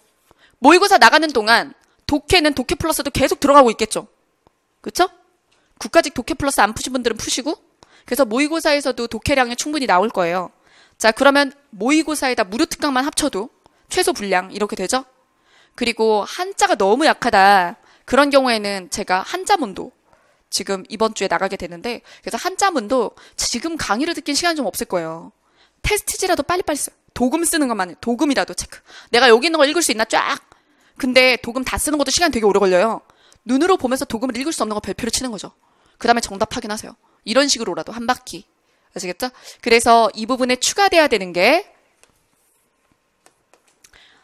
모의고사 나가는 동안 독해는 독해 플러스도 계속 들어가고 있겠죠. 그쵸? 국가직 독해 플러스 안 푸신 분들은 푸시고 그래서 모의고사에서도 독해량이 충분히 나올 거예요. 자, 그러면 모의고사에다 무료 특강만 합쳐도 최소 분량 이렇게 되죠? 그리고 한자가 너무 약하다. 그런 경우에는 제가 한자문도 지금 이번 주에 나가게 되는데 그래서 한자문도 지금 강의를 듣긴 시간이 좀 없을 거예요. 테스트지라도 빨리빨리 써요. 도금 쓰는 것만 도금이라도 체크. 내가 여기 있는 거 읽을 수 있나 쫙. 근데 도금 다 쓰는 것도 시간 되게 오래 걸려요. 눈으로 보면서 도금을 읽을 수 없는 거 별표를 치는 거죠. 그 다음에 정답 확인하세요. 이런 식으로라도 한 바퀴. 아시겠죠? 그래서 이 부분에 추가돼야 되는 게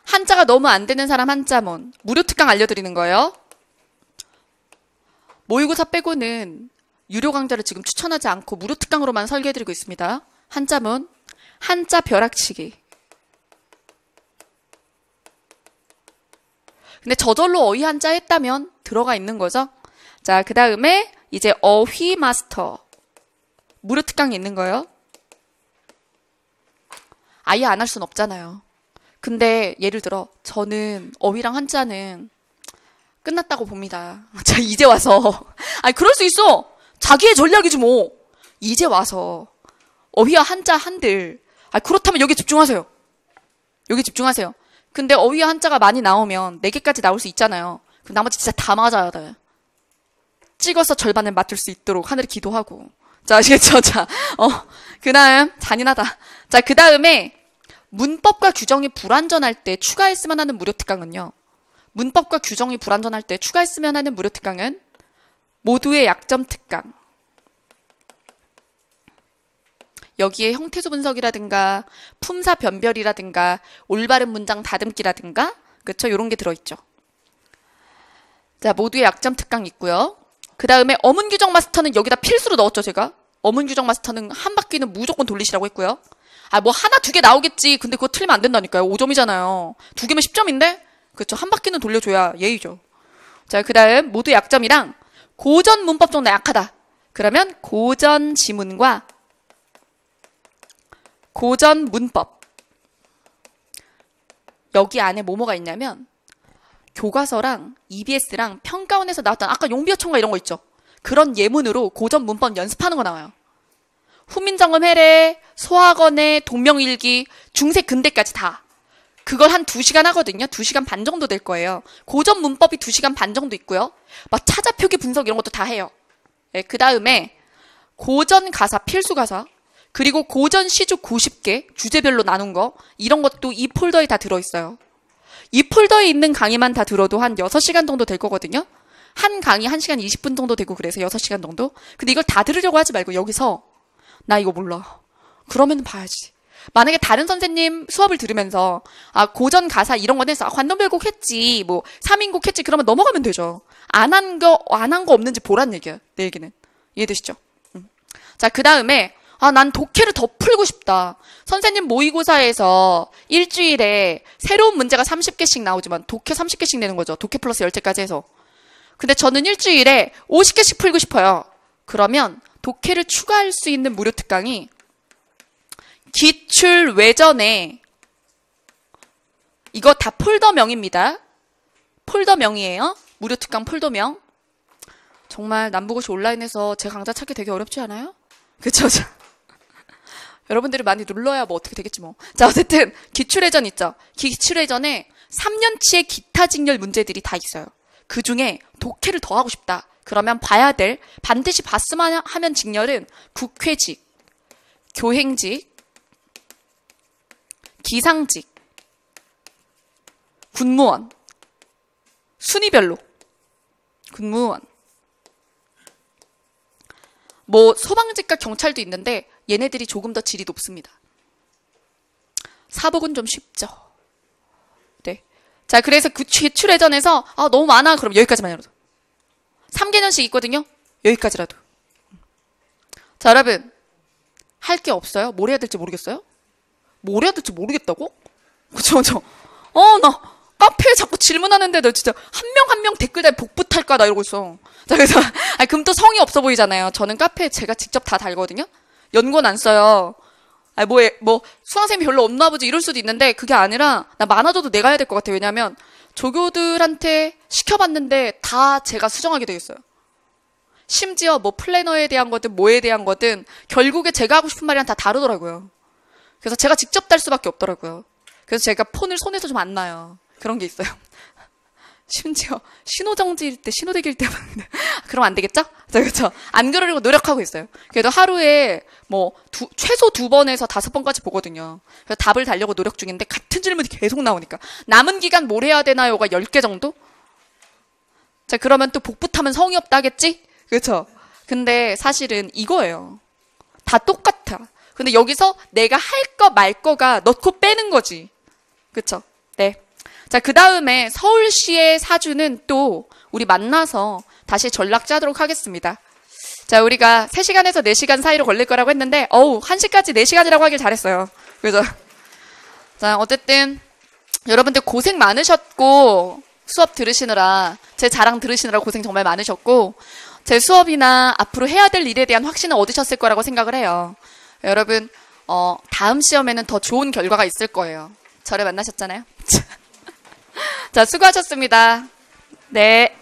한자가 너무 안 되는 사람 한자문. 무료 특강 알려드리는 거예요. 모의고사 빼고는 유료 강좌를 지금 추천하지 않고 무료 특강으로만 설계해드리고 있습니다. 한자문, 한자 벼락치기. 근데 저절로 어휘 한자 했다면 들어가 있는 거죠. 자, 그 다음에 이제 어휘 마스터. 무료 특강이 있는 거예요. 아예 안 할 순 없잖아요. 근데 예를 들어 저는 어휘랑 한자는 끝났다고 봅니다. 자, 이제 와서. 아니, 그럴 수 있어. 자기의 전략이지 뭐. 이제 와서 어휘와 한자 한들. 아, 그렇다면 여기 집중하세요. 여기 집중하세요. 근데 어휘와 한자가 많이 나오면 4개까지 나올 수 있잖아요. 그럼 나머지 진짜 다 맞아야 돼. 찍어서 절반을 맞출 수 있도록 하늘에 기도하고. 자, 아시겠죠? 자, 그 다음, 잔인하다. 자, 그 다음에 문법과 규정이 불완전할 때 추가했으면 하는 무료 특강은요. 문법과 규정이 불완전할 때 추가했으면 하는 무료 특강은 모두의 약점 특강. 여기에 형태소 분석이라든가 품사 변별이라든가 올바른 문장 다듬기라든가 그쵸? 요런 게 들어있죠. 자, 모두의 약점 특강 있고요. 그 다음에 어문규정 마스터는 여기다 필수로 넣었죠, 제가. 어문규정 마스터는 한 바퀴는 무조건 돌리시라고 했고요. 아, 뭐 하나, 2개 나오겠지. 근데 그거 틀리면 안 된다니까요. 5점이잖아요. 2개면 10점인데? 그렇죠. 한 바퀴는 돌려줘야 예의죠. 자, 그 다음 모두 약점이랑 고전 문법 정도 약하다. 그러면 고전 지문과 고전 문법. 여기 안에 뭐뭐가 있냐면 교과서랑 EBS랑 평가원에서 나왔던 아까 용비어천가 이런 거 있죠. 그런 예문으로 고전 문법 연습하는 거 나와요. 후민정음 해례, 소학원의 동명일기, 중세 근대까지 다. 그걸 한 2시간 하거든요. 2시간 반 정도 될 거예요. 고전 문법이 2시간 반 정도 있고요. 막 차자 표기 분석 이런 것도 다 해요. 네, 그 다음에 고전 가사, 필수 가사, 그리고 고전 시주 90개, 주제별로 나눈 거, 이런 것도 이 폴더에 다 들어있어요. 이 폴더에 있는 강의만 다 들어도 한 6시간 정도 될 거거든요. 한 강의 1시간 20분 정도 되고 그래서 6시간 정도? 근데 이걸 다 들으려고 하지 말고 여기서 나 이거 몰라. 그러면 봐야지. 만약에 다른 선생님 수업을 들으면서 고전 가사 이런 건 했어. 관동별곡 했지. 뭐 3인곡 했지. 그러면 넘어가면 되죠. 안 한 거 없는지 보란 얘기야. 내 얘기는. 이해되시죠? 자, 그 다음에 난 독해를 더 풀고 싶다. 선생님 모의고사에서 일주일에 새로운 문제가 30개씩 나오지만 독해 30개씩 내는 거죠. 독해 플러스 열체까지 해서. 근데 저는 일주일에 50개씩 풀고 싶어요. 그러면 독해를 추가할 수 있는 무료 특강이 기출 외전에, 이거 다 폴더명입니다. 폴더명이에요. 무료 특강 폴더명. 정말 남부고시 온라인에서 제 강좌 찾기 되게 어렵지 않아요? 그쵸? 여러분들이 많이 눌러야 뭐 어떻게 되겠지 뭐. 자, 어쨌든 기출외전 있죠. 기출외전에 3년치의 기타 직렬 문제들이 다 있어요. 그 중에 독해를 더 하고 싶다. 그러면 봐야 될, 반드시 봤으면 하면 직렬은 국회직, 교행직, 기상직, 군무원, 순위별로, 군무원. 뭐 소방직과 경찰도 있는데 얘네들이 조금 더 질이 높습니다. 사복은 좀 쉽죠. 네. 자, 그래서 그 기출외전에서 너무 많아. 그럼 여기까지만이라도. 3개년씩 있거든요. 여기까지라도. 자, 여러분. 할 게 없어요? 뭘 해야 될지 모르겠어요? 뭘 해야 될지 모르겠다고? 그쵸. 나 카페에 자꾸 질문하는데 너 진짜 한 명 한 명 댓글 달에 복부 탈까? 나 이러고 있어. 자, 그래서 그럼 또 성의 없어 보이잖아요. 저는 카페에 제가 직접 다 달거든요. 연고는 안 써요. 뭐 수강생이 별로 없나 보지 이럴 수도 있는데 그게 아니라 나 많아져도 내가 해야 될 것 같아요. 왜냐하면 조교들한테 시켜봤는데 다 제가 수정하게 되어 있어요. 심지어 뭐 플래너에 대한 거든 뭐에 대한 거든 결국에 제가 하고 싶은 말이랑 다 다르더라고요. 그래서 제가 직접 달 수밖에 없더라고요. 그래서 제가 폰을 손에서 좀 안 놔요. 그런 게 있어요. 심지어 신호정지일 때, 신호대기일 때 그럼 안 되겠죠? 그렇죠? 안 그러려고 노력하고 있어요. 그래도 하루에 뭐 최소 2번에서 5번까지 보거든요. 그래서 답을 달려고 노력 중인데 같은 질문이 계속 나오니까 남은 기간 뭘 해야 되나요가 10개 정도? 자, 그러면 또 복부 타면 성의 없다 하겠지? 그렇죠? 근데 사실은 이거예요. 다 똑같아. 근데 여기서 내가 할 거 말 거가 넣고 빼는 거지. 그렇죠? 네. 자, 그 다음에 서울시의 사주는 또 우리 만나서 다시 전략 짜도록 하겠습니다. 자, 우리가 3시간에서 4시간 사이로 걸릴 거라고 했는데 1시까지 4시간이라고 하길 잘했어요. 그죠? 자, 어쨌든 여러분들 고생 많으셨고 수업 들으시느라 제 자랑 들으시느라 고생 정말 많으셨고 제 수업이나 앞으로 해야 될 일에 대한 확신을 얻으셨을 거라고 생각을 해요. 여러분 다음 시험에는 더 좋은 결과가 있을 거예요. 저를 만나셨잖아요. 자, 수고하셨습니다. 네.